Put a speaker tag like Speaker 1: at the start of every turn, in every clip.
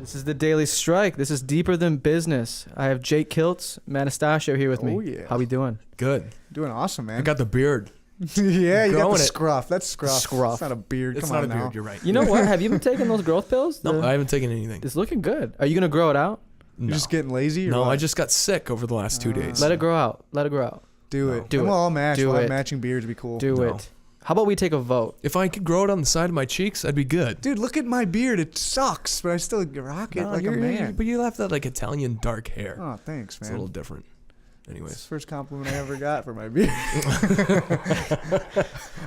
Speaker 1: This is the Daily Strike. This is deeper than business. I have Jake Kilts, Mat Astacio here with me.
Speaker 2: Oh, yeah.
Speaker 1: How we doing?
Speaker 3: Good.
Speaker 2: Doing awesome, man.
Speaker 3: I got the beard.
Speaker 2: Yeah, you got
Speaker 3: Growing
Speaker 2: the
Speaker 3: it.
Speaker 2: scruff. That's scruff.
Speaker 1: Scruff.
Speaker 2: It's not a beard.
Speaker 3: It's
Speaker 2: Come
Speaker 3: not
Speaker 2: on
Speaker 3: a beard.
Speaker 2: now.
Speaker 3: You're right.
Speaker 1: You know what? Have you been taking those growth pills?
Speaker 3: No, I haven't taken anything.
Speaker 1: It's looking good. Are you going to grow it out?
Speaker 2: You're
Speaker 3: No.
Speaker 2: just getting lazy? Or
Speaker 3: No,
Speaker 2: what?
Speaker 3: I just got sick over the last 2 days.
Speaker 1: Let it grow out. Let it grow out.
Speaker 2: Do
Speaker 3: No.
Speaker 2: it.
Speaker 1: Do
Speaker 2: And
Speaker 1: it.
Speaker 2: we'll all match.
Speaker 1: Do
Speaker 2: We'll have
Speaker 1: it.
Speaker 2: matching beards. It'd be cool.
Speaker 1: Do
Speaker 3: No.
Speaker 1: it. How about we take a vote?
Speaker 3: If I could grow it on the side of my cheeks, I'd be good.
Speaker 2: Dude, look at my beard. It sucks, but I still rock it
Speaker 3: No,
Speaker 2: like a
Speaker 3: you're-
Speaker 2: man.
Speaker 3: But you have that like Italian dark hair.
Speaker 2: Oh, thanks,
Speaker 3: It's
Speaker 2: man.
Speaker 3: a little different.
Speaker 2: It's the
Speaker 3: Anyways.
Speaker 2: first compliment I ever got for my beard. All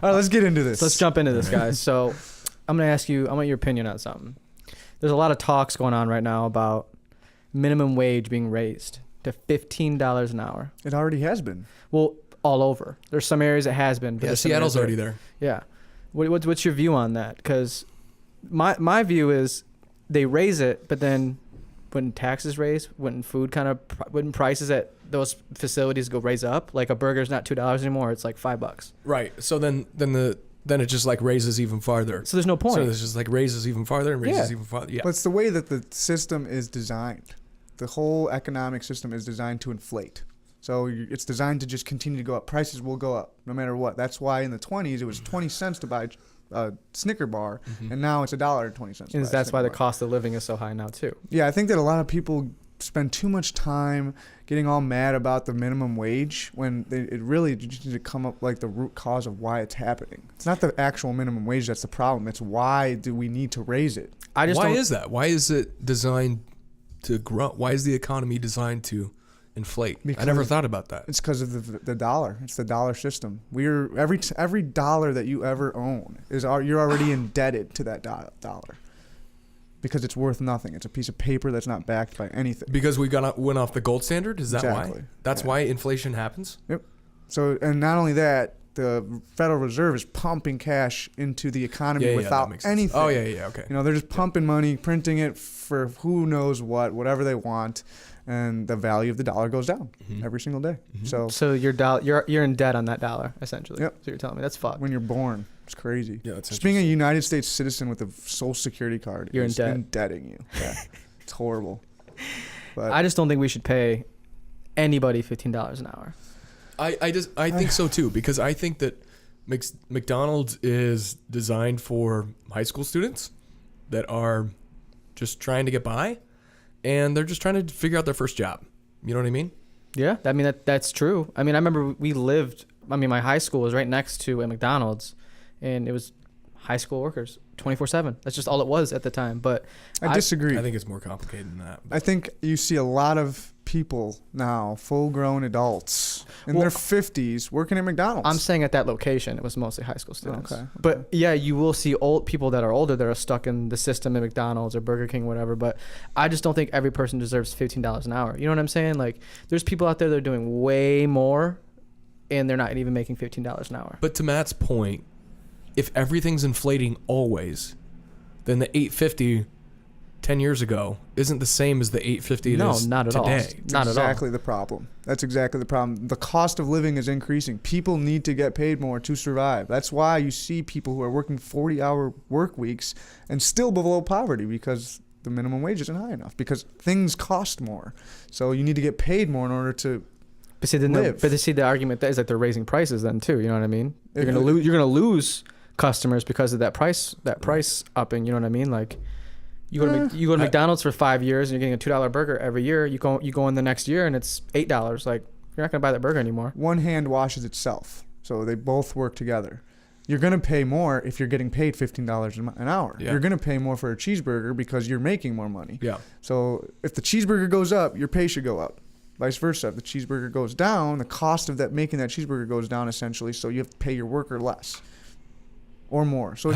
Speaker 2: right, let's get into this.
Speaker 1: So let's jump into this, guys. So I'm going to ask you, I want your opinion on something. There's a lot of talks going on right now about minimum wage being raised to $15 an hour.
Speaker 2: It already has been.
Speaker 1: Well, all over. There's some areas it has been. But
Speaker 3: Yeah,
Speaker 1: there's some
Speaker 3: Seattle's
Speaker 1: areas
Speaker 3: already there.
Speaker 1: Yeah. What's your view on that? Because my view is they raise it, but then when taxes raise, when food when prices at those facilities go raise up, like a burger's not $2 anymore, it's like $5.
Speaker 3: Right. So then it just like raises even farther.
Speaker 1: So there's no point.
Speaker 3: So it's just like raises even farther and raises
Speaker 1: Yeah.
Speaker 3: even farther. Yeah.
Speaker 2: But it's the way that the system is designed. The whole economic system is designed to inflate. So it's designed to just continue to go up. Prices will go up no matter what. That's why in the 20s it was 20 cents to buy a Snicker bar, and now it's $1.20.
Speaker 1: And that's why the cost of living is so high now too.
Speaker 2: Yeah, I think that a lot of people spend too much time getting all mad about the minimum wage when it really just needs to come up like the root cause of why it's happening. It's not the actual minimum wage that's the problem. It's why do we need to raise it?
Speaker 1: I just
Speaker 3: Why
Speaker 1: don't,
Speaker 3: is that? Why is it designed to grow? Why is the economy designed to inflate? I never
Speaker 2: Because-
Speaker 3: thought about that.
Speaker 2: It's because of the dollar. It's the dollar system. We're every dollar that you ever own you're already indebted to that dollar because it's worth nothing. It's a piece of paper that's not backed by anything.
Speaker 3: Because we went off the gold standard? Is that
Speaker 2: Exactly.
Speaker 3: why? That's
Speaker 2: Yeah.
Speaker 3: why inflation happens?
Speaker 2: So, and not only that, the Federal Reserve is pumping cash into the economy
Speaker 3: that
Speaker 2: without
Speaker 3: makes sense.
Speaker 2: anything.
Speaker 3: Oh, yeah, okay.
Speaker 2: You know, they're just pumping money, printing it for who knows whatever they want, and the value of the dollar goes down every single day. So
Speaker 1: so you're in debt on that dollar essentially.
Speaker 2: Yep.
Speaker 1: So you're telling me that's fucked.
Speaker 2: when you're born, it's crazy.
Speaker 3: Yeah, that's
Speaker 2: Just being a
Speaker 3: interesting.
Speaker 2: United States citizen with a Social Security card
Speaker 1: You're in
Speaker 2: is
Speaker 1: debt.
Speaker 2: indebting you. Yeah, it's horrible. But
Speaker 1: I just don't think we should pay anybody $15 an hour.
Speaker 3: I think so too, because I think that McDonald's is designed for high school students that are just trying to get by, and they're just trying to figure out their first job. You know what I mean?
Speaker 1: Yeah, I mean that's true. I mean, I remember my high school was right next to a McDonald's, and it was high school workers 24/7. That's just all it was at the time. But
Speaker 2: I disagree.
Speaker 3: I think it's more complicated than that.
Speaker 2: I think you see a lot of people now, full-grown adults in
Speaker 1: Well,
Speaker 2: their 50s, working at McDonald's.
Speaker 1: I'm saying at that location, it was mostly high school students.
Speaker 2: Okay.
Speaker 1: But yeah, you will see old people that are older that are stuck in the system at McDonald's or Burger King, whatever. But I just don't think every person deserves $15 an hour. You know what I'm saying? Like, there's people out there that are doing way more, and they're not even making $15 an hour.
Speaker 3: But to Matt's point, if everything's inflating always, then the $8.50 10 years ago isn't the same as the $8.50 it is
Speaker 1: not at all.
Speaker 3: today.
Speaker 1: Not at all.
Speaker 2: exactly the problem. That's exactly the problem. The cost of living is increasing. People need to get paid more to survive. That's why you see people who are working 40-hour work weeks and still below poverty because the minimum wage isn't high enough because things cost more. So you need to get paid more in order to
Speaker 1: But see,
Speaker 2: live.
Speaker 1: the argument is that they're raising prices then too. You know what I mean? You're
Speaker 2: If-
Speaker 1: gonna lose customers because of that price upping. You know what I mean? Like, you go to McDonald's for 5 years and you're getting a $2 burger every year. You go in the next year and it's $8. Like, you're not gonna buy that burger anymore.
Speaker 2: one hand washes itself. So they both work together. You're going to pay more if you're getting paid $15 an hour.
Speaker 3: Yeah.
Speaker 2: You're going to pay more for a cheeseburger because you're making more money.
Speaker 3: Yeah.
Speaker 2: So if the cheeseburger goes up, your pay should go up. Vice versa. If the cheeseburger goes down, the cost of making that cheeseburger goes down essentially, so you have to pay your worker less or more. So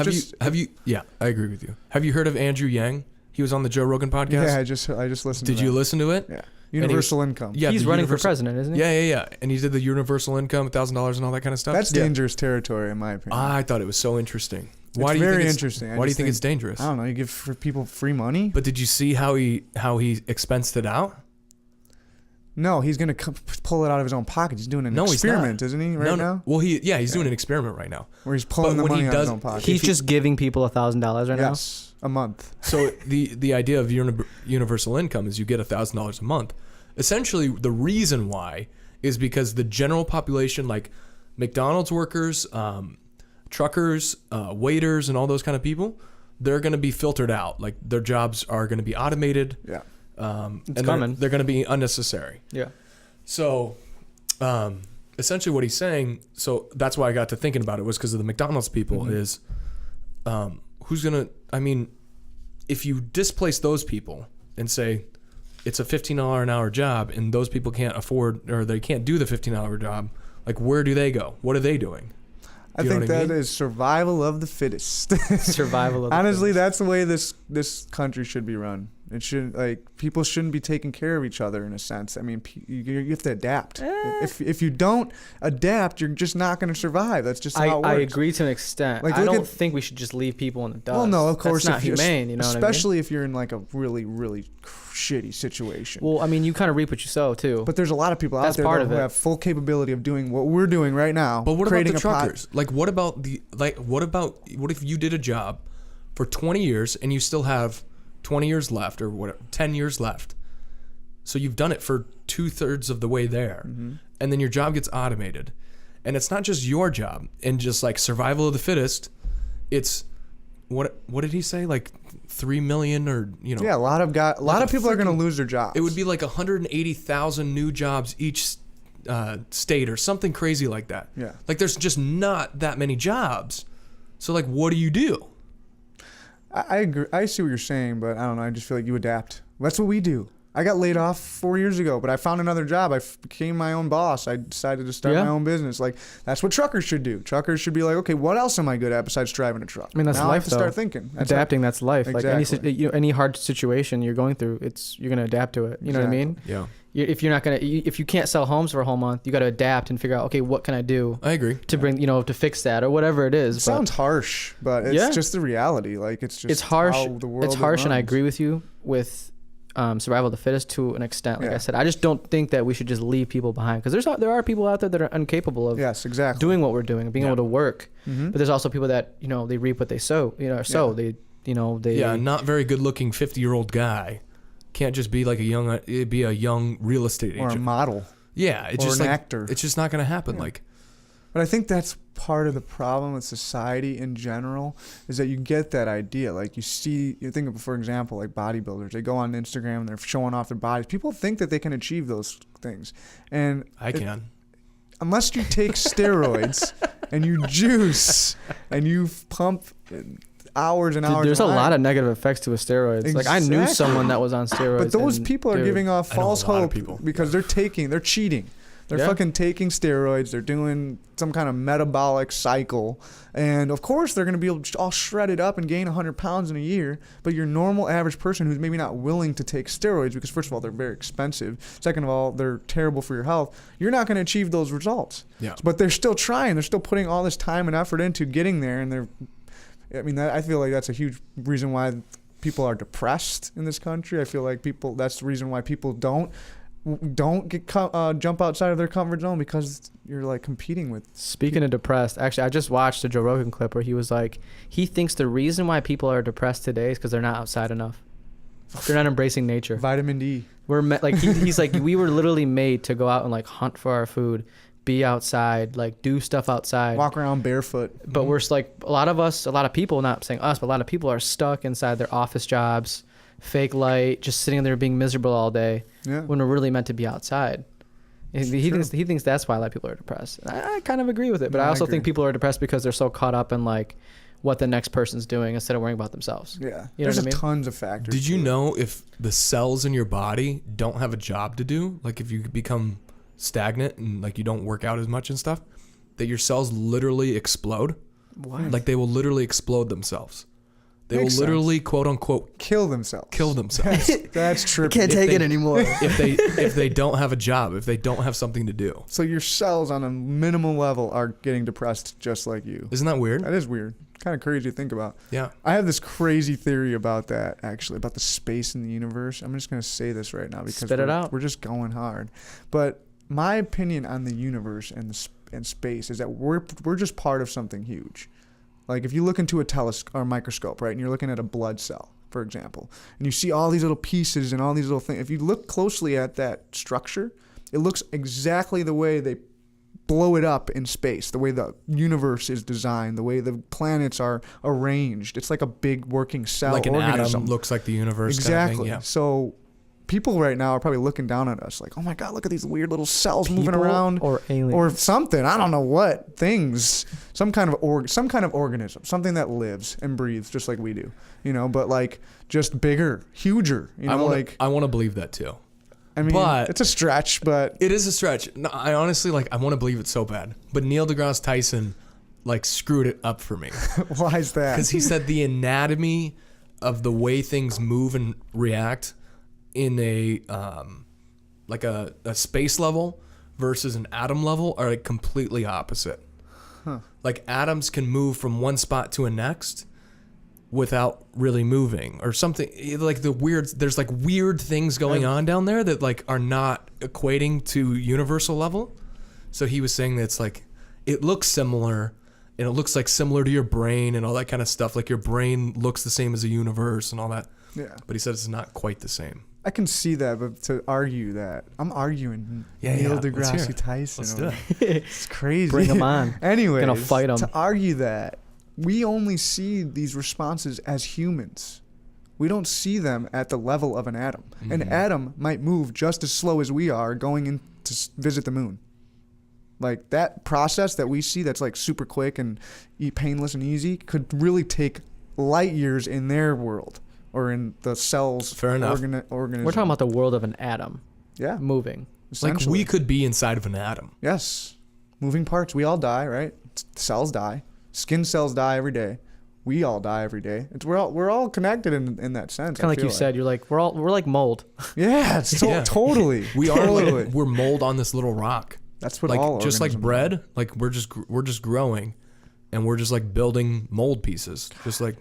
Speaker 3: Yeah, I agree with you. Have you heard of Andrew Yang? He was on the Joe Rogan podcast.
Speaker 2: Yeah, I just listened to
Speaker 3: Did
Speaker 2: that.
Speaker 3: you listen to it?
Speaker 2: Yeah. Universal income.
Speaker 3: Yeah,
Speaker 1: He's
Speaker 3: the
Speaker 1: running for
Speaker 3: universal-
Speaker 1: president, isn't he?
Speaker 3: Yeah. And he did the universal income, $1,000 and all that kind of stuff.
Speaker 2: That's dangerous territory in my opinion.
Speaker 3: I thought it was so interesting.
Speaker 2: It's very interesting.
Speaker 3: Why do you think it's dangerous?
Speaker 2: I don't know. You give people free money?
Speaker 3: But did you see how he expensed it out?
Speaker 2: No, he's gonna pull it out of his own pocket. He's doing an experiment, isn't he? Right now.
Speaker 3: Well, he's doing an experiment right now
Speaker 2: Where he's pulling the money out of his own pocket.
Speaker 1: He's just giving people $1,000 right now.
Speaker 2: Yes, a month.
Speaker 3: So the idea of universal income is you get $1,000 a month. Essentially, the reason why is because the general population, like McDonald's workers, truckers, waiters, and all those kind of people, they're going to be filtered out. Like their jobs are going to be automated.
Speaker 2: Yeah.
Speaker 1: It's coming.
Speaker 3: They're going to be unnecessary.
Speaker 1: Yeah.
Speaker 3: So, essentially, what he's saying. So that's why I got to thinking about it was because of the McDonald's people. Is who's gonna? I mean, if you displace those people and say it's a $15 an hour job, and those people can't afford or they can't do the $15 job, like where do they go? What are they doing?
Speaker 2: I think that is survival of the fittest.
Speaker 1: Survival of the
Speaker 2: Honestly,
Speaker 1: fittest.
Speaker 2: that's the way this country should be run. It should, like, people shouldn't be taking care of each other in a sense. I mean, you have to adapt. If you don't adapt, you're just not going to survive. That's just how it works.
Speaker 1: I agree to an extent.
Speaker 2: Like,
Speaker 1: I don't think we should just leave people in the dust.
Speaker 2: Well, no, of course.
Speaker 1: That's not humane, you know what I mean?
Speaker 2: Especially if you're in, like, a really, really shitty situation.
Speaker 1: Well, I mean, you kind of reap what you sow, too.
Speaker 2: But there's a lot of people out
Speaker 1: That's
Speaker 2: there
Speaker 1: part
Speaker 2: that
Speaker 1: of
Speaker 2: who
Speaker 1: it.
Speaker 2: have full capability of doing what we're doing right now.
Speaker 3: But what about the
Speaker 2: creating a
Speaker 3: truckers? Like, what if you did a job for 20 years and you still have 20 years left or whatever, 10 years left. So you've done it for 2/3 of the way there. And then your job gets automated. And it's not just your job and just like survival of the fittest. It's what did he say? Like 3 million or, you know.
Speaker 2: Yeah, a lot of people are going to lose their jobs.
Speaker 3: It would be like 180,000 new jobs each state or something crazy like that.
Speaker 2: Yeah.
Speaker 3: Like there's just not that many jobs. So like what do you do?
Speaker 2: I agree. I see what you're saying, but I don't know. I just feel like you adapt. That's what we do. I got laid off 4 years ago, but I found another job. I became my own boss. I decided to start my own business. Like, that's what truckers should do. Truckers should be like, okay, what else am I good at besides driving a truck?
Speaker 1: I mean, that's
Speaker 2: now
Speaker 1: life,
Speaker 2: I have to
Speaker 1: though.
Speaker 2: start thinking.
Speaker 1: Adapting, that's life.
Speaker 2: Exactly.
Speaker 1: Like any hard situation you're going through, you're gonna adapt to it. You know what I mean?
Speaker 3: Yeah.
Speaker 1: If you can't sell homes for a whole month, you got to adapt and figure out, okay, what can I do
Speaker 3: I agree.
Speaker 1: to bring, to fix that or whatever it is.
Speaker 2: It sounds harsh, but it's just the reality. Like, it's
Speaker 1: harsh.
Speaker 2: how the world
Speaker 1: It's harsh, and I
Speaker 2: runs.
Speaker 1: agree with you with survival of the fittest to an extent. Like
Speaker 2: Yeah.
Speaker 1: I said, I just don't think that we should just leave people behind because there are people out there that are incapable of doing what we're doing, being able to work. But there's also people that they reap what they sow. They
Speaker 3: not very good looking 50-year-old guy can't just be like a young real estate agent
Speaker 2: or a model.
Speaker 3: Yeah, it's
Speaker 2: or
Speaker 3: just
Speaker 2: an
Speaker 3: like,
Speaker 2: actor.
Speaker 3: It's just not going to happen.
Speaker 2: Yeah.
Speaker 3: Like,
Speaker 2: but I think that's part of the problem with society in general is that you get that idea. Like you think of, for example, like bodybuilders. They go on Instagram and they're showing off their bodies. People think that they can achieve those things, and unless you take steroids and you juice and you pump hours and hours.
Speaker 1: There's a lot of negative effects to steroids.
Speaker 2: Exactly.
Speaker 1: Like I knew someone that was on steroids.
Speaker 2: But those people are giving off false hope because they're cheating. They're fucking taking steroids. They're doing some kind of metabolic cycle. And of course, they're going to be all shredded up and gain 100 pounds in a year. But your normal average person who's maybe not willing to take steroids because, first of all, they're very expensive. Second of all, they're terrible for your health. You're not going to achieve those results.
Speaker 3: Yeah.
Speaker 2: But they're still trying. They're still putting all this time and effort into getting there. And I feel like that's a huge reason why people are depressed in this country. I feel like that's the reason why people don't jump outside of their comfort zone because you're like competing with.
Speaker 1: Speaking of depressed, actually, I just watched a Joe Rogan clip where he was like, he thinks the reason why people are depressed today is because they're not outside enough. They're not embracing nature.
Speaker 2: Vitamin D.
Speaker 1: He's like, we were literally made to go out and like hunt for our food, be outside, like do stuff outside,
Speaker 2: walk around barefoot.
Speaker 1: But we're like a lot of people, not saying us, but a lot of people are stuck inside their office jobs, fake light, just sitting there being miserable all day.
Speaker 2: Yeah.
Speaker 1: When we're really meant to be outside. He thinks that's why a lot of people are depressed. And I kind of agree with it, but I also think people are depressed because they're so caught up in like what the next person's doing instead of worrying about themselves.
Speaker 2: Yeah.
Speaker 1: There's
Speaker 2: tons of factors.
Speaker 3: Did you know if the cells in your body don't have a job to do, like if you become stagnant and like you don't work out as much and stuff, that your cells literally explode?
Speaker 1: What?
Speaker 3: Like they will literally explode themselves. They will literally, quote unquote,
Speaker 2: kill themselves. That's true.
Speaker 1: Can't take it anymore.
Speaker 3: if they don't have a job, if they don't have something to do.
Speaker 2: So your cells on a minimal level are getting depressed just like you.
Speaker 3: Isn't that weird?
Speaker 2: That is weird. kind of crazy to think about.
Speaker 3: Yeah.
Speaker 2: I have this crazy theory about that, actually, about the space in the universe. I'm just going to say this right now because
Speaker 1: Spit it out.
Speaker 2: we're just going hard. But my opinion on the universe and space is that we're just part of something huge. Like if you look into a telescope or microscope, right, and you're looking at a blood cell, for example, and you see all these little pieces and all these little things. If you look closely at that structure, it looks exactly the way they blow it up in space, the way the universe is designed, the way the planets are arranged. It's like a big working cell
Speaker 3: Like an
Speaker 2: organism.
Speaker 3: atom looks like the universe.
Speaker 2: Exactly.
Speaker 3: Kind of thing. Yeah.
Speaker 2: So people right now are probably looking down at us like, oh my God, look at these weird little cells moving
Speaker 1: People
Speaker 2: around.
Speaker 1: or aliens
Speaker 2: Or something. I don't know what. Things. Some kind of organism. Something that lives and breathes just like we do. But like just bigger, huger.
Speaker 3: I want to believe that too.
Speaker 2: I mean,
Speaker 3: but
Speaker 2: it's a stretch, but
Speaker 3: it is a stretch. No, I honestly I want to believe it so bad. But Neil deGrasse Tyson screwed it up for me.
Speaker 2: why is that?
Speaker 3: Because he said the anatomy of the way things move and react in a space level versus an atom level are completely opposite.
Speaker 2: Huh.
Speaker 3: Like atoms can move from one spot to a next without really moving or something. There's weird things going on down there that are not equating to universal level. So he was saying that it's it looks similar and it looks similar to your brain and all that kind of stuff. Like your brain looks the same as a universe and all that.
Speaker 2: Yeah.
Speaker 3: But he said it's not quite the same.
Speaker 2: I can see that, but to argue that, I'm arguing
Speaker 3: Yeah,
Speaker 2: Neil
Speaker 3: let's hear
Speaker 2: deGrasse
Speaker 3: it.
Speaker 2: Tyson.
Speaker 3: Let's do it.
Speaker 2: It's crazy.
Speaker 1: Bring him on.
Speaker 2: Anyways,
Speaker 1: Gonna fight him.
Speaker 2: to argue that, we only see these responses as humans. We don't see them at the level of an atom.
Speaker 3: Mm-hmm.
Speaker 2: An atom might move just as slow as we are going in to visit the moon. Like that process that we see that's super quick and painless and easy could really take light years in their world or in the cells.
Speaker 3: Fair enough.
Speaker 2: Organism.
Speaker 1: We're talking about the world of an atom
Speaker 2: Yeah.
Speaker 1: moving.
Speaker 2: Essentially.
Speaker 3: We could be inside of an atom.
Speaker 2: Yes. Moving parts. We all die, right? Cells die. Skin cells die every day. We all die every day. We're all connected in that sense.
Speaker 1: It's kind of like you said. You're we're like mold.
Speaker 2: Yeah, it's
Speaker 3: Yeah.
Speaker 2: totally.
Speaker 3: We are
Speaker 2: Totally.
Speaker 3: we're mold on this little rock.
Speaker 2: That's what all
Speaker 3: just like
Speaker 2: organisms
Speaker 3: bread. We're just growing, and we're just building mold pieces, just like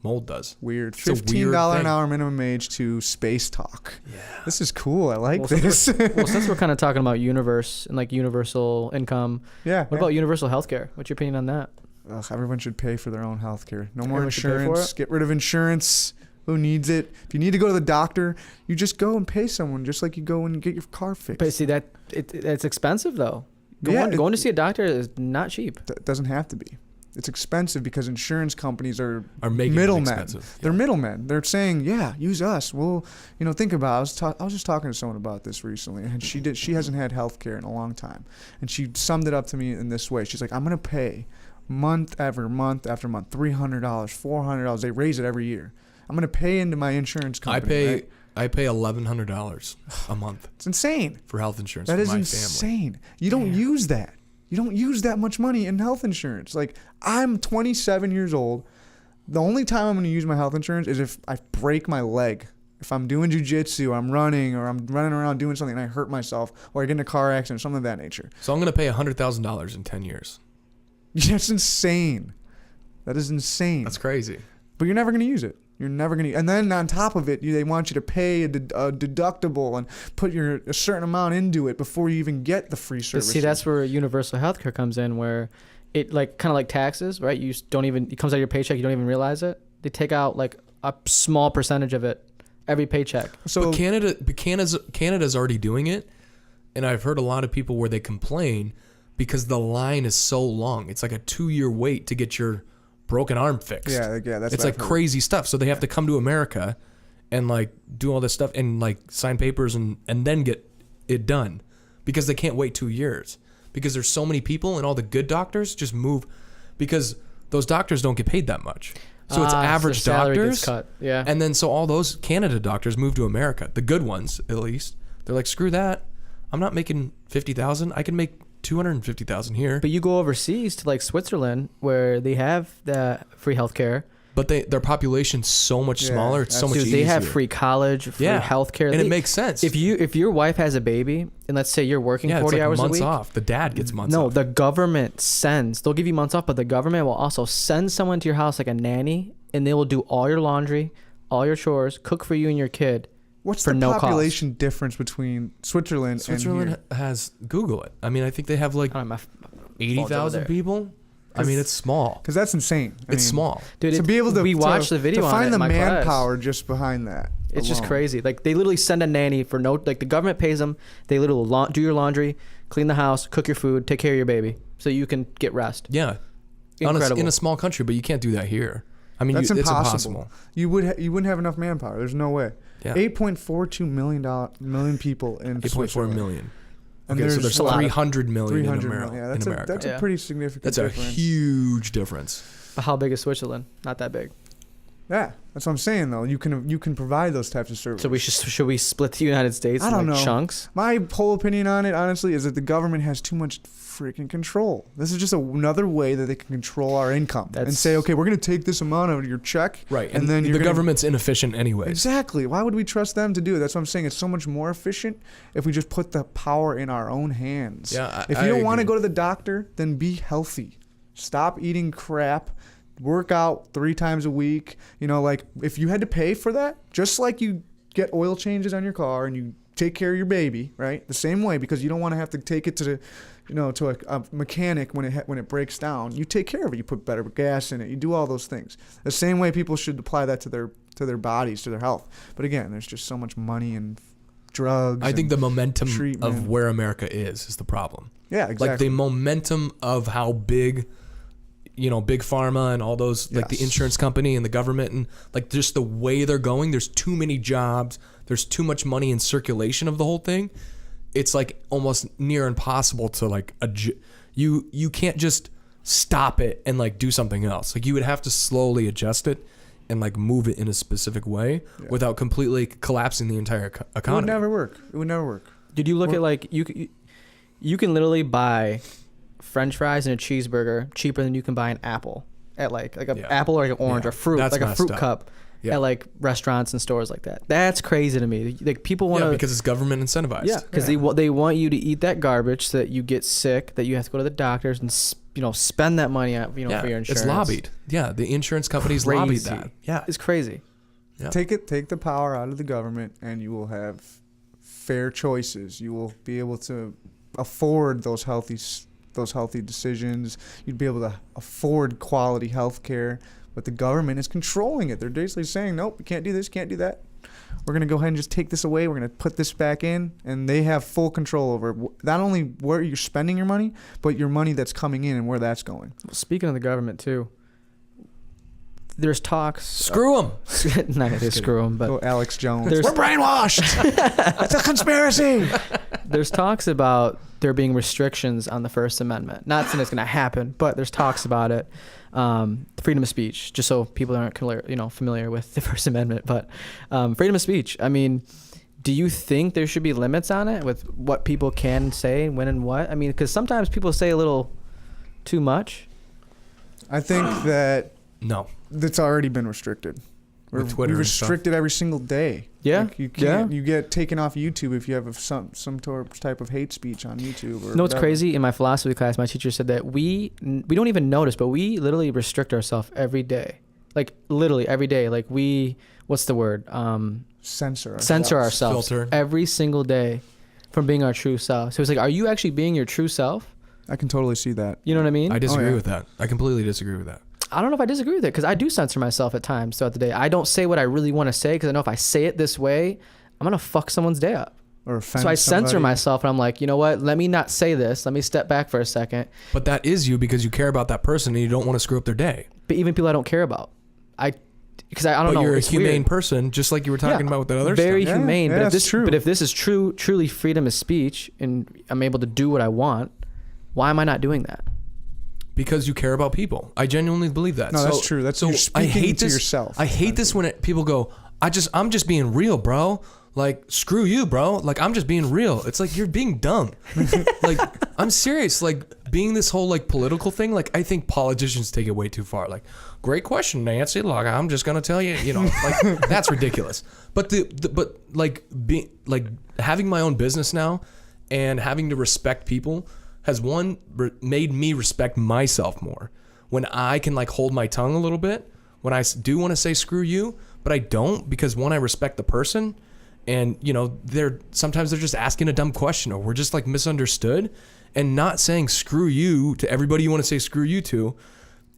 Speaker 3: mold does.
Speaker 2: Weird.
Speaker 3: It's a weird
Speaker 2: $15 an
Speaker 3: thing.
Speaker 2: hour minimum age to space talk.
Speaker 3: Yeah.
Speaker 2: This is cool. I like
Speaker 1: Well,
Speaker 2: this.
Speaker 1: Since we're kind of talking about universe and universal income,
Speaker 2: Yeah.
Speaker 1: what about universal healthcare? What's your opinion on that?
Speaker 2: Ugh, everyone should pay for their own health care. No more
Speaker 1: Everyone should pay for
Speaker 2: insurance.
Speaker 1: it?
Speaker 2: Get rid of insurance. Who needs it? If you need to go to the doctor, you just go and pay someone, just like you go and get your car fixed.
Speaker 1: But see it's expensive though.
Speaker 2: Yeah,
Speaker 1: Going to see a doctor is not cheap.
Speaker 2: It doesn't have to be. It's expensive because insurance companies are
Speaker 3: Making
Speaker 2: middlemen.
Speaker 3: it expensive.
Speaker 2: They're middlemen. They're saying, yeah, use us. Well, think about it. I was just talking to someone about this recently, and she hasn't had health care in a long time. And she summed it up to me in this way. She's like, I'm going to pay month after month after month, $300, $400. They raise it every year. I'm going to pay into my insurance company.
Speaker 3: I pay $1,100 a month
Speaker 2: It's insane.
Speaker 3: for health insurance
Speaker 2: That
Speaker 3: for
Speaker 2: is
Speaker 3: my family.
Speaker 2: insane. You don't use that. You don't use that much money in health insurance. I'm 27 years old. The only time I'm going to use my health insurance is if I break my leg. If I'm doing jujitsu, I'm running, or I'm running around doing something and I hurt myself, or I get in a car accident, something of that nature.
Speaker 3: So I'm going to pay $100,000 in 10 years.
Speaker 2: That's insane. That is insane.
Speaker 3: That's crazy.
Speaker 2: But you're never going to use it. You're never going to. And then on top of it, they want you to pay a deductible and put a certain amount into it before you even get the free
Speaker 1: But
Speaker 2: service.
Speaker 1: see, that's where universal healthcare comes in, where it kind of like taxes, right? You don't even, it comes out of your paycheck, you don't even realize it. They take out a small percentage of it every paycheck.
Speaker 2: So
Speaker 3: But Canada's already doing it, and I've heard a lot of people where they complain because the line is so long. It's like a 2-year wait to get your broken arm fixed.
Speaker 2: yeah, that's
Speaker 3: It's
Speaker 2: what I've heard.
Speaker 3: crazy stuff. So they have to come to America and do all this stuff and sign papers and then get it done because they can't wait 2 years because there's so many people and all the good doctors just move because those doctors don't get paid that much. So it's average
Speaker 1: the salary
Speaker 3: doctors.
Speaker 1: gets cut. Yeah.
Speaker 3: And then so all those Canada doctors move to America, the good ones at least. They're like, screw that. I'm not making $50,000. I can make $250,000 here.
Speaker 1: But you go overseas to Switzerland where they have the free healthcare.
Speaker 3: but their population's so much smaller. It's so much
Speaker 1: Dude,
Speaker 3: easier.
Speaker 1: they have free college, free healthcare.
Speaker 3: And it makes sense.
Speaker 1: If your wife has a baby, and let's say you're working 40
Speaker 3: it's like
Speaker 1: hours
Speaker 3: months
Speaker 1: a week,
Speaker 3: off. The dad gets months off.
Speaker 1: No, the government sends. They'll give you months off, but the government will also send someone to your house like a nanny, and they will do all your laundry, all your chores, cook for you and your kid.
Speaker 2: What's
Speaker 1: for
Speaker 2: the
Speaker 1: no
Speaker 2: population difference between Switzerland and here?
Speaker 3: Has Google it. I mean, I think they have like
Speaker 1: I don't know,
Speaker 3: 80,000 people. I mean, it's small.
Speaker 2: Because that's insane.
Speaker 3: It's small.
Speaker 1: Dude,
Speaker 2: to be able to
Speaker 1: we watched the video
Speaker 2: to
Speaker 1: on
Speaker 2: find
Speaker 1: it
Speaker 2: the
Speaker 1: in my class.
Speaker 2: manpower just behind that.
Speaker 1: It's just
Speaker 2: alone.
Speaker 1: crazy. Like they literally send a nanny for no. Like the government pays them. They literally do your laundry, clean the house, cook your food, take care of your baby, so you can get rest.
Speaker 3: Yeah,
Speaker 1: Incredible.
Speaker 3: in a small country, but you can't do that here. I mean,
Speaker 2: That's
Speaker 3: it's
Speaker 2: impossible.
Speaker 3: impossible.
Speaker 2: You wouldn't have enough manpower. There's no way.
Speaker 3: Yeah.
Speaker 2: 8.42 million people in
Speaker 3: 8.4
Speaker 2: Switzerland.
Speaker 3: million.
Speaker 2: And
Speaker 3: Okay, so there's
Speaker 1: a lot of-
Speaker 3: 300 million
Speaker 2: 300
Speaker 3: in America.
Speaker 2: million. Yeah, that's a
Speaker 1: Yeah.
Speaker 2: pretty significant
Speaker 3: That's a
Speaker 2: difference.
Speaker 3: huge difference.
Speaker 1: But how big is Switzerland? Not that big.
Speaker 2: Yeah, that's what I'm saying though. You can provide those types of services.
Speaker 1: So should we split the United States
Speaker 2: I
Speaker 1: in
Speaker 2: don't
Speaker 1: like
Speaker 2: know.
Speaker 1: chunks?
Speaker 2: My whole opinion on it, honestly, is that the government has too much freaking control. This is just another way that they can control our income and say, okay, we're going to take this amount out of your check,
Speaker 3: Right,
Speaker 2: and then
Speaker 3: the government's inefficient anyways.
Speaker 2: Exactly. Why would we trust them to do it? That's what I'm saying. It's so much more efficient if we just put the power in our own hands.
Speaker 3: Yeah,
Speaker 2: if you don't want to go to the doctor, then be healthy. Stop eating crap. Work out 3 times a week. Like if you had to pay for that, just like you get oil changes on your car and you take care of your baby, right? The same way, because you don't want to have to take it to a mechanic when it breaks down. You take care of it. You put better gas in it. You do all those things. The same way people should apply that to their bodies, to their health. But again, there's just so much money and drugs.
Speaker 3: I think the momentum
Speaker 2: treatment.
Speaker 3: of where America is the problem.
Speaker 2: Yeah, exactly.
Speaker 3: Like the momentum of how big, big pharma and all those, like the
Speaker 2: Yes.
Speaker 3: insurance company and the government, and like just the way they're going. There's too many jobs. There's too much money in circulation of the whole thing. It's like almost near impossible to like you can't just stop it and like do something else. Like you would have to slowly adjust it and like move it in a specific way without completely collapsing the entire
Speaker 2: It
Speaker 3: economy.
Speaker 2: would never work.
Speaker 1: Did you look at like you can literally buy French fries and a cheeseburger cheaper than you can buy an apple at like an apple or like an orange or fruit,
Speaker 3: That's
Speaker 1: like a fruit
Speaker 3: messed
Speaker 1: cup at like restaurants and stores like that. That's crazy to me. Like people want to
Speaker 3: because it's government incentivized.
Speaker 1: Yeah, because they want you to eat that garbage so that you get sick, that you have to go to the doctors and spend that money out for your insurance.
Speaker 3: It's lobbied. Yeah, the insurance companies lobbied that. Yeah,
Speaker 1: it's crazy.
Speaker 3: Yeah.
Speaker 2: Take the power out of the government, and you will have fair choices. You will be able to afford those healthy decisions. You'd be able to afford quality health care. But the government is controlling it. They're basically saying, nope, you can't do this, can't do that. We're going to go ahead and just take this away. We're going to put this back in. And they have full control over not only where you're spending your money, but your money that's coming in and where that's going.
Speaker 1: Speaking of the government, too, there's talks.
Speaker 3: Screw them.
Speaker 1: Not gonna say screw them, but
Speaker 2: Alex Jones.
Speaker 1: There's-
Speaker 2: We're brainwashed. It's a conspiracy.
Speaker 1: there's talks about there being restrictions on the First Amendment. Not saying it's going to happen, but there's talks about it. Freedom of speech, just so people aren't familiar with the First Amendment, but freedom of speech. I mean, do you think there should be limits on it with what people can say, when and what? I mean, because sometimes people say a little too much.
Speaker 2: I think that
Speaker 3: No.
Speaker 2: that's already been restricted.
Speaker 3: With Twitter
Speaker 2: We're
Speaker 3: and stuff.
Speaker 2: restricted every single day.
Speaker 1: Yeah,
Speaker 2: Like you can't. You get taken off YouTube if you have some type of hate speech on YouTube. Or
Speaker 1: You know what's
Speaker 2: whatever.
Speaker 1: crazy? In my philosophy class, my teacher said that we don't even notice, but we literally restrict ourselves every day. Like literally every day. Like what's the word?
Speaker 2: Censor
Speaker 1: Ourselves
Speaker 3: Filter.
Speaker 1: every single day from being our true self. So it's like, are you actually being your true self?
Speaker 2: I can totally see that.
Speaker 1: You know what I mean?
Speaker 3: I disagree
Speaker 2: yeah.
Speaker 3: with that. I completely disagree with that.
Speaker 1: I don't know if I disagree with it because I do censor myself at times throughout the day. I don't say what I really want to say because I know if I say it this way, I'm going to fuck someone's day up.
Speaker 2: Or offend
Speaker 1: So I censor
Speaker 2: somebody.
Speaker 1: myself and I'm like, you know what? Let me not say this. Let me step back for a second.
Speaker 3: But that is you because you care about that person and you don't want to screw up their day.
Speaker 1: But even people I don't care about, because I don't know.
Speaker 3: But you're a
Speaker 1: it's
Speaker 3: humane
Speaker 1: weird.
Speaker 3: person, just like you were talking about with that other
Speaker 1: Very
Speaker 3: stuff.
Speaker 1: humane.
Speaker 2: Yeah,
Speaker 1: but if
Speaker 2: that's
Speaker 1: this,
Speaker 2: true.
Speaker 1: But if this is truly freedom of speech, and I'm able to do what I want, why am I not doing that?
Speaker 3: Because you care about people. I genuinely believe that.
Speaker 2: No, that's true. That's you're speaking to yourself.
Speaker 3: I hate this when people go, I'm just being real, bro. like, screw you, bro. Like, I'm just being real. It's like, you're being dumb. Like, I'm serious. Like, being this whole like political thing, like, I think politicians take it way too far. Like, great question, Nancy. Like, I'm just gonna tell you, you know, like, that's ridiculous. But having my own business now and having to respect people has made me respect myself more. When I can like hold my tongue a little bit, when I do want to say screw you, but I don't, because one, I respect the person, and you know, sometimes they're just asking a dumb question, or we're just like misunderstood, and not saying screw you to everybody you want to say screw you to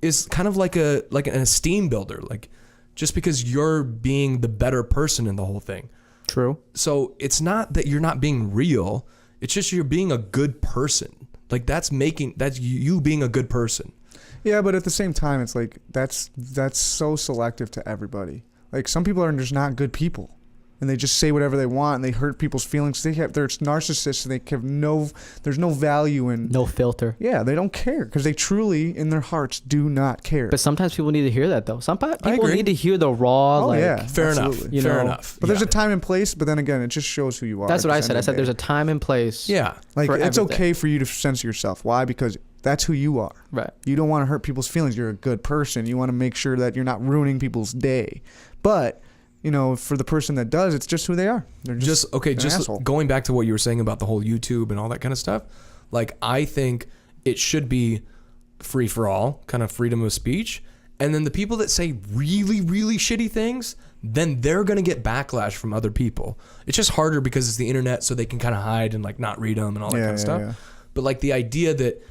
Speaker 3: is kind of like an esteem builder. Like, just because you're being the better person in the whole thing.
Speaker 1: True.
Speaker 3: So it's not that you're not being real. It's just you're being a good person. Like, that's you being a good person.
Speaker 2: Yeah, but at the same time, it's like that's so selective to everybody. Like, some people are just not good people, and they just say whatever they want, and they hurt people's feelings. They're narcissists, and there's no value in,
Speaker 1: no filter.
Speaker 2: Yeah, they don't care, because they truly, in their hearts, do not care.
Speaker 1: But sometimes people need to hear that, though. Some people need to hear the raw.
Speaker 3: Fair enough. Fair enough.
Speaker 2: But there's a time and place. But then again, it just shows who you are.
Speaker 1: That's what I said. I said there's a time and place.
Speaker 3: Yeah,
Speaker 2: like, it's okay for you to censor yourself. Why? Because that's who you are.
Speaker 1: Right.
Speaker 2: You don't want to hurt people's feelings. You're a good person. You want to make sure that you're not ruining people's day. But, you know, for the person that does, it's just who they are. They're just an asshole.
Speaker 3: Going back to what you were saying about the whole YouTube and all that kind of stuff. Like, I think it should be free for all, kind of freedom of speech. And then the people that say really, really shitty things, then they're going to get backlash from other people. It's just harder because it's the internet, so they can kind of hide and like not read them and all that kind of stuff. Yeah. But like, the idea that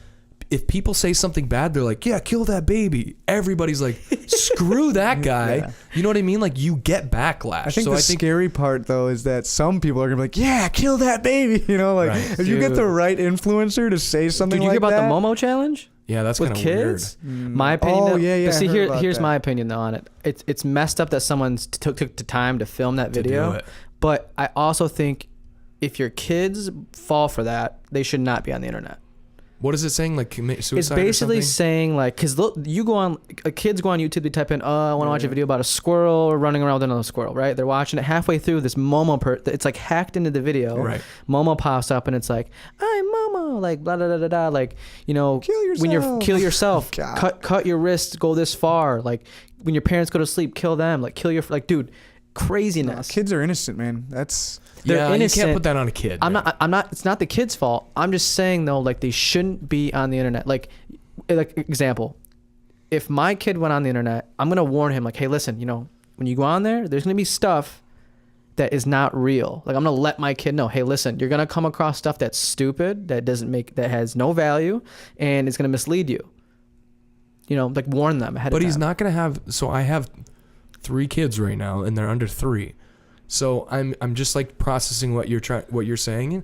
Speaker 3: if people say something bad, they're like, yeah, kill that baby. Everybody's like, screw that guy. Yeah. You know what I mean? Like, you get backlash.
Speaker 2: I think the scary part, though, is that some people are going to be like, yeah, kill that baby. You know, like, if you get the right influencer to say something like that.
Speaker 1: Did you hear about the Momo challenge?
Speaker 3: Yeah, that's kind of weird.
Speaker 1: My opinion.
Speaker 2: Oh, yeah.
Speaker 1: But see, here's my opinion, though, on it. It's messed up that someone took the time to film that video.
Speaker 3: To do it.
Speaker 1: But I also think if your kids fall for that, they should not be on the internet.
Speaker 3: What is it saying? Like, commit suicide?
Speaker 1: It's basically saying, like, because you go on, kids go on YouTube, they type in, I want to watch a video about a squirrel running around with another squirrel, right? They're watching it halfway through. This Momo, it's like hacked into the video.
Speaker 3: Right.
Speaker 1: Momo pops up and it's like, I'm Momo, like, blah, blah, blah, blah, blah. Like, you know,
Speaker 2: kill yourself.
Speaker 1: When you kill yourself, cut your wrists, go this far. Like, when your parents go to sleep, kill them. Like, kill your, like, dude, craziness.
Speaker 2: No, kids are innocent, man.
Speaker 1: They're innocent.
Speaker 3: You can't put that on a kid.
Speaker 1: I'm not. It's not the kid's fault. I'm just saying, though, like, they shouldn't be on the internet. Like example, if my kid went on the internet, I'm gonna warn him, like, hey, listen, you know, when you go on there's gonna be stuff that is not real. Like, I'm gonna let my kid know, hey, listen, you're gonna come across stuff that's stupid, that has no value, and it's gonna mislead you. You know, like, warn them ahead of time.
Speaker 3: But he's not gonna have. So I have 3 kids right now, and they're under 3. So I'm just like processing what you're saying.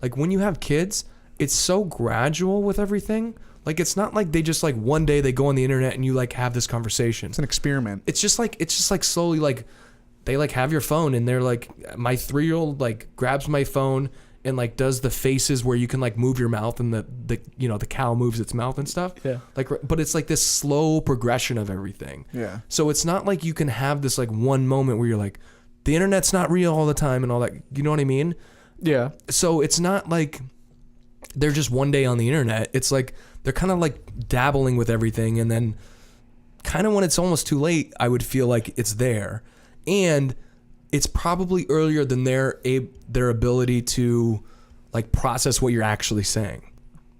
Speaker 3: Like, when you have kids, it's so gradual with everything. Like, it's not like they just like one day they go on the internet and you like have this conversation.
Speaker 2: It's an experiment.
Speaker 3: It's just like slowly, like, they like have your phone, and they're like, my 3-year-old like grabs my phone and like does the faces where you can like move your mouth, and the you know, the cow moves its mouth and stuff.
Speaker 1: Yeah.
Speaker 3: Like, but it's like this slow progression of everything.
Speaker 2: Yeah.
Speaker 3: So it's not like you can have this like one moment where you're like, the internet's not real all the time and all that. You know what I mean?
Speaker 1: Yeah.
Speaker 3: So it's not like they're just one day on the internet. It's like they're kind of like dabbling with everything, and then kind of when it's almost too late, I would feel like it's there. And it's probably earlier than their ability to like process what you're actually saying.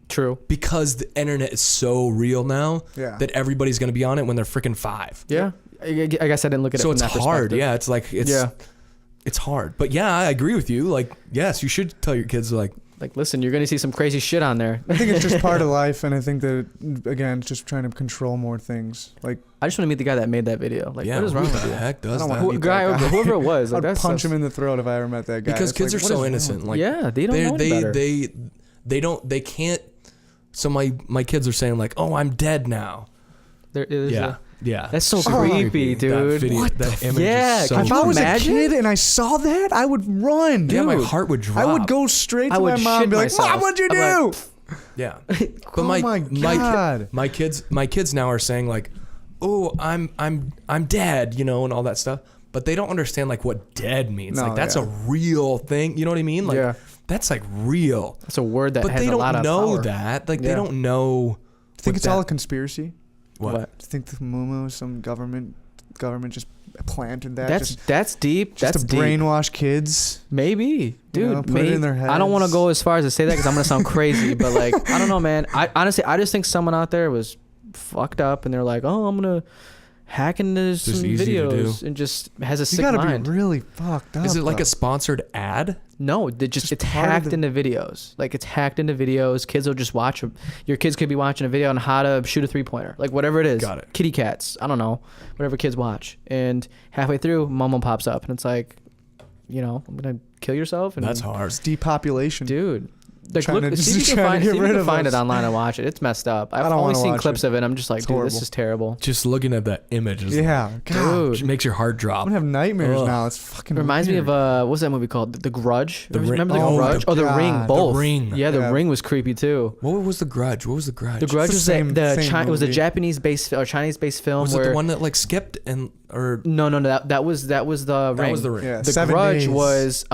Speaker 1: True. Because
Speaker 3: the internet is so real now that everybody's going to be on it when they're freaking 5.
Speaker 1: Yeah. I guess I didn't look at it from that perspective.
Speaker 3: So it's hard. Yeah. It's like, it's hard. But yeah, I agree with you. Like, yes, you should tell your kids, like,
Speaker 1: listen, you're going to see some crazy shit on there.
Speaker 2: I think it's just part of life. And I think that, again, just trying to control more things. Like,
Speaker 1: I just want to meet the guy that made that video. Like, what is wrong with you?
Speaker 3: Heck does that?
Speaker 1: Whoever it was. Like,
Speaker 2: I'd punch him in the throat if I ever met that guy.
Speaker 3: Because kids are so innocent. Like,
Speaker 1: yeah, they don't know better.
Speaker 3: They can't. So my kids are saying like, oh, I'm dead now.
Speaker 1: There is
Speaker 3: yeah.
Speaker 1: That's so creepy, dude.
Speaker 3: That video,
Speaker 2: what
Speaker 3: that
Speaker 2: the
Speaker 3: image is so
Speaker 2: if I was a kid and I saw that, I would run.
Speaker 3: Yeah, my heart would drop.
Speaker 2: I would go straight to my mom and be like, Mom, what'd you do?
Speaker 3: Yeah. But my kids now are saying like, oh, I'm dead, you know, and all that stuff. but they don't understand like what dead means.
Speaker 2: No,
Speaker 3: Like that's a real thing. You know what I mean? Like
Speaker 1: Yeah.
Speaker 3: that's like real.
Speaker 1: That's a word that
Speaker 3: But
Speaker 1: has
Speaker 3: they
Speaker 1: a lot
Speaker 3: don't
Speaker 1: of
Speaker 3: know
Speaker 1: power.
Speaker 3: that. Like they
Speaker 1: Yeah.
Speaker 3: don't know.
Speaker 2: Think
Speaker 3: what
Speaker 2: it's all a conspiracy?
Speaker 3: What?
Speaker 2: Do you think the Mumu, some government just planted that?
Speaker 1: That's deep.
Speaker 2: Just
Speaker 1: That's
Speaker 2: to
Speaker 1: deep.
Speaker 2: brainwash kids.
Speaker 1: Maybe, dude.
Speaker 2: You know, put it in their
Speaker 1: I don't want to
Speaker 2: heads.
Speaker 1: go as far as to say that because I'm gonna sound crazy, but like I don't know, man. I honestly, I just think someone out there was fucked up and they're like, oh, I'm gonna hack into some
Speaker 3: easy to
Speaker 1: videos
Speaker 3: do.
Speaker 1: and just has a
Speaker 2: You
Speaker 1: sick
Speaker 2: gotta
Speaker 1: mind.
Speaker 2: be really fucked up.
Speaker 3: Is it like
Speaker 2: though.
Speaker 3: a sponsored ad?
Speaker 1: No, they just
Speaker 2: Just
Speaker 1: it's
Speaker 2: part of
Speaker 1: hacked
Speaker 2: the-
Speaker 1: into videos. Like it's hacked into videos. Kids will just watch them. Your kids could be watching a video on how to shoot a 3-pointer, like whatever it is.
Speaker 3: Got it.
Speaker 1: Kitty cats. I don't know, whatever kids watch. And halfway through, Momo pops up, and it's like, you know, I'm gonna kill yourself. And
Speaker 3: That's hard.
Speaker 2: It's depopulation?
Speaker 1: dude. Like,
Speaker 2: Trying
Speaker 1: look,
Speaker 2: to-
Speaker 1: see if
Speaker 2: just
Speaker 1: you can
Speaker 2: trying to
Speaker 1: find,
Speaker 2: get
Speaker 1: see if you
Speaker 2: rid
Speaker 1: can
Speaker 2: of
Speaker 1: find
Speaker 2: us.
Speaker 1: it online and watch it. It's messed up. I've
Speaker 2: don't
Speaker 1: only
Speaker 2: wanna
Speaker 1: seen
Speaker 2: watch
Speaker 1: clips
Speaker 2: it.
Speaker 1: of it. I'm just like,
Speaker 2: It's
Speaker 1: dude,
Speaker 2: horrible.
Speaker 1: this is terrible.
Speaker 3: Just looking at that image is
Speaker 2: Yeah. God.
Speaker 1: Dude.
Speaker 3: it makes your heart drop.
Speaker 2: I'm gonna have nightmares
Speaker 3: Ugh.
Speaker 2: now. It's fucking
Speaker 1: Reminds me
Speaker 2: weird.
Speaker 1: of what's that movie called? The Grudge.
Speaker 3: The Ring-
Speaker 1: Remember the
Speaker 3: oh,
Speaker 1: Grudge?
Speaker 2: the-
Speaker 1: Oh, The Ring.
Speaker 2: God.
Speaker 1: Both.
Speaker 3: The Ring.
Speaker 1: Yeah, The
Speaker 2: Yeah.
Speaker 1: Ring was creepy too.
Speaker 3: What was the Grudge? What was the Grudge?
Speaker 1: The Grudge
Speaker 2: the
Speaker 1: was
Speaker 2: same-
Speaker 1: the
Speaker 2: same
Speaker 1: it was a
Speaker 2: movie.
Speaker 1: Japanese-based or Chinese-based film
Speaker 3: Was it
Speaker 1: where
Speaker 3: the one that like skipped and or
Speaker 1: no, that was the Ring.
Speaker 3: that was the Ring?
Speaker 2: Yeah.
Speaker 1: The
Speaker 2: 7
Speaker 1: Grudge
Speaker 2: days.
Speaker 1: was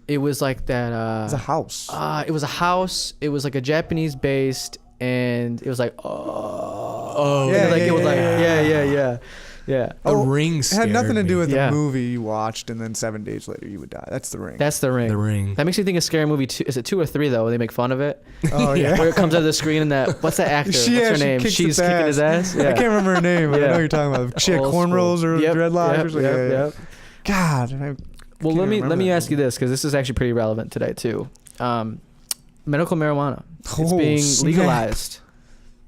Speaker 1: it was like that
Speaker 2: It's a house.
Speaker 1: it was a house. It was like a Japanese based, and it was like
Speaker 3: Oh,
Speaker 2: Yeah,
Speaker 1: like it was like
Speaker 2: yeah.
Speaker 1: yeah.
Speaker 3: The
Speaker 2: Oh,
Speaker 3: Ring.
Speaker 2: It had nothing to
Speaker 3: scared
Speaker 2: do
Speaker 3: me.
Speaker 2: with
Speaker 1: Yeah.
Speaker 2: the movie you watched, and then 7 days later you would die. That's the Ring.
Speaker 1: That's The Ring.
Speaker 3: The Ring.
Speaker 1: That makes me think of Scary Movie 2. Is it 2 or 3 though? Where they make fun of it,
Speaker 2: Oh yeah.
Speaker 1: where it comes out of the screen and that what's that actor?
Speaker 2: She-
Speaker 1: what's her
Speaker 2: she
Speaker 1: name?
Speaker 2: kicks
Speaker 1: She's
Speaker 2: its
Speaker 1: kicking his ass. Yeah.
Speaker 2: I can't remember her name, but I know
Speaker 1: Yeah.
Speaker 2: what you're talking about. She had
Speaker 1: Old
Speaker 2: cornrows
Speaker 1: school.
Speaker 2: or
Speaker 1: Yep,
Speaker 2: dreadlocks.
Speaker 1: yep,
Speaker 2: or something. Yeah, yeah.
Speaker 1: yep.
Speaker 2: God.
Speaker 1: Well,
Speaker 2: can't
Speaker 1: let me
Speaker 2: remember that
Speaker 1: ask you this because this is actually pretty relevant today too. Medical marijuana. It's
Speaker 2: Oh,
Speaker 1: being
Speaker 2: snap.
Speaker 1: legalized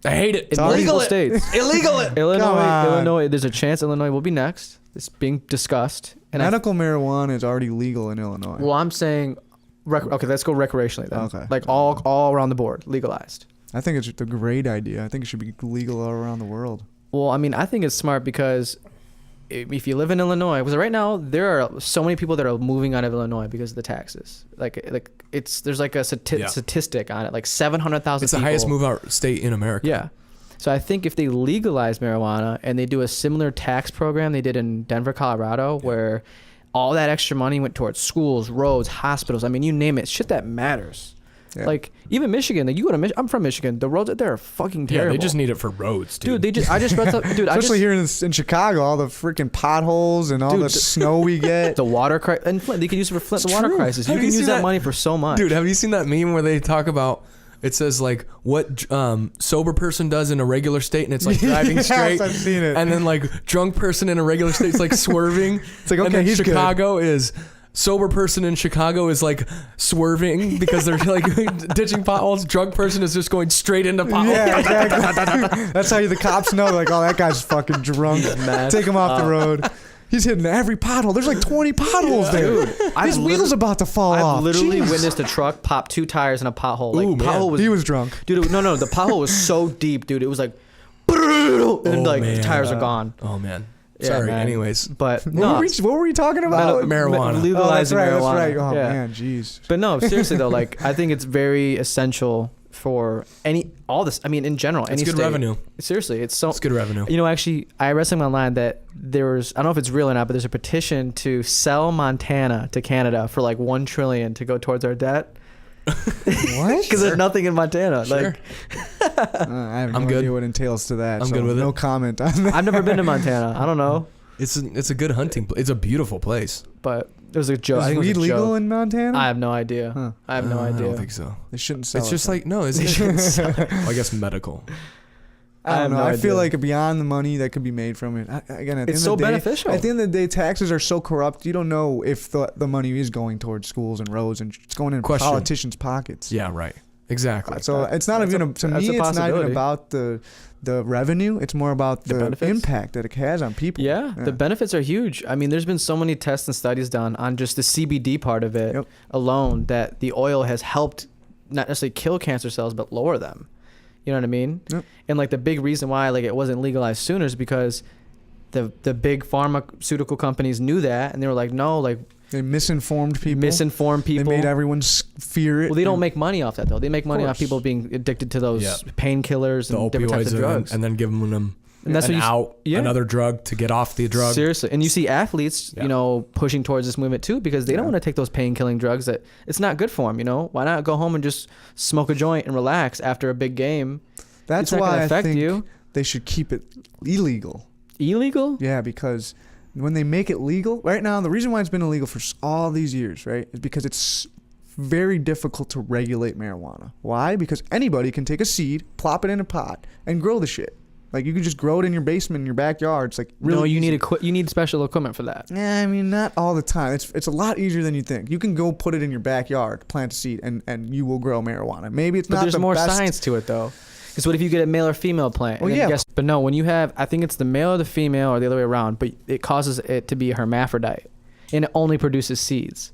Speaker 3: I hate it.
Speaker 1: in
Speaker 2: already-
Speaker 1: multiple
Speaker 3: Illegal it.
Speaker 1: states.
Speaker 3: Illegal it.
Speaker 1: Illinois,
Speaker 2: on.
Speaker 1: There's a chance Illinois will be next. It's being discussed. And
Speaker 2: Medical marijuana is already legal in Illinois.
Speaker 1: well, I'm saying, okay, let's go recreationally then.
Speaker 2: Okay.
Speaker 1: Like all around the board, legalized.
Speaker 2: I think it's a great idea. I think it should be legal all around the world.
Speaker 1: Well, I mean, I think it's smart because if you live in Illinois, because right now there are so many people that are moving out of Illinois because of the taxes. Like there's like a
Speaker 3: Yeah.
Speaker 1: statistic on it, like 700,000.
Speaker 3: It's the highest move out state in America.
Speaker 1: Yeah. So I think if they legalize marijuana and they do a similar tax program they did in Denver, Colorado, where all that extra money went towards schools, roads, hospitals. I mean, you name it, shit that matters.
Speaker 2: Yeah.
Speaker 1: Like even Michigan, like you go to I'm from Michigan. The roads out there are fucking
Speaker 3: Yeah,
Speaker 1: terrible.
Speaker 3: they just need it for roads, dude.
Speaker 1: I just read something, dude.
Speaker 2: Especially here in Chicago, all the freaking potholes and all
Speaker 1: Dude,
Speaker 2: the snow we get.
Speaker 1: the water crisis and Flint. They could use it for Flint.
Speaker 2: It's
Speaker 1: The water
Speaker 2: true.
Speaker 1: crisis.
Speaker 3: Have
Speaker 1: You
Speaker 3: you
Speaker 1: can use
Speaker 3: seen
Speaker 1: that
Speaker 3: that-
Speaker 1: money for so much.
Speaker 3: Dude, have you seen that meme where they talk about? It says like what sober person does in a regular state, and it's like driving
Speaker 2: Yes,
Speaker 3: straight.
Speaker 2: I've seen it.
Speaker 3: And then like drunk person in a regular state's like swerving.
Speaker 2: It's like,
Speaker 3: and
Speaker 2: okay,
Speaker 3: then
Speaker 2: he's good.
Speaker 3: Chicago is sober person in Chicago is like swerving because they're like ditching potholes. Drunk person is just going straight into potholes.
Speaker 2: Yeah, exactly. That's how the cops know. Like, oh, that guy's fucking drunk.
Speaker 1: Messed
Speaker 2: Take him off the road. He's hitting every pothole. There's like 20 potholes there.
Speaker 1: Dude,
Speaker 2: His wheel's about to fall off.
Speaker 1: I've literally
Speaker 2: Jeez.
Speaker 1: witnessed a truck pop 2 tires in a pothole. Like
Speaker 3: Ooh, man.
Speaker 1: pothole was
Speaker 2: He was drunk.
Speaker 1: dude. No, the pothole was so deep, dude. It was like, and like
Speaker 3: man.
Speaker 1: the tires are gone.
Speaker 3: Oh man.
Speaker 1: Yeah,
Speaker 3: Sorry.
Speaker 1: man.
Speaker 3: Anyways,
Speaker 1: But
Speaker 2: What,
Speaker 1: no,
Speaker 2: what were we talking about?
Speaker 3: marijuana.
Speaker 1: legalizing
Speaker 2: That's
Speaker 1: marijuana.
Speaker 2: right. Oh,
Speaker 1: Yeah.
Speaker 2: man. Jeez.
Speaker 1: But no, seriously though, like I think it's very essential for all this. I mean, in general, any
Speaker 3: it's good
Speaker 1: state.
Speaker 3: revenue.
Speaker 1: Seriously, it's so.
Speaker 3: It's good revenue.
Speaker 1: You know, actually, I read something online that there's, I don't know if it's real or not, but there's a petition to sell Montana to Canada for like $1 trillion to go towards our debt.
Speaker 2: What?
Speaker 1: Because there's nothing in Montana.
Speaker 3: Sure.
Speaker 1: Like,
Speaker 2: I have no
Speaker 3: I'm good.
Speaker 2: idea what entails to that.
Speaker 3: I'm
Speaker 2: so
Speaker 3: good with
Speaker 2: no
Speaker 3: it.
Speaker 2: comment on that.
Speaker 1: I've never been to Montana. I don't know,
Speaker 3: It's a good hunting. It's a beautiful place.
Speaker 1: but it was a joke. I
Speaker 2: Is
Speaker 1: think it
Speaker 2: weed
Speaker 1: was a
Speaker 2: legal
Speaker 1: joke.
Speaker 2: in Montana?
Speaker 1: I have no idea.
Speaker 2: Huh.
Speaker 1: I have no
Speaker 3: I
Speaker 1: idea.
Speaker 3: don't think so.
Speaker 2: They shouldn't sell
Speaker 3: It's
Speaker 2: it
Speaker 3: just
Speaker 2: then.
Speaker 3: like no. Isn't it? Well, I guess medical.
Speaker 2: I
Speaker 1: I
Speaker 2: don't
Speaker 1: have
Speaker 2: know.
Speaker 1: no
Speaker 2: I feel
Speaker 1: idea.
Speaker 2: like beyond the money that could be made from it. Again, at the
Speaker 1: It's
Speaker 2: end
Speaker 1: so
Speaker 2: of the day,
Speaker 1: beneficial.
Speaker 2: At the end of the day, taxes are so corrupt. You don't know if the money is going towards schools and roads, and it's going in
Speaker 3: Question.
Speaker 2: politicians' pockets.
Speaker 3: Yeah. Right. Exactly.
Speaker 2: So it's not
Speaker 1: That's
Speaker 2: even
Speaker 1: a-
Speaker 2: to
Speaker 1: that's
Speaker 2: me.
Speaker 1: a
Speaker 2: It's not even
Speaker 1: possibility.
Speaker 2: about the revenue. It's more about
Speaker 1: The
Speaker 2: the
Speaker 1: benefits?
Speaker 2: impact that it has on people.
Speaker 1: Yeah, the benefits are huge. I mean, there's been so many tests and studies done on just the CBD part of it
Speaker 2: Yep.
Speaker 1: alone that the oil has helped not necessarily kill cancer cells but lower them. You know what I mean?
Speaker 2: Yep.
Speaker 1: And like the big reason why like it wasn't legalized sooner is because the big pharmaceutical companies knew that and they were like, no, like
Speaker 2: They misinformed people.
Speaker 1: misinformed people.
Speaker 2: They made everyone fear it.
Speaker 1: Well, they don't make money off that though. They make money off
Speaker 2: course.
Speaker 1: people being addicted to those
Speaker 3: Yeah.
Speaker 1: painkillers
Speaker 3: the
Speaker 1: and different types
Speaker 3: opioids
Speaker 1: of drugs.
Speaker 3: and then giving them
Speaker 1: And that's
Speaker 3: an
Speaker 1: what
Speaker 3: out,
Speaker 1: yeah.
Speaker 3: another drug to get off the drug.
Speaker 1: Seriously. And you see athletes,
Speaker 3: Yeah.
Speaker 1: you know, pushing towards this movement too, because they don't
Speaker 2: Yeah.
Speaker 1: want to take those pain-killing drugs that it's not good for them, you know? Why not go home and just smoke a joint and relax after a big game?
Speaker 2: That's
Speaker 1: It's not
Speaker 2: why
Speaker 1: gonna
Speaker 2: I
Speaker 1: affect
Speaker 2: think
Speaker 1: you.
Speaker 2: they should keep it illegal.
Speaker 1: Illegal?
Speaker 2: Yeah, because when they make it legal, right now, the reason why it's been illegal for all these years, right, is because it's very difficult to regulate marijuana. Why? Because anybody can take a seed, plop it in a pot, and grow the shit. Like, you can just grow it in your basement, in your backyard. It's like really
Speaker 1: no, you
Speaker 2: easy.
Speaker 1: you need special equipment for that.
Speaker 2: Yeah, I mean, not all the time. It's a lot easier than you think. You can go put it in your backyard, plant a seed, and you will grow marijuana. Maybe it's
Speaker 1: But
Speaker 2: not
Speaker 1: there's
Speaker 2: the
Speaker 1: more
Speaker 2: best.
Speaker 1: science to it though. Because what if you get a male or female plant?
Speaker 2: Well,
Speaker 1: And then
Speaker 2: yeah.
Speaker 1: But no, when you have, I think it's the male or the female or the other way around, but it causes it to be a hermaphrodite, and it only produces seeds.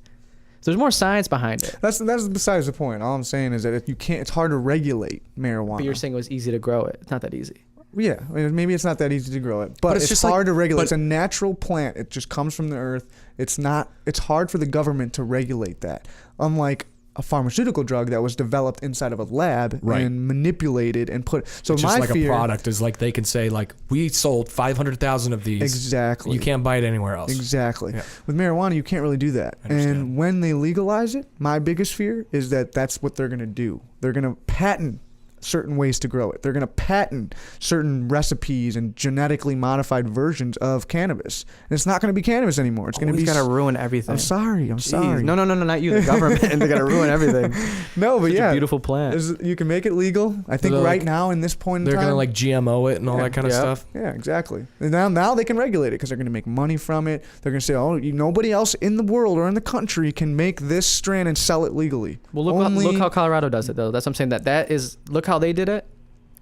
Speaker 1: So there's more science behind it.
Speaker 2: That's besides the point. All I'm saying is that if you can't, it's hard to regulate marijuana.
Speaker 1: But you're saying it was easy to grow it. It's not that easy.
Speaker 2: Yeah, I mean, maybe it's not that easy to grow it, but it's
Speaker 3: just
Speaker 2: hard to regulate.
Speaker 3: but-
Speaker 2: It's a natural plant. It just comes from the earth. It's hard for the government to regulate that. Unlike a pharmaceutical drug that was developed inside of a lab
Speaker 3: Right.
Speaker 2: and manipulated and put. So
Speaker 3: It's
Speaker 2: my
Speaker 3: just like
Speaker 2: fear,
Speaker 3: a product is like they can say like we sold 500,000 of these.
Speaker 2: exactly.
Speaker 3: You can't buy it anywhere else.
Speaker 2: Exactly.
Speaker 3: Yeah.
Speaker 2: With marijuana, you can't really do that.
Speaker 3: I understand.
Speaker 2: And when they legalize it, my biggest fear is that that's what they're going to do. They're going to patent certain ways to grow it. They're going to patent certain recipes and genetically modified versions of cannabis. And it's not going to be cannabis anymore. It's going to be.
Speaker 1: got to ruin everything.
Speaker 2: I'm sorry. I'm
Speaker 1: Jeez.
Speaker 2: sorry.
Speaker 1: No, not you. The government. They got to ruin everything.
Speaker 2: No, but
Speaker 1: Such
Speaker 2: yeah.
Speaker 1: a beautiful plant.
Speaker 2: You can make it legal. I think
Speaker 3: They're
Speaker 2: right
Speaker 3: like-
Speaker 2: now in this point in
Speaker 3: They're
Speaker 2: time.
Speaker 3: gonna like GMO it and all
Speaker 2: Yeah.
Speaker 3: that kind of
Speaker 1: Yeah.
Speaker 3: stuff.
Speaker 2: Yeah, exactly. And now they can regulate it because they're going to make money from it. They're going to say, oh, nobody else in the world or in the country can make this strand and sell it legally.
Speaker 1: Well, look how Colorado does it though. That's what I'm saying. That is look how they did it,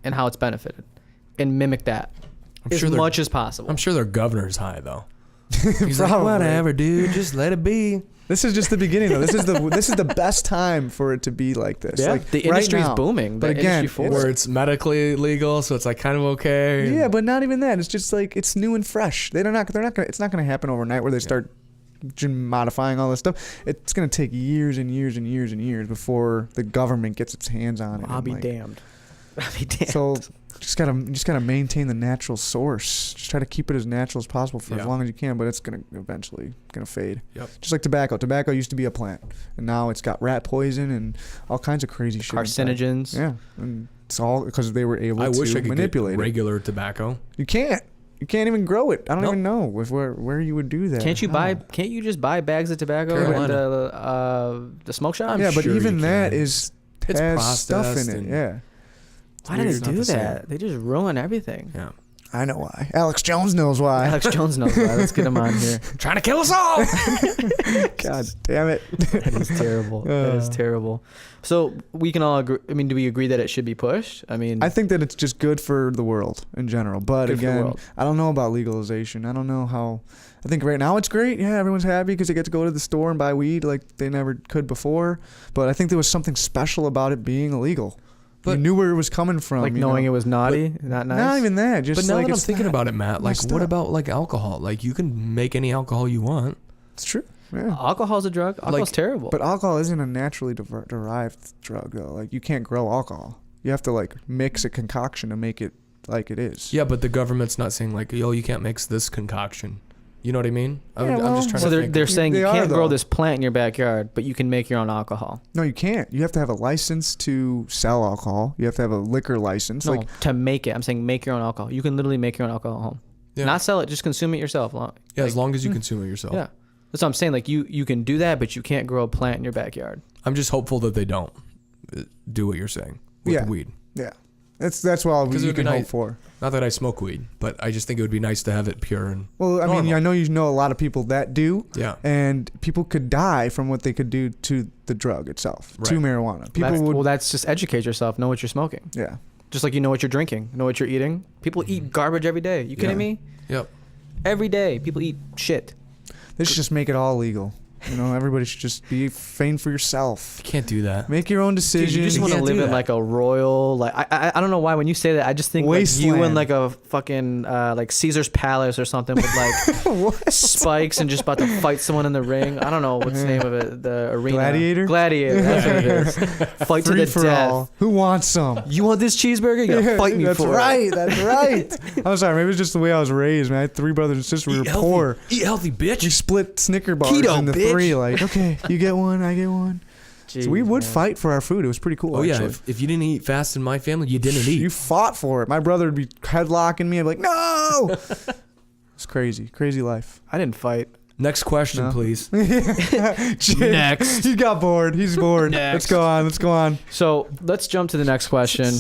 Speaker 1: and how it's benefited, and mimic that as
Speaker 3: they're-
Speaker 1: much as possible.
Speaker 3: I'm sure their governor's high though. He's like,
Speaker 2: Probably.
Speaker 3: whatever, dude. Just let it be.
Speaker 2: This is just the beginning, though. This is the best time for it to be like this.
Speaker 1: Yeah,
Speaker 2: Like,
Speaker 1: the
Speaker 2: right
Speaker 1: industry's
Speaker 2: now.
Speaker 1: booming.
Speaker 2: But
Speaker 1: The
Speaker 2: again,
Speaker 1: industry
Speaker 2: it's-
Speaker 3: Where it's medically legal, so it's like kind of okay.
Speaker 2: Yeah, but not even that. It's just like it's new and fresh. They're not gonna. It's not gonna happen overnight where they start modifying all this stuff. It's gonna take years and years and years and years before the government gets its hands on it.
Speaker 1: I'll
Speaker 2: and,
Speaker 1: be
Speaker 2: like,
Speaker 1: damned. I'll be damned.
Speaker 2: So just gotta maintain the natural source. Just try to keep it as natural as possible for as
Speaker 3: Yeah.
Speaker 2: long as you can. But it's gonna eventually fade.
Speaker 3: Yep.
Speaker 2: Just like tobacco. Tobacco used to be a plant, and now it's got rat poison and all kinds of crazy shit. inside.
Speaker 1: Carcinogens.
Speaker 2: Yeah, and it's all because they were able
Speaker 3: I
Speaker 2: to
Speaker 3: wish I could
Speaker 2: manipulate
Speaker 3: get
Speaker 2: it.
Speaker 3: regular tobacco.
Speaker 2: You can't. You can't even grow it. I don't
Speaker 3: Nope.
Speaker 2: even know where you would do that.
Speaker 1: Can't you
Speaker 2: How?
Speaker 1: buy? Can't you just buy bags of tobacco at the smoke shop?
Speaker 3: I'm
Speaker 2: Yeah, but
Speaker 3: sure
Speaker 2: even
Speaker 3: you
Speaker 2: that
Speaker 3: can.
Speaker 2: is
Speaker 3: It's
Speaker 2: has stuff
Speaker 3: processed
Speaker 2: in it.
Speaker 3: and-
Speaker 2: Yeah,
Speaker 1: Why do
Speaker 3: It's
Speaker 1: they
Speaker 3: not
Speaker 1: do
Speaker 3: the same.
Speaker 1: that? They just ruin everything.
Speaker 3: Yeah.
Speaker 2: I know why. Alex Jones knows why.
Speaker 1: Alex Jones knows why. Let's get him on here.
Speaker 3: Trying to kill us all.
Speaker 2: God damn it.
Speaker 1: That is terrible. That is terrible. So we can all agree. I mean, do we agree that it should be pushed? I mean,
Speaker 2: I think that it's just good for the world in general. But
Speaker 1: Good for the
Speaker 2: again,
Speaker 1: world.
Speaker 2: I don't know about legalization. I don't know how. I think right now it's great. Yeah, everyone's happy because they get to go to the store and buy weed like they never could before. But I think there was something special about it being illegal. You
Speaker 3: But-
Speaker 2: knew where it was coming from.
Speaker 1: like
Speaker 2: you
Speaker 1: knowing
Speaker 2: know?
Speaker 1: it was naughty, not nice.
Speaker 2: Not even that. Just
Speaker 3: But now
Speaker 2: like
Speaker 3: that I'm
Speaker 2: it's
Speaker 3: thinking
Speaker 2: not
Speaker 3: about it, Matt, like
Speaker 2: messed
Speaker 3: what
Speaker 2: up.
Speaker 3: about like alcohol? Like you can make any alcohol you want.
Speaker 2: It's true. Yeah.
Speaker 1: Alcohol's a drug. Alcohol's
Speaker 3: Like-
Speaker 1: terrible.
Speaker 2: But alcohol isn't a naturally derived drug though. Like you can't grow alcohol. You have to like mix a concoction to make it like it is.
Speaker 3: Yeah, but the government's not saying like, yo, you can't mix this concoction. You know what I mean? I'm
Speaker 2: Yeah, well,
Speaker 3: just trying
Speaker 1: so
Speaker 3: to
Speaker 1: they're
Speaker 3: think.
Speaker 1: they're saying
Speaker 2: They
Speaker 1: you
Speaker 2: are,
Speaker 1: can't grow
Speaker 2: though.
Speaker 1: this plant in your backyard, but you can make your own alcohol.
Speaker 2: No, you can't. You have to have a license to sell alcohol. You have to have a liquor license.
Speaker 1: No,
Speaker 2: Like
Speaker 1: to make it. I'm saying make your own alcohol. You can literally make your own alcohol at home.
Speaker 3: Yeah.
Speaker 1: Not sell it, just consume it yourself.
Speaker 3: Yeah, as long as you consume it yourself.
Speaker 1: Yeah. That's what I'm saying. Like you can do that, but you can't grow a plant in your backyard.
Speaker 3: I'm just hopeful that they don't do what you're saying with
Speaker 2: Yeah.
Speaker 3: weed.
Speaker 2: yeah, that's what
Speaker 3: Because it
Speaker 2: you
Speaker 3: would be
Speaker 2: can hope
Speaker 3: nice.
Speaker 2: for.
Speaker 3: Not that I smoke weed, but I just think it would be nice to have it pure and
Speaker 2: Well, I mean,
Speaker 3: normal.
Speaker 2: I know you know a lot of people that do,
Speaker 3: yeah.
Speaker 2: and people could die from what they could do to the drug itself, to
Speaker 3: Right.
Speaker 2: marijuana. People
Speaker 1: That's,
Speaker 2: would,
Speaker 1: well, that's just educate yourself. Know what you're smoking.
Speaker 2: yeah.
Speaker 1: Just like you know what you're drinking. Know what you're eating. People eat garbage every day. You kidding
Speaker 3: Yeah.
Speaker 1: me?
Speaker 3: Yep.
Speaker 1: Every day, people eat shit.
Speaker 2: They should just make it all legal. You know, everybody should just be fend for yourself.
Speaker 3: You can't do that.
Speaker 2: Make your own decisions.
Speaker 1: Dude, you just want to
Speaker 3: can't
Speaker 1: live
Speaker 3: do
Speaker 1: in
Speaker 3: that.
Speaker 1: like a royal, like I don't know why when you say that I just think like you
Speaker 2: Wasteland.
Speaker 1: in like a fucking like Caesar's palace or something with like spikes and just about to fight someone in the ring. I don't know what's the name of it. The arena.
Speaker 2: Gladiator?
Speaker 1: Gladiator. That's what it is. Fight to
Speaker 2: Free
Speaker 1: the
Speaker 2: for
Speaker 1: death.
Speaker 2: all. Who wants some?
Speaker 1: You want this cheeseburger? You gotta fight me
Speaker 2: that's
Speaker 1: for
Speaker 2: right.
Speaker 1: it.
Speaker 2: That's right. I'm sorry. Maybe it's just the way I was raised, man. I had 3 brothers and sisters. We were poor.
Speaker 3: Eat healthy, bitch.
Speaker 2: We split Snicker bars
Speaker 1: Keto,
Speaker 2: into
Speaker 1: bitch.
Speaker 2: 3. Like, okay, you get one, I get one.
Speaker 1: Jeez,
Speaker 2: So we would
Speaker 1: man.
Speaker 2: fight for our food. It was pretty cool.
Speaker 3: Oh yeah,
Speaker 2: actually.
Speaker 3: if you didn't eat fast in my family, you didn't eat.
Speaker 2: You fought for it. My brother would be headlocking me. I'd be like, no. It's crazy life.
Speaker 1: I didn't fight.
Speaker 3: Next question,
Speaker 2: No.
Speaker 3: please.
Speaker 1: Next.
Speaker 2: He got bored. He's bored.
Speaker 1: Next.
Speaker 2: Let's go on.
Speaker 1: So let's jump to the next question.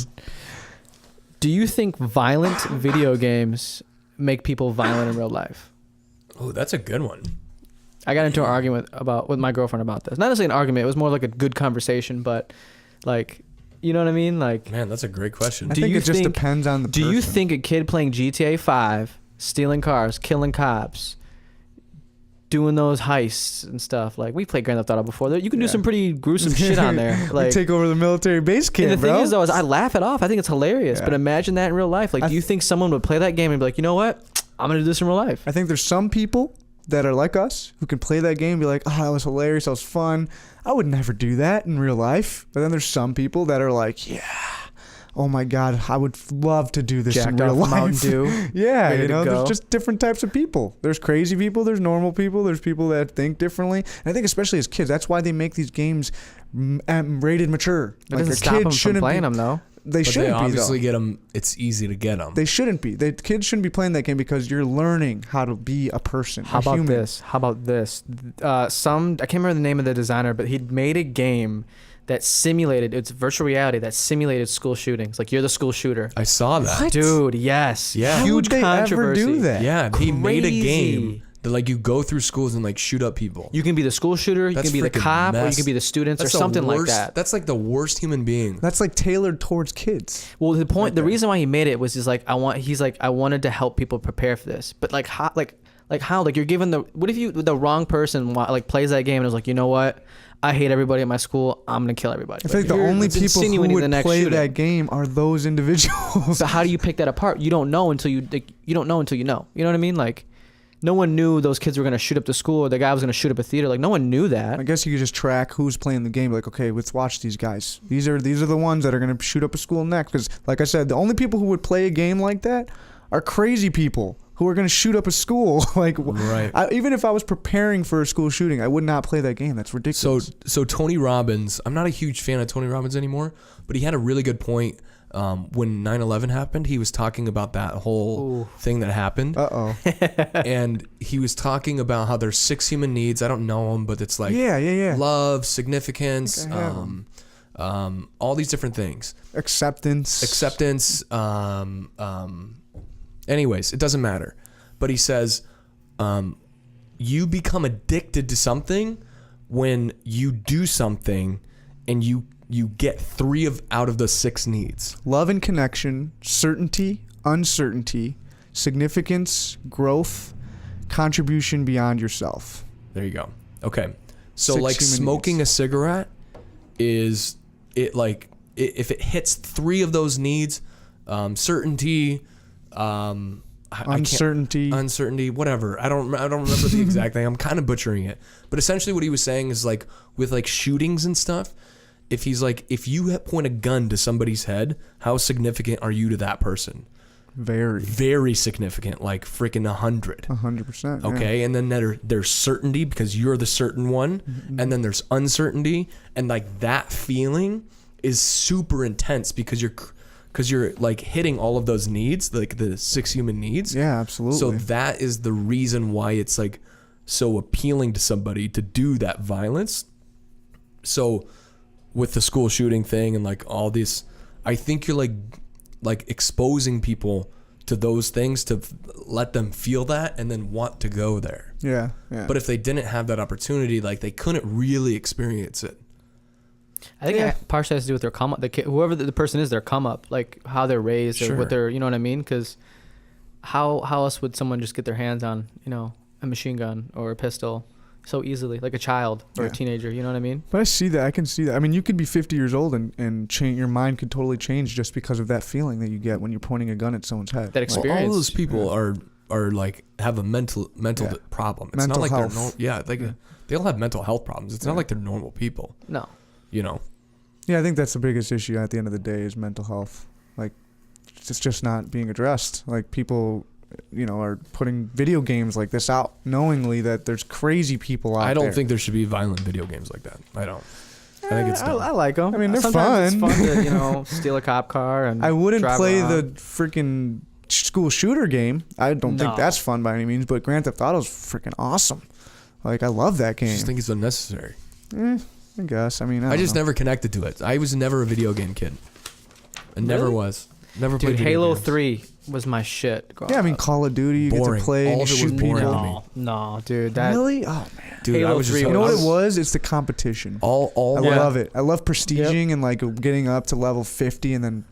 Speaker 1: Do you think violent video games make people violent in real life?
Speaker 3: Oh, that's a good one.
Speaker 1: I got into an argument with my girlfriend about this. Not necessarily an argument. It was more like a good conversation, but like, you know what I mean? Like,
Speaker 3: Man, that's a great question.
Speaker 2: I
Speaker 1: Do
Speaker 2: think
Speaker 1: you
Speaker 2: it just
Speaker 1: think-
Speaker 2: depends on the
Speaker 1: do
Speaker 2: person.
Speaker 1: you think a kid playing GTA 5, stealing cars, killing cops, doing those heists and stuff, like we played Grand Theft Auto before, you can do
Speaker 2: Yeah.
Speaker 1: some pretty gruesome shit on there.
Speaker 2: We
Speaker 1: Like,
Speaker 2: take over the military base camp,
Speaker 1: and the
Speaker 2: bro.
Speaker 1: thing is though, is I laugh it off. I think it's hilarious.
Speaker 2: Yeah.
Speaker 1: But imagine that in real life. Like,
Speaker 2: I
Speaker 1: do you think someone would play that game and be like, you know what? I'm gonna do this in real life.
Speaker 2: I think there's some people that are like us who can play that game and be like, oh, that was hilarious, that was fun. I would never do that in real life. But then there's some people that are like, yeah, oh my God, I would love to do this in
Speaker 1: Jacked
Speaker 2: real
Speaker 1: off
Speaker 2: life.
Speaker 1: Mountain Dew.
Speaker 2: Yeah,
Speaker 1: ready
Speaker 2: you
Speaker 1: to
Speaker 2: know,
Speaker 1: go.
Speaker 2: there's just different types of people. There's crazy people, there's normal people, there's people that think differently. And I think especially as kids, that's why they make these games rated mature.
Speaker 1: It doesn't stop them from playing them though.
Speaker 2: They
Speaker 3: But they
Speaker 2: shouldn't be,
Speaker 3: obviously
Speaker 2: though.
Speaker 3: get them. It's easy to get them.
Speaker 2: They shouldn't be. The kids shouldn't be playing that game because you're learning how to be a person.
Speaker 1: How
Speaker 2: a
Speaker 1: about
Speaker 2: human.
Speaker 1: this? How about this? I can't remember the name of the designer, but he'd made a game that simulated, it's virtual reality that simulated school shootings. Like you're the school shooter.
Speaker 3: I saw that.
Speaker 2: What?
Speaker 1: Dude, yes.
Speaker 3: Yeah.
Speaker 2: How
Speaker 1: Huge
Speaker 2: would they
Speaker 1: controversy.
Speaker 2: ever do that?
Speaker 3: Yeah, he made a
Speaker 1: Crazy.
Speaker 3: game that like you go through schools and like shoot up people.
Speaker 1: You can be the school shooter, you
Speaker 3: That's
Speaker 1: can be the
Speaker 3: freaking
Speaker 1: cop, or you
Speaker 3: messed.
Speaker 1: can be the students
Speaker 3: That's
Speaker 1: or
Speaker 3: the
Speaker 1: something like
Speaker 3: worst-
Speaker 1: that.
Speaker 3: That's like the worst human being.
Speaker 2: That's like tailored towards kids.
Speaker 1: Well, the reason why he made it was he's like I wanted to help people prepare for this. But like how like you're given what if the wrong person like plays that game and is like, you know what? I hate everybody at my school. I'm gonna kill everybody.
Speaker 2: I think the
Speaker 1: You're
Speaker 2: only people who
Speaker 1: insinuating
Speaker 2: would
Speaker 1: the next
Speaker 2: play
Speaker 1: shooting.
Speaker 2: that game are those individuals.
Speaker 1: So how do you pick that apart? You don't know until you don't know until you know. You know what I mean? Like, no one knew those kids were gonna shoot up the school or the guy was gonna shoot up a theater. Like, no one knew that.
Speaker 2: I guess you could just track who's playing the game. Like, okay, let's watch these guys. These are the ones that are gonna shoot up a school next. Because, like I said, the only people who would play a game like that are crazy people who are gonna shoot up a school. Like,
Speaker 3: Right.
Speaker 2: even if I was preparing for a school shooting, I would not play that game. That's ridiculous.
Speaker 3: So Tony Robbins, I'm not a huge fan of Tony Robbins anymore, but he had a really good point when 9/11 happened. He was talking about that whole thing that happened,
Speaker 2: Uh-oh.
Speaker 3: and he was talking about how there's 6 human needs. I don't know them, but it's like
Speaker 2: Yeah.
Speaker 3: love, significance,
Speaker 2: I think I have
Speaker 3: all these different things.
Speaker 2: Acceptance.
Speaker 3: Anyways, it doesn't matter. But he says, you become addicted to something when you do something and you get 3 out of the 6 needs.
Speaker 2: Love and connection, certainty, uncertainty, significance, growth, contribution beyond yourself.
Speaker 3: There you go. Okay. So
Speaker 2: 6
Speaker 3: like
Speaker 2: human
Speaker 3: smoking
Speaker 2: needs.
Speaker 3: a cigarette if it hits 3 of those needs, certainty, uncertainty, whatever. I don't remember the exact thing. I'm kind of butchering it. But essentially what he was saying is like with like shootings and stuff, if you point a gun to somebody's head, how significant are you to that person?
Speaker 2: Very.
Speaker 3: Very significant, like freaking 100.
Speaker 2: 100%.
Speaker 3: Okay, and then there's certainty because you're the certain one, and then there's uncertainty, and like that feeling is super intense because you're like hitting all of those needs, like the 6 human needs.
Speaker 2: Yeah, absolutely.
Speaker 3: So that is the reason why it's like so appealing to somebody to do that violence. So with the school shooting thing and like all this, I think you're like exposing people to those things to let them feel that and then want to go there.
Speaker 2: Yeah.
Speaker 3: But if they didn't have that opportunity, like they couldn't really experience it.
Speaker 1: I think it partially has to do with their come up. Whoever the person is, their come up, like how they're raised or what they're, you know what I mean? Because how else would someone just get their hands on, a machine gun or a pistol? so easily, like a child or a teenager. You know what I mean?
Speaker 2: But I see that. I can see that. I mean, you could be 50 years old and change. Your mind could totally change just because of that feeling that you get when you're pointing a gun at someone's head.
Speaker 1: That experience.
Speaker 3: All those people are like have a mental problem. It's
Speaker 2: mental
Speaker 3: not like
Speaker 2: health.
Speaker 3: They all have mental health problems. It's not like they're normal people.
Speaker 1: No.
Speaker 3: You know.
Speaker 2: Yeah, I think that's the biggest issue at the end of the day is mental health. Like, it's just not being addressed. Like, people, are putting video games like this out knowingly that there's crazy people out there.
Speaker 3: I don't think there should be violent video games like that. I don't. I think it's dumb.
Speaker 1: I like them.
Speaker 2: I mean, they're
Speaker 1: Sometimes
Speaker 2: fun.
Speaker 1: It's fun to, steal a cop car and
Speaker 2: I wouldn't
Speaker 1: drive
Speaker 2: play
Speaker 1: around.
Speaker 2: the freaking school shooter game. I don't think
Speaker 1: No.
Speaker 2: that's fun by any means, but Grand Theft Auto's freaking awesome. Like, I love that
Speaker 3: I
Speaker 2: game.
Speaker 3: just think it's unnecessary.
Speaker 2: I guess. I mean, I
Speaker 3: I just
Speaker 2: don't know.
Speaker 3: never connected to it. I was never a video game kid. I never
Speaker 1: Really?
Speaker 3: was. Never
Speaker 1: Dude,
Speaker 3: played video
Speaker 1: Halo
Speaker 3: games.
Speaker 1: 3 was my shit. growing
Speaker 2: Yeah, I mean,
Speaker 1: up.
Speaker 2: Call of Duty, you get
Speaker 3: Boring.
Speaker 2: to play
Speaker 3: All
Speaker 2: and
Speaker 3: of it was
Speaker 2: shoot
Speaker 3: boring
Speaker 2: people.
Speaker 3: to me.
Speaker 1: No, dude. That
Speaker 2: Really? Oh, man.
Speaker 3: Dude,
Speaker 1: Halo
Speaker 3: I was just
Speaker 1: 3
Speaker 2: You know what
Speaker 1: was-
Speaker 2: it was? It's the competition.
Speaker 3: all
Speaker 2: I
Speaker 1: Yeah.
Speaker 2: love it. I love prestiging and like getting up to level 50 and then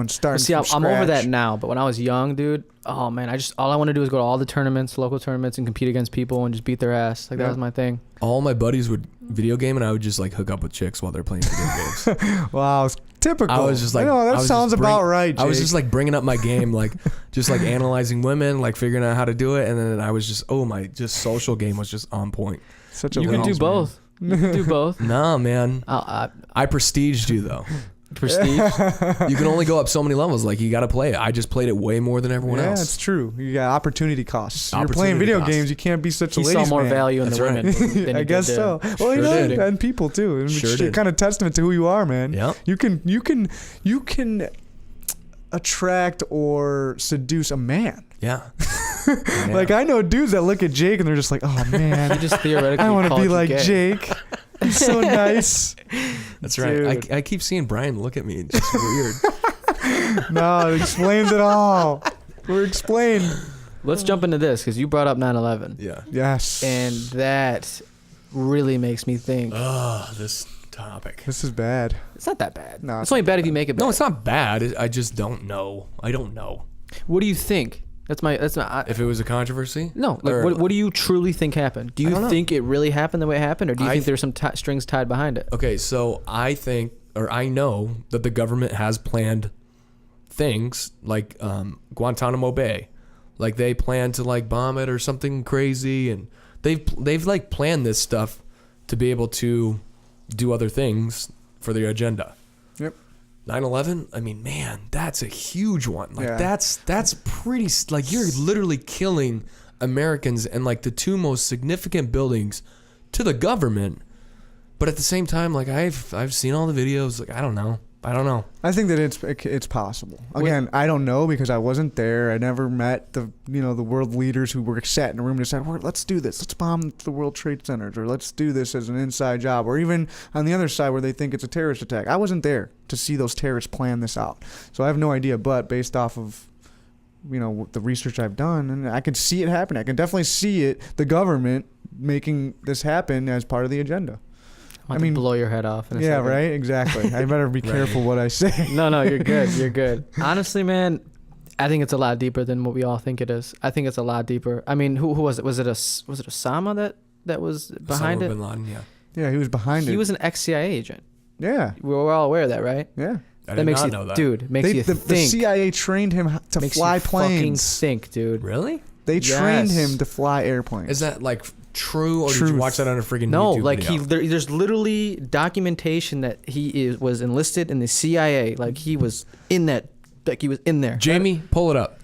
Speaker 2: starting
Speaker 1: See,
Speaker 2: from
Speaker 1: I'm over that
Speaker 2: scratch.
Speaker 1: now, but when I was young, dude, oh man, all I want to do is go to all the tournaments, local tournaments, and compete against people and just beat their ass. Like that
Speaker 2: Yeah.
Speaker 1: was my thing.
Speaker 3: all my buddies would video game, and I would just like hook up with chicks while they're playing video games.
Speaker 2: Wow, it's typical.
Speaker 3: I was just like,
Speaker 2: I know,
Speaker 3: I
Speaker 2: that
Speaker 3: was
Speaker 2: sounds
Speaker 3: just
Speaker 2: about right,
Speaker 3: I was
Speaker 2: Jake.
Speaker 3: just like bringing up my game, like just like analyzing women, like figuring out how to do it, and then I was just my social game was just on point.
Speaker 2: Such a
Speaker 1: You can do
Speaker 2: loser.
Speaker 1: both. You can do both.
Speaker 3: Nah, man, I prestiged you though.
Speaker 1: Prestige.
Speaker 3: You can only go up so many levels. Like you got to play it. I just played it way more than everyone
Speaker 2: Yeah,
Speaker 3: else.
Speaker 2: it's true. You got opportunity costs. You're
Speaker 3: Opportunity
Speaker 2: playing video
Speaker 3: costs.
Speaker 2: games. You can't be such a
Speaker 1: He
Speaker 2: ladies'
Speaker 1: saw more
Speaker 2: man.
Speaker 1: value in
Speaker 3: That's
Speaker 1: the
Speaker 3: right.
Speaker 1: women than
Speaker 2: I
Speaker 1: he
Speaker 2: guess
Speaker 1: did
Speaker 2: so.
Speaker 1: the-
Speaker 2: Well,
Speaker 3: Sure did.
Speaker 2: and people too. It's
Speaker 3: Sure did.
Speaker 2: kind of testament to who you are, man.
Speaker 3: Yep.
Speaker 2: You can attract or seduce a man.
Speaker 3: Yeah.
Speaker 2: Like I know dudes that look at Jake and they're just like, oh
Speaker 1: He
Speaker 2: man,
Speaker 1: just theoretically
Speaker 2: I want to
Speaker 1: called
Speaker 2: be
Speaker 1: you
Speaker 2: like
Speaker 1: gay.
Speaker 2: Jake. He's so nice.
Speaker 3: That's right.
Speaker 2: Dude.
Speaker 3: I keep seeing Brian look at me. It's just weird.
Speaker 2: No, it explains it all. We're explained.
Speaker 1: Let's jump into this because you brought up 9/11,
Speaker 3: Yeah.
Speaker 2: Yes.
Speaker 1: and that really makes me think.
Speaker 3: This topic.
Speaker 2: This is bad.
Speaker 1: It's not that bad.
Speaker 2: No,
Speaker 1: It's only bad if you make it bad.
Speaker 3: No, it's not bad. I just don't know. I don't know.
Speaker 1: What do you think? That's my.
Speaker 3: If it was a controversy?
Speaker 1: No, like
Speaker 3: Or-
Speaker 1: what do you truly think happened? Do
Speaker 3: I
Speaker 1: you
Speaker 3: don't know.
Speaker 1: think it really happened the way it happened, or do you
Speaker 3: I
Speaker 1: think there's some strings tied behind it?
Speaker 3: Okay, so I think, or I know that the government has planned things like Guantanamo Bay, like they plan to like bomb it or something crazy, and they've like planned this stuff to be able to do other things for their agenda.
Speaker 2: Yep.
Speaker 3: 9/11, I mean, man, that's a huge one. Like
Speaker 2: Yeah.
Speaker 3: that's pretty, like you're literally killing Americans and like the two most significant buildings to the government. But at the same time, like I've seen all the videos, like I don't know.
Speaker 2: I think that it's possible. Again, I don't know because I wasn't there. I never met the world leaders who were sat in a room and decided, well, let's do this. Let's bomb the World Trade Centers, or let's do this as an inside job, or even on the other side where they think it's a terrorist attack. I wasn't there to see those terrorists plan this out, so I have no idea. But based off of the research I've done, and I can see it happening. I can definitely see it. The government making this happen as part of the agenda.
Speaker 1: I mean, blow your head off. In a
Speaker 2: Yeah,
Speaker 1: second.
Speaker 2: right. Exactly. I better be careful what I say.
Speaker 1: No, you're good. You're good. Honestly, man, I think it's a lot deeper than what we all think it is. I think it's a lot deeper. I mean, who was it? Was it Osama that was behind
Speaker 3: Osama
Speaker 1: it?
Speaker 3: bin Laden, yeah.
Speaker 2: Yeah, he was behind it.
Speaker 1: He was an ex-CIA agent.
Speaker 2: Yeah,
Speaker 1: We're all aware of that, right?
Speaker 2: yeah.
Speaker 3: I
Speaker 1: That
Speaker 3: did
Speaker 1: makes
Speaker 3: not
Speaker 1: you,
Speaker 3: know that.
Speaker 1: dude. Makes you
Speaker 2: The
Speaker 1: think.
Speaker 2: CIA trained him to
Speaker 1: makes
Speaker 2: fly
Speaker 1: you fucking
Speaker 2: planes.
Speaker 1: think, dude.
Speaker 3: Really?
Speaker 2: They trained
Speaker 1: Yes.
Speaker 2: him to fly airplanes.
Speaker 3: Is that like true, or did
Speaker 2: Truth.
Speaker 3: you watch that on a freaking
Speaker 1: No,
Speaker 3: YouTube
Speaker 1: like
Speaker 3: video?
Speaker 1: there's literally documentation that he was enlisted in the CIA. Like he was in that. Like he was in there.
Speaker 3: Jamie, pull it up.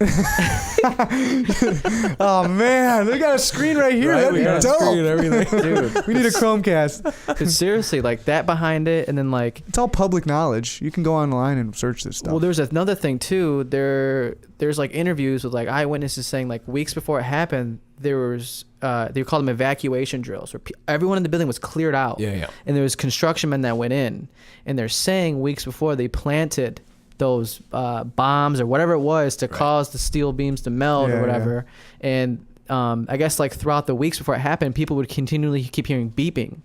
Speaker 2: Oh man, they got a screen right here.
Speaker 3: Right?
Speaker 2: That'd
Speaker 3: We
Speaker 2: be
Speaker 3: got a
Speaker 2: dope.
Speaker 3: screen and everything.
Speaker 1: Dude,
Speaker 2: We need a Chromecast.
Speaker 1: 'cause seriously, like that behind it, and then like,
Speaker 2: It's all public knowledge. You can go online and search this stuff.
Speaker 1: well, there's another thing too. There's like interviews with like eyewitnesses saying like weeks before it happened, there was they called them evacuation drills, where everyone in the building was cleared out.
Speaker 3: Yeah.
Speaker 1: And there was construction men that went in, and they're saying weeks before they planted those bombs or whatever it was to cause the steel beams to melt
Speaker 2: Yeah,
Speaker 1: or whatever. And I guess like throughout the weeks before it happened, people would continually keep hearing beeping,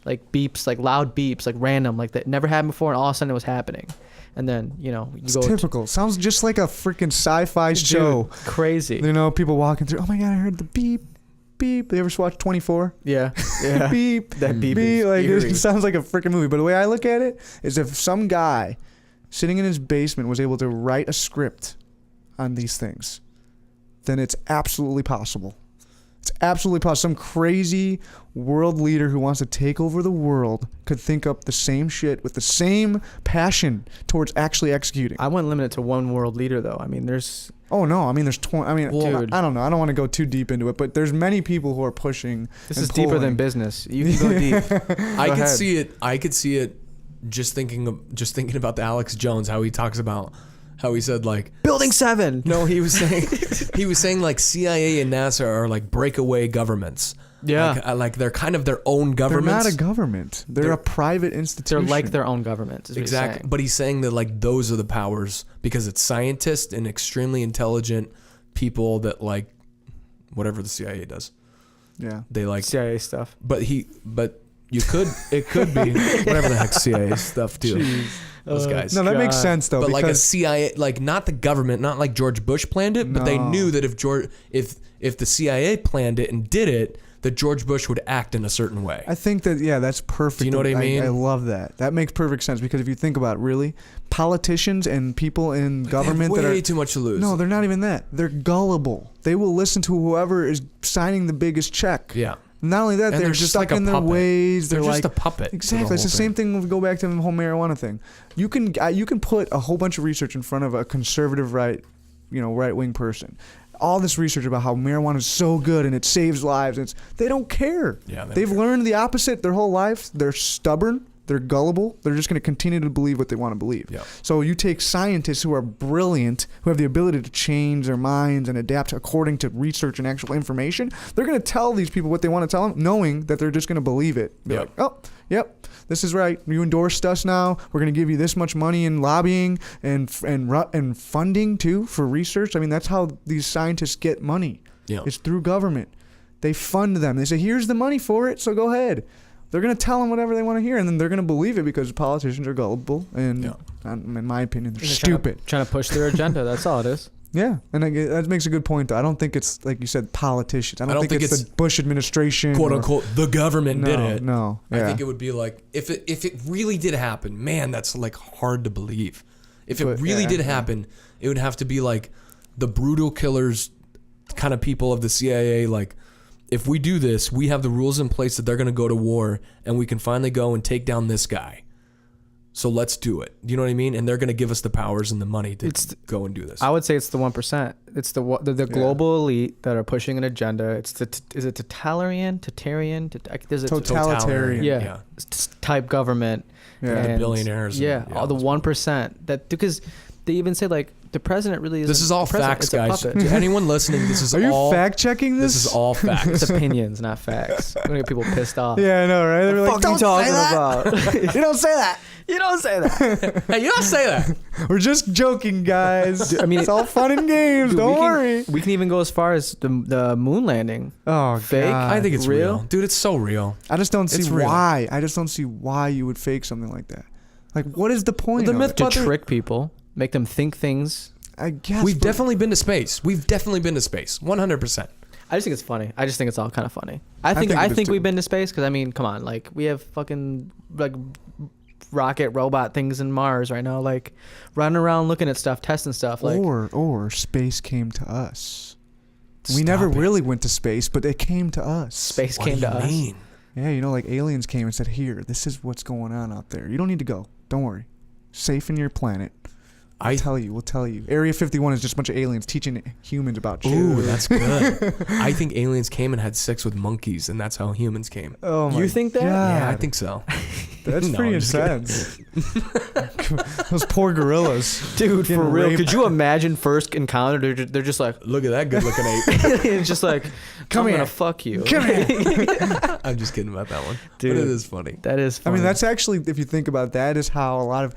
Speaker 1: like beeps, like loud beeps, like random, like that never happened before, and all of a sudden it was happening. And then you
Speaker 2: It's
Speaker 1: go
Speaker 2: typical. Sounds just like a freaking sci-fi
Speaker 1: Dude,
Speaker 2: show.
Speaker 1: crazy.
Speaker 2: People walking through. Oh my god, I heard the beep, beep. You ever watch 24?
Speaker 1: Yeah. Yeah.
Speaker 2: Beep.
Speaker 1: That beep
Speaker 2: Beep.
Speaker 1: is
Speaker 2: Like
Speaker 1: eerie.
Speaker 2: it sounds like a freaking movie. But the way I look at it is, if some guy sitting in his basement was able to write a script on these things, then it's absolutely possible. It's absolutely possible. Some crazy world leader who wants to take over the world could think up the same shit with the same passion towards actually executing.
Speaker 1: I wouldn't limit it to one world leader, though. I mean, there's...
Speaker 2: Oh, no. I mean, there's 20. I mean,
Speaker 1: Dude.
Speaker 2: I don't know. I don't want to go too deep into it, but there's many people who are pushing.
Speaker 1: This
Speaker 2: and
Speaker 1: is deeper than
Speaker 2: pulling.
Speaker 1: business. You can go deep.
Speaker 3: I
Speaker 1: Go
Speaker 3: could
Speaker 1: ahead.
Speaker 3: see it. I could see it. Just thinking about the Alex Jones, how he talks about how he said like
Speaker 1: Building 7.
Speaker 3: no, he was saying like CIA and NASA are like breakaway governments.
Speaker 1: Yeah.
Speaker 3: like they're kind of their own
Speaker 2: They're
Speaker 3: governments.
Speaker 2: not a government. They're
Speaker 3: They're-
Speaker 2: a private
Speaker 1: They're
Speaker 2: institution.
Speaker 1: like their own government. Is what he's
Speaker 3: Exactly.
Speaker 1: saying.
Speaker 3: But he's saying that like those are the powers because it's scientists and extremely intelligent people that like whatever the CIA does.
Speaker 2: Yeah.
Speaker 3: They like
Speaker 1: CIA stuff.
Speaker 3: but it could be whatever the heck CIA stuff too. Those guys.
Speaker 2: No, that makes
Speaker 1: God.
Speaker 2: sense though.
Speaker 3: But like a
Speaker 2: because
Speaker 3: CIA, like not the government, not like George Bush planned it, but they
Speaker 2: No.
Speaker 3: knew that if the CIA planned it and did it, that George Bush would act in a certain way.
Speaker 2: I think that, yeah, that's perfect.
Speaker 3: Do you know what I mean?
Speaker 2: I love that. That makes perfect sense because if you think about it, really, politicians and people in government
Speaker 3: they have
Speaker 2: that
Speaker 3: way
Speaker 2: are
Speaker 3: too much to lose.
Speaker 2: no, they're not even that. They're gullible. They will listen to whoever is signing the biggest check.
Speaker 3: Yeah.
Speaker 2: Not only that,
Speaker 3: And
Speaker 2: they're
Speaker 3: they're
Speaker 2: just
Speaker 3: just
Speaker 2: stuck
Speaker 3: like a
Speaker 2: in their
Speaker 3: puppet.
Speaker 2: ways.
Speaker 3: They're just
Speaker 2: like
Speaker 3: a puppet. to the
Speaker 2: exactly. It's
Speaker 3: whole
Speaker 2: the same
Speaker 3: thing.
Speaker 2: thing when we go back to the whole marijuana thing. You can put a whole bunch of research in front of a conservative right wing person. All this research about how marijuana is so good and it saves lives. And they don't care.
Speaker 3: Yeah, they don't
Speaker 2: They've
Speaker 3: care.
Speaker 2: learned the opposite their whole life. They're stubborn. They're gullible. They're just going to continue to believe what they want to believe.
Speaker 3: Yeah.
Speaker 2: So you take scientists who are brilliant, who have the ability to change their minds and adapt according to research and actual information. They're going to tell these people what they want to tell them, knowing that they're just going to believe it. Be
Speaker 3: Yep.
Speaker 2: like, oh, yep, this is right. You endorsed us now. We're going to give you this much money in lobbying and funding too for research. I mean, that's how these scientists get money.
Speaker 3: Yeah.
Speaker 2: It's through government. They fund them. They say, here's the money for it, so go ahead. They're going to tell them whatever they want to hear, and then they're going to believe it because politicians are gullible, and
Speaker 3: Yeah.
Speaker 2: in my opinion, they're
Speaker 1: They're
Speaker 2: stupid.
Speaker 1: Trying to push their agenda. That's all it is.
Speaker 2: Yeah, and that makes a good point, though. I don't think it's, like you said, politicians. I don't think it's the Bush administration.
Speaker 3: quote
Speaker 2: or-
Speaker 3: unquote the government did it.
Speaker 2: No,
Speaker 3: I
Speaker 2: yeah.
Speaker 3: think it would be like if it really did happen, man, that's like hard to believe. If it
Speaker 2: But,
Speaker 3: really
Speaker 2: yeah,
Speaker 3: did
Speaker 2: yeah.
Speaker 3: happen, it would have to be like the brutal killers kind of people of the CIA. Like, if we do this, we have the rules in place that they're going to go to war, and we can finally go and take down this guy. So let's do it. You know what I mean? And they're going to give us the powers and the money to go and do this.
Speaker 1: I would say it's the 1%. It's the global elite that are pushing an agenda. It's is it totalitarian? There's a
Speaker 2: Totalitarian.
Speaker 1: Yeah. Type government.
Speaker 2: Yeah.
Speaker 1: And
Speaker 3: The billionaires and-
Speaker 1: Yeah,
Speaker 3: yeah,
Speaker 1: all the
Speaker 3: those
Speaker 1: 1%. That because they even say like the president really is.
Speaker 3: This is all facts, guys. To anyone listening, this is
Speaker 2: Are you
Speaker 3: all
Speaker 2: fact checking this?
Speaker 3: This is all facts.
Speaker 1: It's opinions, not facts. I'm gonna get people pissed off.
Speaker 2: Yeah, I know, right? They're like,
Speaker 1: What are you talking about?
Speaker 2: you don't say that.
Speaker 1: You don't say that.
Speaker 3: Hey, you don't say that.
Speaker 2: We're just joking, guys.
Speaker 1: I mean,
Speaker 2: it's all fun and games.
Speaker 1: Dude,
Speaker 2: Don't
Speaker 1: we can-
Speaker 2: worry.
Speaker 1: We can even go as far as the moon landing.
Speaker 2: Oh,
Speaker 1: Fake?
Speaker 2: God.
Speaker 3: I think it's
Speaker 1: real?
Speaker 3: real. Dude, it's so real.
Speaker 2: I just don't
Speaker 3: It's
Speaker 2: see
Speaker 3: real.
Speaker 2: why. I just don't see why you would fake something like that. Like, what is the point?
Speaker 3: The
Speaker 2: of
Speaker 3: myth
Speaker 2: it?
Speaker 1: To
Speaker 3: But they-
Speaker 1: trick people, make them think things.
Speaker 2: I guess
Speaker 3: We've
Speaker 2: but-
Speaker 3: definitely been to space. 100%.
Speaker 1: I just think it's funny. I just think it's all kind of funny. I
Speaker 2: think
Speaker 1: think
Speaker 2: it is too.
Speaker 1: we've been to space because I mean, come on, like we have fucking like rocket robot things in Mars right now, like running around looking at stuff, testing stuff. Like
Speaker 2: or space came to us. We
Speaker 3: Stop
Speaker 2: never
Speaker 3: it.
Speaker 2: really went to space, but it came to us.
Speaker 1: space
Speaker 3: What
Speaker 1: came
Speaker 3: do
Speaker 1: to
Speaker 3: you
Speaker 1: us.
Speaker 3: mean?
Speaker 2: Yeah, you know, like aliens came and said, "Here, this is what's going on out there. You don't need to go. Don't worry. Safe in your planet." We'll tell you. Area 51 is just a bunch of aliens teaching humans about shit.
Speaker 3: Ooh, that's good. I think aliens came and had sex with monkeys, and that's how humans came.
Speaker 2: Oh my
Speaker 1: You think that?
Speaker 3: Yeah, I
Speaker 2: God.
Speaker 3: think so.
Speaker 2: That's
Speaker 3: No,
Speaker 2: pretty
Speaker 3: I'm just kidding.
Speaker 2: intense. Those poor gorillas.
Speaker 1: Dude, for
Speaker 2: Getting
Speaker 1: real.
Speaker 2: raped.
Speaker 1: Could you imagine first encounter? They're just like,
Speaker 3: Look at that good-looking ape.
Speaker 1: it's just like,
Speaker 2: Come
Speaker 1: I'm
Speaker 2: here.
Speaker 1: gonna fuck you.
Speaker 2: Come here.
Speaker 3: I'm just kidding about that one.
Speaker 1: Dude.
Speaker 3: But it is funny.
Speaker 1: That is
Speaker 2: I
Speaker 1: funny.
Speaker 2: mean, that's actually, if you think about it, that is how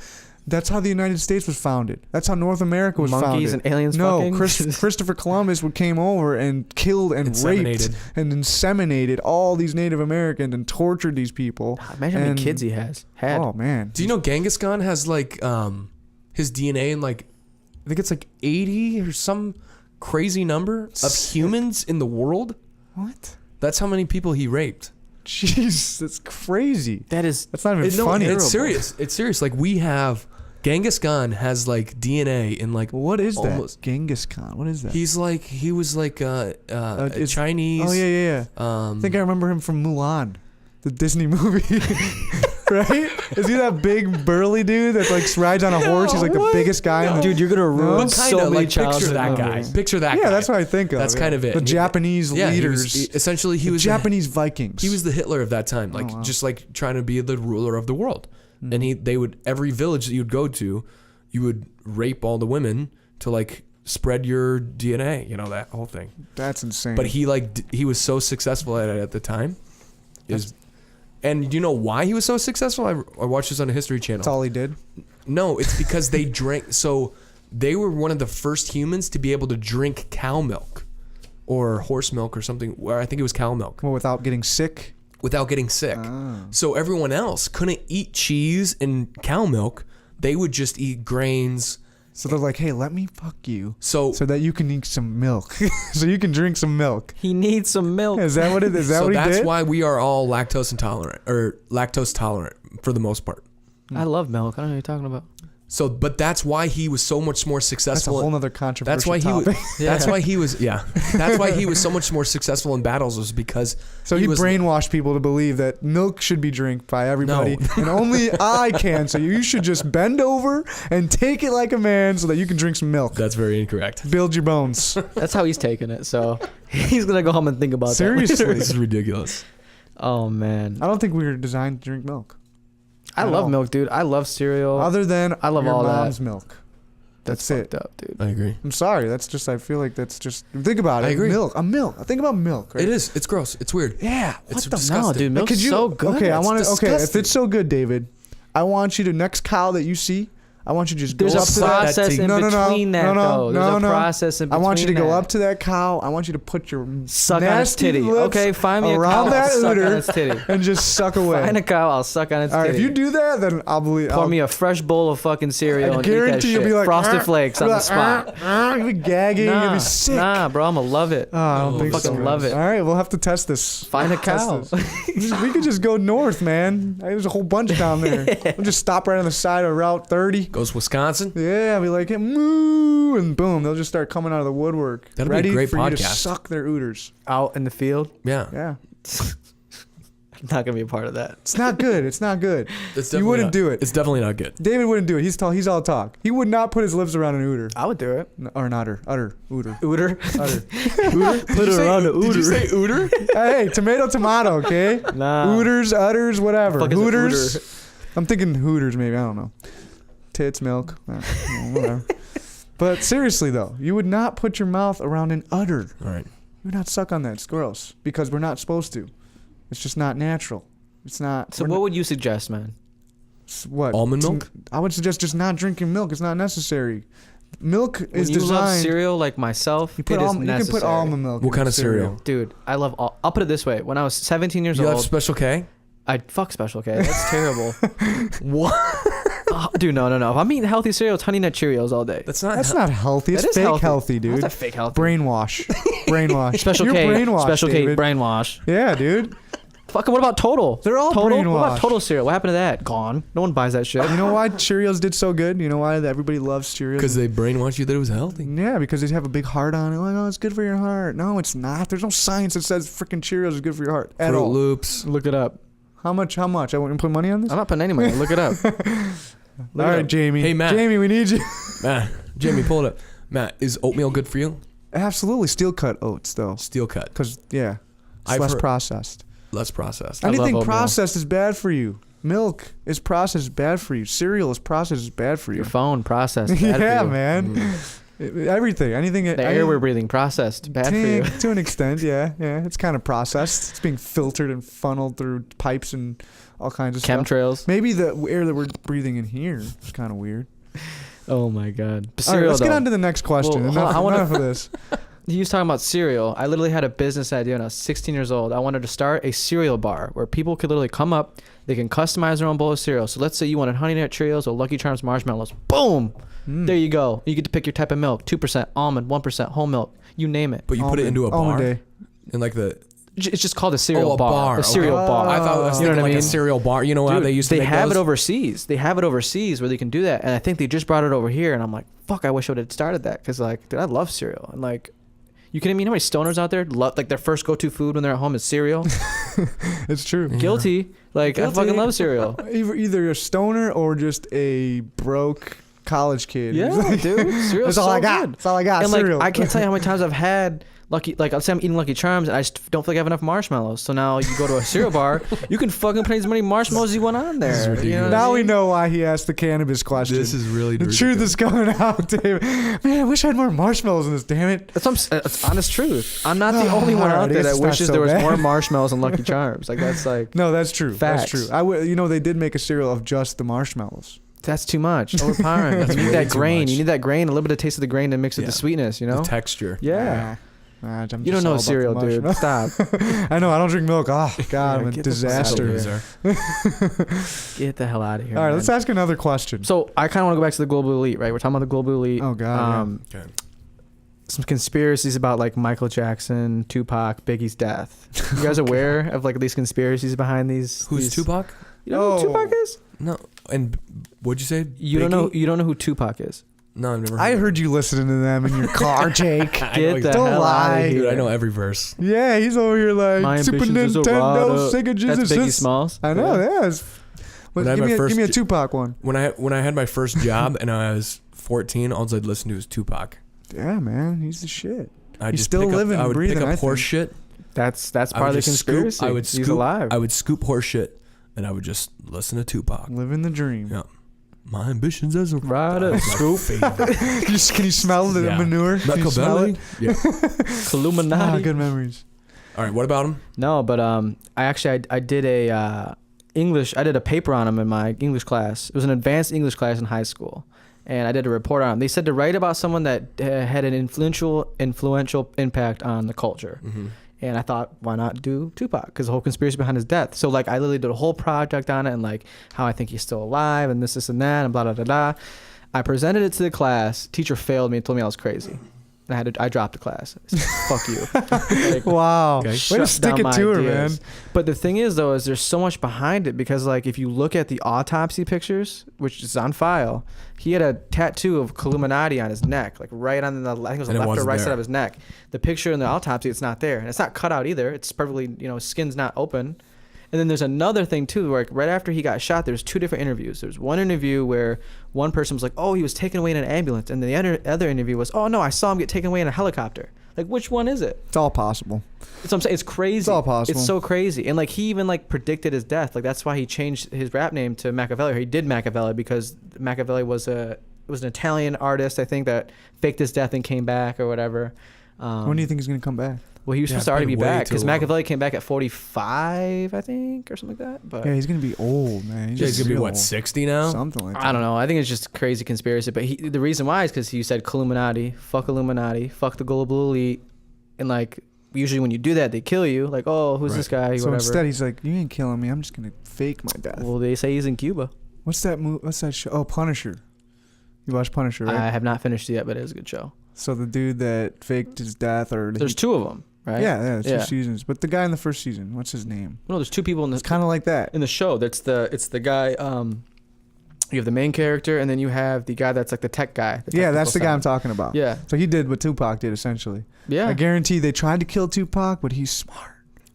Speaker 2: that's how the United States was founded. That's how North America was
Speaker 1: monkeys
Speaker 2: founded.
Speaker 1: and aliens.
Speaker 2: No,
Speaker 1: fucking?
Speaker 2: Christopher Columbus came over and killed and
Speaker 3: Inseminated.
Speaker 2: raped and inseminated all these Native Americans and tortured these people.
Speaker 1: Imagine how
Speaker 2: and-
Speaker 1: many kids he had.
Speaker 2: Oh man!
Speaker 3: Do you know Genghis Khan has like his DNA in like I think it's like 80 or some crazy number of humans in the world?
Speaker 2: What?
Speaker 3: That's how many people he raped.
Speaker 2: Jeez, that's crazy.
Speaker 1: That's
Speaker 2: not even funny.
Speaker 3: It's serious. It's serious. Like we have, Genghis Khan has like DNA in like.
Speaker 2: What is that? Genghis Khan. What is that?
Speaker 3: He was like Chinese.
Speaker 2: Oh yeah. I think I remember him from Mulan, the Disney movie. Right? Is he that big burly dude that like rides on a horse? He's like the biggest guy.
Speaker 3: No.
Speaker 1: Dude, you're gonna ruin so many
Speaker 3: like
Speaker 1: childhood
Speaker 3: picture that guy.
Speaker 1: movies.
Speaker 3: Picture that guy.
Speaker 2: Yeah, that's what I think of.
Speaker 3: That's kind of it.
Speaker 2: The Japanese leaders.
Speaker 3: Essentially, he
Speaker 2: the
Speaker 3: was
Speaker 2: Japanese Vikings.
Speaker 3: He was the Hitler of that time, like just like trying to be the ruler of the world. And they would, every village that you'd go to, you would rape all the women to like spread your DNA, that whole thing.
Speaker 2: That's insane.
Speaker 3: But he was so successful at it at the time. And do you know why he was so successful? I watched this on a History Channel.
Speaker 2: That's all he did?
Speaker 3: No, it's because they drank. So they were one of the first humans to be able to drink cow milk or horse milk or something. Where I think it was cow milk.
Speaker 2: Well, without getting sick?
Speaker 3: Without getting sick.
Speaker 2: Oh.
Speaker 3: So everyone else couldn't eat cheese and cow milk. They would just eat grains.
Speaker 2: So they're like, hey, let me fuck you
Speaker 3: so
Speaker 2: that you can eat some milk. So you can drink some milk.
Speaker 1: He needs some milk.
Speaker 2: Is that what it is? That what he did?
Speaker 3: So that's why we are all lactose intolerant or lactose tolerant for the most part.
Speaker 1: I love milk. I don't know what you're talking about.
Speaker 3: So, but that's why he was so much more successful.
Speaker 2: That's a whole nother controversial
Speaker 3: That's why
Speaker 2: topic.
Speaker 3: That's why he was. Yeah. That's why he was so much more successful in battles was because.
Speaker 2: So he brainwashed people to believe that milk should be drank by everybody, and only I can. So you should just bend over and take it like a man, so that you can drink some milk.
Speaker 3: That's very incorrect.
Speaker 2: Build your bones.
Speaker 1: That's how he's taking it. So he's gonna go home and think about
Speaker 2: Seriously,
Speaker 1: that.
Speaker 3: This is ridiculous.
Speaker 1: Oh man.
Speaker 2: I don't think we were designed to drink milk.
Speaker 1: I love milk, dude. I love cereal.
Speaker 2: Other than
Speaker 1: I love
Speaker 2: your
Speaker 1: all
Speaker 2: mom's
Speaker 1: that.
Speaker 2: milk.
Speaker 1: That's
Speaker 2: it.
Speaker 1: fucked up, dude.
Speaker 3: I agree.
Speaker 2: I'm sorry. That's just. I feel like that's just. Think about it.
Speaker 3: I agree.
Speaker 2: Milk. I think about milk. Right?
Speaker 3: It is. It's gross. It's weird.
Speaker 2: Yeah.
Speaker 3: It's
Speaker 1: No,
Speaker 3: disgusting.
Speaker 1: dude. Milk's so good.
Speaker 2: Okay, I want to. Okay, if
Speaker 3: disgusting.
Speaker 2: it's so good, David, I want you to next cow that you see. I want you to just
Speaker 1: There's
Speaker 2: go
Speaker 1: a
Speaker 2: up to that.
Speaker 1: process in between that, though. There's a process in between
Speaker 2: I want you to go
Speaker 1: that.
Speaker 2: up to that cow. I want you to put your
Speaker 1: Suck on its
Speaker 2: nasty
Speaker 1: titty.
Speaker 2: lips
Speaker 1: Okay, find me a
Speaker 2: around
Speaker 1: cow.
Speaker 2: that
Speaker 1: I'll suck on
Speaker 2: udder
Speaker 1: its titty.
Speaker 2: and just suck away.
Speaker 1: Find a cow. I'll suck on its
Speaker 2: All right,
Speaker 1: titty.
Speaker 2: if you do that, then I'll believe.
Speaker 1: Pour me a fresh bowl of fucking cereal
Speaker 2: I
Speaker 1: and eat that
Speaker 2: guarantee
Speaker 1: shit.
Speaker 2: you'll be like
Speaker 1: Frosted Flakes on the spot.
Speaker 2: You'll be gagging. You'll be sick.
Speaker 1: Nah, bro, I'm gonna love it.
Speaker 2: Oh, I don't think
Speaker 1: fucking
Speaker 2: so.
Speaker 1: love it.
Speaker 2: All right, we'll have to test this.
Speaker 1: Find a
Speaker 2: Test
Speaker 1: cow.
Speaker 2: this. We could just go north, man. There's a whole bunch down there. We'll just stop right on the side of Route 30.
Speaker 3: Goes Wisconsin.
Speaker 2: Yeah, be like, moo, and boom, they'll just start coming out of the woodwork.
Speaker 3: That'd be a
Speaker 2: ready
Speaker 3: great
Speaker 2: for you to
Speaker 3: podcast.
Speaker 2: suck their ooters.
Speaker 1: Out in the field.
Speaker 3: Yeah.
Speaker 2: Yeah.
Speaker 1: I'm not gonna be a part of that.
Speaker 2: It's not good. It's not good.
Speaker 3: It's
Speaker 2: You wouldn't do it.
Speaker 3: It's definitely not good.
Speaker 2: David wouldn't do it. He's tall. He's all talk. He would not put his lips around an ooter.
Speaker 1: I would do it.
Speaker 2: Or an udder. Ooter.
Speaker 1: Ooter.
Speaker 2: Udder.
Speaker 1: Put it around the
Speaker 3: Did you
Speaker 1: ooter.
Speaker 3: say ooter?
Speaker 2: Hey, tomato, okay?
Speaker 1: Nah.
Speaker 2: Ooters, udders, whatever.
Speaker 1: Fuck is a
Speaker 2: Hooters.
Speaker 1: ooter?
Speaker 2: I'm thinking Hooters, maybe. I don't know. Tits, milk. Whatever. But seriously, though, you would not put your mouth around an udder.
Speaker 3: All right.
Speaker 2: You would not suck on that. It's gross. Because we're not supposed to. It's just not natural. It's not.
Speaker 1: So what would you suggest, man?
Speaker 2: What?
Speaker 3: Almond milk?
Speaker 2: I would suggest just not drinking milk. It's not necessary. Milk
Speaker 1: When
Speaker 2: is
Speaker 1: you love
Speaker 2: designed.
Speaker 1: cereal like myself,
Speaker 2: You, put
Speaker 1: it is
Speaker 2: you
Speaker 1: necessary.
Speaker 2: can put almond milk.
Speaker 3: What
Speaker 2: in
Speaker 3: kind of cereal?
Speaker 1: Dude, I love all. I'll put it this way. When I was 17 years
Speaker 3: You have
Speaker 1: old,
Speaker 3: Special K?
Speaker 1: I'd fuck Special K. That's terrible.
Speaker 3: What?
Speaker 1: Oh, dude, no. If I'm eating healthy cereal, it's Honey Nut Cheerios all day.
Speaker 3: That's not.
Speaker 2: That's not healthy. It's
Speaker 1: That is
Speaker 2: fake
Speaker 1: healthy.
Speaker 2: healthy, dude.
Speaker 1: That's a fake healthy.
Speaker 2: Brainwash. Brainwash.
Speaker 1: Special
Speaker 2: You're
Speaker 1: K.
Speaker 2: brainwashed,
Speaker 1: Special
Speaker 2: David.
Speaker 1: K. Brainwash.
Speaker 2: Yeah, dude.
Speaker 1: Fucking. What about Total?
Speaker 2: They're all
Speaker 1: Total. What
Speaker 2: brainwashed.
Speaker 1: about Total cereal? What happened to that? Gone. No one buys that shit.
Speaker 2: You know why Cheerios did so good? You know why everybody loves Cheerios?
Speaker 3: Because they brainwash you that it was healthy.
Speaker 2: Yeah, because they have a big heart on it. Like, oh, it's good for your heart. No, it's not. There's no science that says freaking Cheerios is good for your heart at
Speaker 3: Fruit
Speaker 2: all.
Speaker 3: Loops.
Speaker 1: Look it up.
Speaker 2: How much? I wouldn't put money on this.
Speaker 1: I'm not putting any money. Look it up.
Speaker 2: All right, Jamie.
Speaker 3: Hey, Matt.
Speaker 2: Jamie, we need you.
Speaker 3: Matt, Jamie, pull it up. Matt, is oatmeal good for you?
Speaker 2: Absolutely, steel cut oats though,
Speaker 3: Steel cut.
Speaker 2: because it's
Speaker 3: I've
Speaker 2: less
Speaker 3: heard-
Speaker 2: processed.
Speaker 3: Less processed.
Speaker 1: I love
Speaker 2: Anything
Speaker 1: oatmeal.
Speaker 2: processed is bad for you. Milk is processed is bad for you. Cereal is processed is bad for you.
Speaker 1: Your phone processed. Bad
Speaker 2: Yeah,
Speaker 1: for you.
Speaker 2: man. Everything, anything.
Speaker 1: The air we're breathing processed. Bad for you.
Speaker 2: To an extent, yeah. It's kind of processed. It's being filtered and funneled through pipes and all kinds of stuff.
Speaker 1: Chemtrails.
Speaker 2: Maybe the air that we're breathing in here is kind of weird.
Speaker 1: Oh my god.
Speaker 2: All right,
Speaker 1: Cereal.
Speaker 2: let's get
Speaker 1: though.
Speaker 2: on to the next question.
Speaker 1: Well, hold on, I wanna-
Speaker 2: Enough of this.
Speaker 1: He was talking about cereal. I literally had a business idea when I was 16 years old. I wanted to start a cereal bar where people could literally come up, they can customize their own bowl of cereal. So let's say you wanted Honey Nut Cheerios or Lucky Charms marshmallows. Boom! There you go. You get to pick your type of milk. 2% almond, 1% whole milk. You name it.
Speaker 3: But you put it into a bar.
Speaker 2: Almond day.
Speaker 3: And like the
Speaker 1: It's just called a cereal
Speaker 3: Oh, a
Speaker 1: bar.
Speaker 3: bar.
Speaker 1: A cereal
Speaker 3: Okay.
Speaker 1: bar.
Speaker 3: I thought I was
Speaker 1: You know
Speaker 3: thinking
Speaker 1: what I
Speaker 3: like
Speaker 1: mean?
Speaker 3: a cereal bar. You know how
Speaker 1: Dude,
Speaker 3: they used to
Speaker 1: they
Speaker 3: make
Speaker 1: have
Speaker 3: those?
Speaker 1: it overseas. They have it overseas where they can do that. And I think they just brought it over here. And I'm like, fuck, I wish I would have started that. Because, like, dude, I love cereal. And, like, you kidding me? You know how many stoners out there love, like, their first go-to food when they're at home is cereal?
Speaker 2: It's true.
Speaker 3: Yeah.
Speaker 1: Guilty. Like, I
Speaker 2: Guilty.
Speaker 1: fucking love cereal.
Speaker 2: Either a stoner or just a broke college kid.
Speaker 1: Yeah, dude. Cereal's
Speaker 2: That's all
Speaker 1: so
Speaker 2: I got.
Speaker 1: good.
Speaker 2: That's all I got.
Speaker 1: And, like,
Speaker 2: cereal.
Speaker 1: I can't tell you how many times I've had Lucky, like, let's say I'm eating Lucky Charms and I just don't feel like I have enough marshmallows. So now you go to a cereal bar, you can fucking put as many marshmallows as you want on there.
Speaker 3: This is ridiculous.
Speaker 1: You know what I
Speaker 2: Now we
Speaker 1: mean?
Speaker 2: know why he asked the cannabis question.
Speaker 3: This is really
Speaker 2: the truth is coming out, David. Man, I wish I had more marshmallows in this. Damn it.
Speaker 1: That's it's honest truth. I'm not the only one out there that
Speaker 2: It's not
Speaker 1: wishes
Speaker 2: so
Speaker 1: there was
Speaker 2: bad.
Speaker 1: more marshmallows and Lucky Charms. Like, that's like,
Speaker 2: No, that's true.
Speaker 1: Facts.
Speaker 2: That's true. You know, they did make a cereal of just the marshmallows.
Speaker 1: that's too much. Overpowering.
Speaker 3: That's
Speaker 1: You need
Speaker 3: way
Speaker 1: that
Speaker 3: too
Speaker 1: grain.
Speaker 3: much.
Speaker 1: You need that grain, a little bit of taste of the grain to mix with
Speaker 3: Yeah.
Speaker 1: the sweetness, you
Speaker 3: The
Speaker 1: know?
Speaker 3: texture.
Speaker 1: Yeah.
Speaker 2: I'm
Speaker 1: You
Speaker 2: just
Speaker 1: don't know
Speaker 2: all about the
Speaker 1: cereal, dude.
Speaker 2: marshmallow.
Speaker 1: Stop.
Speaker 2: I know. I don't drink milk. Oh God, I'm a
Speaker 1: get the fuck out of
Speaker 2: disaster.
Speaker 1: here. Get the hell out of here.
Speaker 2: All right,
Speaker 1: man.
Speaker 2: let's ask another question.
Speaker 1: So I kind of want to go back to the global elite, right? We're talking about the global elite.
Speaker 2: Oh, God,
Speaker 3: Okay.
Speaker 1: Some conspiracies about like Michael Jackson, Tupac, Biggie's death. You guys aware of like these conspiracies behind these?
Speaker 3: Who's
Speaker 1: these-
Speaker 3: Tupac?
Speaker 1: You know who
Speaker 2: Oh.
Speaker 1: Tupac is?
Speaker 3: No. And what'd you say?
Speaker 1: You don't know.
Speaker 3: Biggie?
Speaker 1: You don't know who Tupac is.
Speaker 3: No, I've never.
Speaker 2: I
Speaker 3: of
Speaker 2: heard you listening to them in your car, Jake.
Speaker 3: I know
Speaker 1: Get the
Speaker 3: exactly.
Speaker 2: Don't
Speaker 1: hell
Speaker 2: lie.
Speaker 1: out of
Speaker 3: Dude,
Speaker 1: here.
Speaker 3: I know every verse.
Speaker 2: Yeah, he's over here like
Speaker 1: My
Speaker 2: Super
Speaker 1: ambitions is a
Speaker 2: Nintendo,
Speaker 1: rider.
Speaker 2: Sega
Speaker 1: That's
Speaker 2: Jesus.
Speaker 1: Biggie Smalls.
Speaker 2: I know.
Speaker 1: Yeah.
Speaker 2: Yeah.
Speaker 3: When I had
Speaker 2: Give,
Speaker 3: my
Speaker 2: me a,
Speaker 3: first
Speaker 2: give me a
Speaker 3: j-
Speaker 2: Tupac one.
Speaker 3: When I had my first job and I was 14, all I'd listen to was Tupac.
Speaker 2: Yeah, man, he's the shit.
Speaker 3: I
Speaker 2: He's
Speaker 3: just
Speaker 2: still
Speaker 3: pick
Speaker 2: living
Speaker 3: up, I
Speaker 2: and
Speaker 3: would
Speaker 2: breathing,
Speaker 3: pick
Speaker 2: I
Speaker 3: up horse
Speaker 2: think.
Speaker 3: shit.
Speaker 1: That's
Speaker 3: I
Speaker 1: part of
Speaker 3: would
Speaker 1: the
Speaker 3: just
Speaker 1: conspiracy.
Speaker 3: scoop. I would
Speaker 1: He's
Speaker 3: scoop.
Speaker 1: alive.
Speaker 3: I would scoop horse shit, and I would just listen to Tupac.
Speaker 2: Living the dream.
Speaker 3: Yeah. My ambitions as a
Speaker 1: Rider.
Speaker 3: That was my
Speaker 1: Scoop.
Speaker 3: favorite.
Speaker 2: Can you smell the
Speaker 3: Yeah.
Speaker 2: manure? Can you smell
Speaker 3: Machiavelli.
Speaker 2: it?
Speaker 3: Yeah.
Speaker 1: Illuminati.
Speaker 2: Good memories.
Speaker 3: All right. What about him?
Speaker 1: No, but I did a English. I did a paper on him in my English class. It was an advanced English class in high school, and I did a report on him. They said to write about someone that had an influential impact on the culture.
Speaker 3: Mm-hmm.
Speaker 1: And I thought, why not do Tupac? Because the whole conspiracy behind his death. So like, I literally did a whole project on it and like how I think he's still alive and this and that and blah blah blah blah. I presented it to the class. Teacher failed me and told me I was crazy. And I dropped the class. I said, fuck you. Like,
Speaker 2: Wow.
Speaker 3: Okay.
Speaker 2: Way to
Speaker 1: shut
Speaker 2: stick
Speaker 1: down
Speaker 2: it
Speaker 1: my
Speaker 2: to her,
Speaker 1: ideas.
Speaker 2: man.
Speaker 1: But the thing is, though, is there's so much behind it because, like, if you look at the autopsy pictures, which is on file, he had a tattoo of Illuminati on his neck, like right on the, I think it was the
Speaker 3: And it
Speaker 1: left or
Speaker 3: wasn't
Speaker 1: right
Speaker 3: there.
Speaker 1: side of his neck. The picture in the autopsy, it's not there, and it's not cut out either. It's perfectly, skin's not open. And then there's another thing too, where right after he got shot, there's two different interviews. There's one interview where one person was like, "Oh, he was taken away in an ambulance," and the other interview was, "Oh no, I saw him get taken away in a helicopter." Like, which one is it?
Speaker 2: It's all possible.
Speaker 1: That's what I'm saying. It's crazy.
Speaker 2: It's all possible.
Speaker 1: It's so crazy. And like, he even like predicted his death. Like, that's why he changed his rap name to Machiavelli. Or he did Machiavelli because Machiavelli was an Italian artist, I think, that faked his death and came back or whatever.
Speaker 2: When do you think he's gonna come back?
Speaker 1: Well, he was
Speaker 3: Yeah,
Speaker 1: supposed to already
Speaker 3: it's
Speaker 1: be
Speaker 3: been way
Speaker 1: back
Speaker 3: too
Speaker 1: because
Speaker 3: long.
Speaker 1: Machiavelli came back at 45, I think, or something like that. But
Speaker 2: Yeah, he's gonna be old, man.
Speaker 3: Yeah, he's gonna be
Speaker 2: real
Speaker 3: what,
Speaker 2: old.
Speaker 3: 60 now?
Speaker 2: Something like that.
Speaker 1: I don't know. I think it's just a crazy conspiracy. But the reason why is because he said Illuminati, fuck the global elite, and like usually when you do that, they kill you. Like, oh, who's this guy?
Speaker 2: So
Speaker 1: Whatever.
Speaker 2: instead, he's like, "You ain't killing me. I'm just gonna fake my death."
Speaker 1: Well, they say he's in Cuba.
Speaker 2: What's that What's that show? Oh, Punisher. You watch Punisher, right?
Speaker 1: I have not finished it yet, but it is a good show.
Speaker 2: So the dude that faked his death, or
Speaker 1: There's two of them, right?
Speaker 2: yeah,
Speaker 1: Yeah.
Speaker 2: 2 seasons. But the guy in the first season, what's his name?
Speaker 1: No, there's two people in
Speaker 2: It's
Speaker 1: the
Speaker 2: kind of like that.
Speaker 1: in the show. It's the guy. You have the main character, and then you have the guy that's like the tech guy.
Speaker 2: Yeah, that's the guy I'm
Speaker 1: talking.
Speaker 2: talking about.
Speaker 1: Yeah,
Speaker 2: So he did what Tupac did, essentially.
Speaker 1: yeah.
Speaker 2: I guarantee they tried to kill Tupac, but he's smart.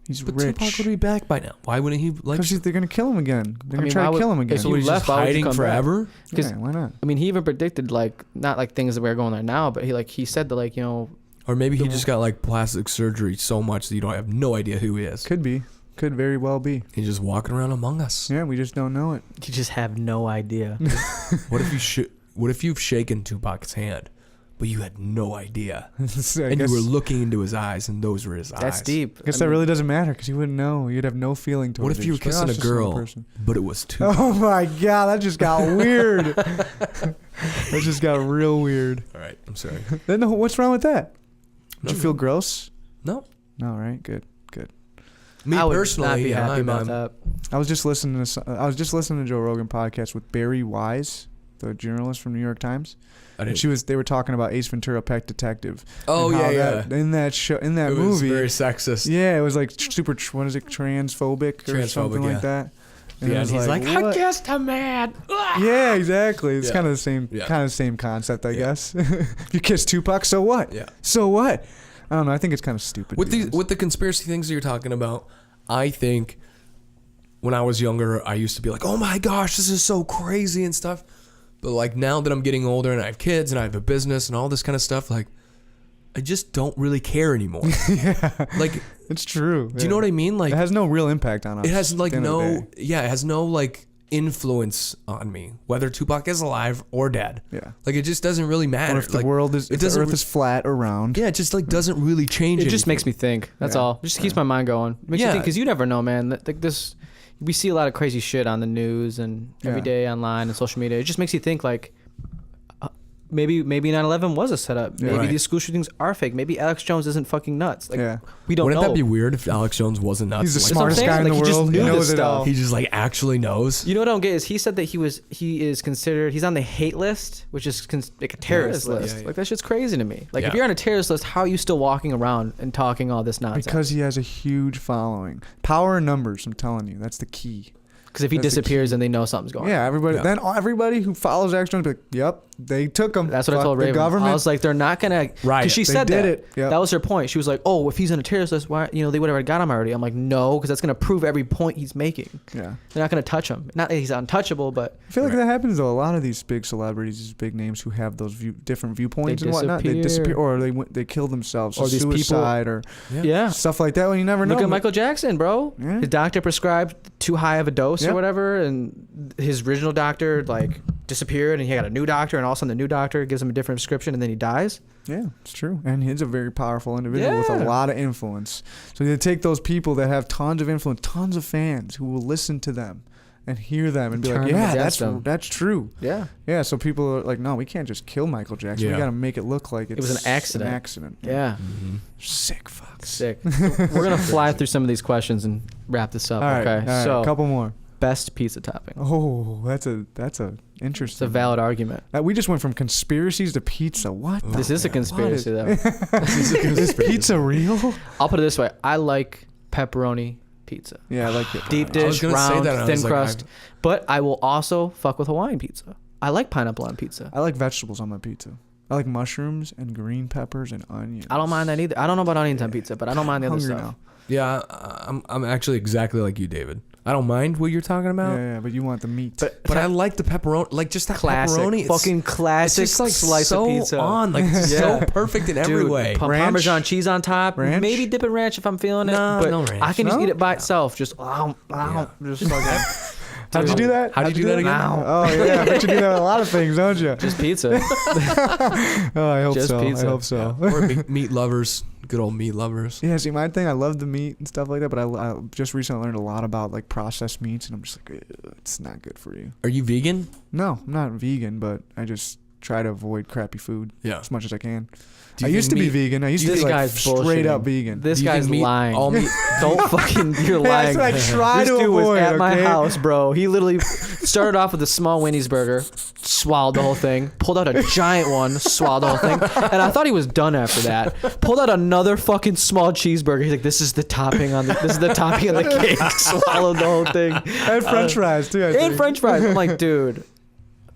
Speaker 2: He's
Speaker 3: But
Speaker 2: rich.
Speaker 3: Tupac would be back by now. Why wouldn't he like?
Speaker 2: Because they're gonna kill him again. They're
Speaker 1: I
Speaker 2: gonna
Speaker 1: mean,
Speaker 2: try
Speaker 1: why
Speaker 2: to
Speaker 1: would-
Speaker 2: kill him again.
Speaker 1: if
Speaker 3: So
Speaker 1: you
Speaker 3: he's
Speaker 1: left,
Speaker 3: just
Speaker 1: why would you
Speaker 3: hiding
Speaker 1: come back?
Speaker 3: forever?
Speaker 1: 'cause-
Speaker 2: Yeah, why not?
Speaker 1: I mean, he even predicted like not like things that we're going there now, but he said that like
Speaker 3: Or maybe he just got like plastic surgery so much that you don't have no idea who he is.
Speaker 2: Could be. Could very well be.
Speaker 3: He's just walking around among us.
Speaker 2: Yeah, we just don't know it.
Speaker 1: you just have no idea.
Speaker 3: What if you've shaken Tupac's hand, but you had no idea,
Speaker 2: So I
Speaker 3: and
Speaker 2: guess,
Speaker 3: you were looking into his eyes, and those were his eyes?
Speaker 1: That's deep.
Speaker 2: I guess
Speaker 1: I
Speaker 2: that
Speaker 1: mean,
Speaker 2: really doesn't matter because you wouldn't know. You'd have no feeling towards
Speaker 3: What
Speaker 2: it.
Speaker 3: if you were
Speaker 2: Just like,
Speaker 3: kissing
Speaker 2: "Oh,
Speaker 3: a
Speaker 2: it's just another
Speaker 3: girl,
Speaker 2: person."
Speaker 3: but it was Tupac?
Speaker 2: Oh my god, that just got weird. That just got real weird.
Speaker 3: All right, I'm sorry.
Speaker 2: Then what's wrong with that? Did
Speaker 3: No,
Speaker 2: you feel gross?
Speaker 3: No,
Speaker 2: No, right? Good.
Speaker 3: me
Speaker 1: I would
Speaker 3: personally,
Speaker 1: not be happy
Speaker 3: I'm,
Speaker 1: about that.
Speaker 2: I was just listening to Joe Rogan podcast with Barry Wise. the journalist from New York Times.
Speaker 3: I didn't.
Speaker 2: They were talking about Ace Ventura: Pet Detective.
Speaker 3: Oh,
Speaker 2: and how
Speaker 3: yeah.
Speaker 2: In that show, in that
Speaker 3: It was
Speaker 2: movie,
Speaker 3: very sexist.
Speaker 2: yeah, it was like super. What is it? Transphobic or something
Speaker 3: yeah.
Speaker 2: like that. And
Speaker 3: Yeah,
Speaker 2: it was
Speaker 3: and he's like, I
Speaker 2: what?
Speaker 3: kissed a man.
Speaker 2: Yeah, exactly. It's
Speaker 3: Yeah.
Speaker 2: kind of the same concept, I guess. If you kiss Tupac, so what?
Speaker 3: Yeah.
Speaker 2: So what? I don't know. I think it's kind of stupid.
Speaker 3: With the conspiracy things that you're talking about, I think when I was younger, I used to be like, oh my gosh, this is so crazy and stuff. But like now that I'm getting older and I have kids and I have a business and all this kind of stuff, like I just don't really care anymore.
Speaker 2: Yeah,
Speaker 3: Like,
Speaker 2: it's true.
Speaker 3: do you know what I mean? Like,
Speaker 2: It has no real impact on us.
Speaker 3: it has like
Speaker 2: at the end of the
Speaker 3: no,
Speaker 2: day.
Speaker 3: it has no like influence on me, whether Tupac is alive or dead.
Speaker 2: Yeah.
Speaker 3: Like it just doesn't really matter.
Speaker 2: Or if the
Speaker 3: Like,
Speaker 2: world is, if the Earth is flat or round.
Speaker 3: yeah, it just like doesn't really change.
Speaker 1: It just makes
Speaker 3: anything.
Speaker 1: me think. That's
Speaker 2: Yeah.
Speaker 1: all. It just keeps my mind going. Makes you
Speaker 3: Yeah.
Speaker 1: think because you never know, man. Like this, we see a lot of crazy shit on the news and every
Speaker 2: Yeah.
Speaker 1: day online and social media. It just makes you think like. Maybe 9/11 was a setup. Maybe
Speaker 3: Right.
Speaker 1: these school shootings are fake. Maybe Alex Jones isn't fucking nuts. Like
Speaker 2: Yeah.
Speaker 1: we don't
Speaker 3: Wouldn't
Speaker 1: know.
Speaker 3: that be weird if Alex Jones wasn't nuts?
Speaker 2: He's the
Speaker 3: Like,
Speaker 1: what I'm
Speaker 2: smartest
Speaker 1: saying.
Speaker 2: guy in
Speaker 1: Like,
Speaker 2: the
Speaker 1: he just
Speaker 2: world.
Speaker 1: knew
Speaker 2: He knows
Speaker 1: this
Speaker 2: it all.
Speaker 1: stuff.
Speaker 3: he just like actually knows.
Speaker 1: You know what I don't get is he said that he is considered he's on the hate list, which is like a terrorist list.
Speaker 3: Yeah.
Speaker 1: Like that shit's crazy to me. Like if
Speaker 3: Yeah.
Speaker 1: you're on a terrorist list, how are you still walking around and talking all this nonsense?
Speaker 2: Because he has a huge following. Power in numbers, I'm telling you. That's the key.
Speaker 1: Because if he
Speaker 2: that's the
Speaker 1: disappears, then they know something's going on.
Speaker 2: Yeah, everybody.
Speaker 3: Yeah.
Speaker 2: Then everybody who follows Alex Jones be like, "Yep, they took him."
Speaker 1: That's what I
Speaker 2: Fuck
Speaker 1: told
Speaker 2: the
Speaker 1: Raven.
Speaker 2: government.
Speaker 1: I was like, they're not gonna.
Speaker 3: Right.
Speaker 1: Because she
Speaker 2: They
Speaker 1: said
Speaker 2: did
Speaker 1: that.
Speaker 2: it. Yep.
Speaker 1: That was her point. She was like, oh, if he's on a terrorist list, why? You know, they would have got him already. I'm like, no, because that's gonna prove every point he's making.
Speaker 2: Yeah.
Speaker 1: They're not gonna touch him. Not that he's untouchable, but
Speaker 2: I feel like
Speaker 3: Right.
Speaker 2: that happens though. A lot of these big celebrities, these big names who have those different viewpoints and whatnot, they disappear, or they kill themselves,
Speaker 1: Or
Speaker 2: or
Speaker 1: these people-
Speaker 2: suicide, or
Speaker 1: yeah.
Speaker 2: stuff like that. Well, you never know.
Speaker 1: Look at Michael Jackson, bro.
Speaker 2: Yeah.
Speaker 1: His doctor prescribed too high of a dose
Speaker 2: Yeah.
Speaker 1: or whatever, and his original doctor like disappeared, and he got a new doctor, and all of a sudden the new doctor gives him a different prescription, and then he dies.
Speaker 2: Yeah, it's true. And he's a very powerful individual with
Speaker 1: Yeah.
Speaker 2: a lot of influence. So they take those people that have tons of influence, tons of fans who will listen to them and hear them and be
Speaker 1: Turn
Speaker 2: like,
Speaker 1: them
Speaker 2: yeah,
Speaker 1: against them.
Speaker 2: that's true.
Speaker 1: Yeah.
Speaker 2: Yeah, so people are like, no, we can't just kill Michael Jackson.
Speaker 3: Yeah.
Speaker 2: We got to make it look like it's
Speaker 1: was an accident.
Speaker 2: An accident.
Speaker 1: Yeah.
Speaker 3: Mm-hmm.
Speaker 2: Sick fucks.
Speaker 1: Sick. We're gonna fly through some of these questions and wrap this up.
Speaker 2: All right,
Speaker 1: Okay.
Speaker 2: all right,
Speaker 1: So
Speaker 2: a couple more.
Speaker 1: best pizza topping.
Speaker 2: Oh, that's a
Speaker 1: It's
Speaker 2: interesting.
Speaker 1: a valid argument.
Speaker 2: We just went from conspiracies to pizza. What?
Speaker 3: Oh,
Speaker 2: the
Speaker 1: This is a
Speaker 3: yeah.
Speaker 1: conspiracy, though.
Speaker 2: Is pizza real?
Speaker 1: I'll put it this way: I like pepperoni pizza,
Speaker 2: Yeah, I like it.
Speaker 1: deep
Speaker 3: I was
Speaker 1: dish,
Speaker 3: gonna say
Speaker 1: round,
Speaker 3: that, and I
Speaker 1: thin
Speaker 3: was like,
Speaker 1: crust. But I will also fuck with Hawaiian pizza. I like pineapple on pizza.
Speaker 2: I like vegetables on my pizza. I like mushrooms and green peppers and onions.
Speaker 1: I don't mind that either. I don't know about onions on pizza, but I don't mind the other
Speaker 2: Hungry
Speaker 1: stuff.
Speaker 3: Yeah, I'm actually exactly like you, David. I don't mind what you're talking
Speaker 2: now.
Speaker 3: about,
Speaker 2: Yeah, but you want the meat.
Speaker 3: but I like the pepperoni, like just that
Speaker 1: Classic,
Speaker 3: pepperoni.
Speaker 1: fucking classic
Speaker 3: it's just like
Speaker 1: slice
Speaker 3: so
Speaker 1: of pizza.
Speaker 3: on, like it's
Speaker 1: Yeah.
Speaker 3: so perfect in every
Speaker 1: Dude,
Speaker 3: way.
Speaker 2: Ranch?
Speaker 1: Parmesan cheese on top.
Speaker 2: Ranch?
Speaker 1: Maybe dip in ranch if I'm feeling it.
Speaker 3: No,
Speaker 1: but
Speaker 3: no ranch.
Speaker 1: I can just
Speaker 2: No?
Speaker 1: eat it by itself. Just just fucking
Speaker 2: How'd you do that?
Speaker 3: How'd you do that again?
Speaker 1: Ow.
Speaker 2: Oh yeah, but you do that with a lot of things, don't you?
Speaker 1: just pizza.
Speaker 2: Oh, I hope
Speaker 1: just
Speaker 2: so.
Speaker 1: pizza.
Speaker 2: I hope so.
Speaker 3: Or meat lovers, good old meat lovers.
Speaker 2: Yeah, see, my thing, I love the meat and stuff like that, but I just recently learned a lot about like processed meats, and I'm just like, "Ugh, it's not good for you.
Speaker 3: Are you vegan?
Speaker 2: No, I'm not vegan, but I just try to avoid crappy food
Speaker 3: Yeah.
Speaker 2: as much as I can.
Speaker 3: Do
Speaker 2: I
Speaker 3: you
Speaker 2: used to
Speaker 3: think
Speaker 2: be
Speaker 3: meat-
Speaker 2: vegan. I used to
Speaker 1: This
Speaker 2: be like
Speaker 1: guy's
Speaker 2: straight up
Speaker 1: bullshitting.
Speaker 2: vegan.
Speaker 1: This
Speaker 3: Do you think
Speaker 1: guy's
Speaker 3: meat-
Speaker 1: lying.
Speaker 3: all meat-
Speaker 1: Don't fucking. You're
Speaker 2: Yeah,
Speaker 1: lying.
Speaker 2: that's what I try
Speaker 1: This
Speaker 2: to
Speaker 1: dude was
Speaker 2: avoid,
Speaker 1: at my
Speaker 2: okay?
Speaker 1: house, bro. He literally started off with a small Winnie's burger, swallowed the whole thing, pulled out a giant one, swallowed the whole thing, and I thought he was done after that. Pulled out another fucking small cheeseburger. He's like, "This is the topping on the. This is the topping on the cake." Swallowed the whole thing.
Speaker 2: And French fries too. I
Speaker 1: And
Speaker 2: think.
Speaker 1: French fries. I'm like, dude,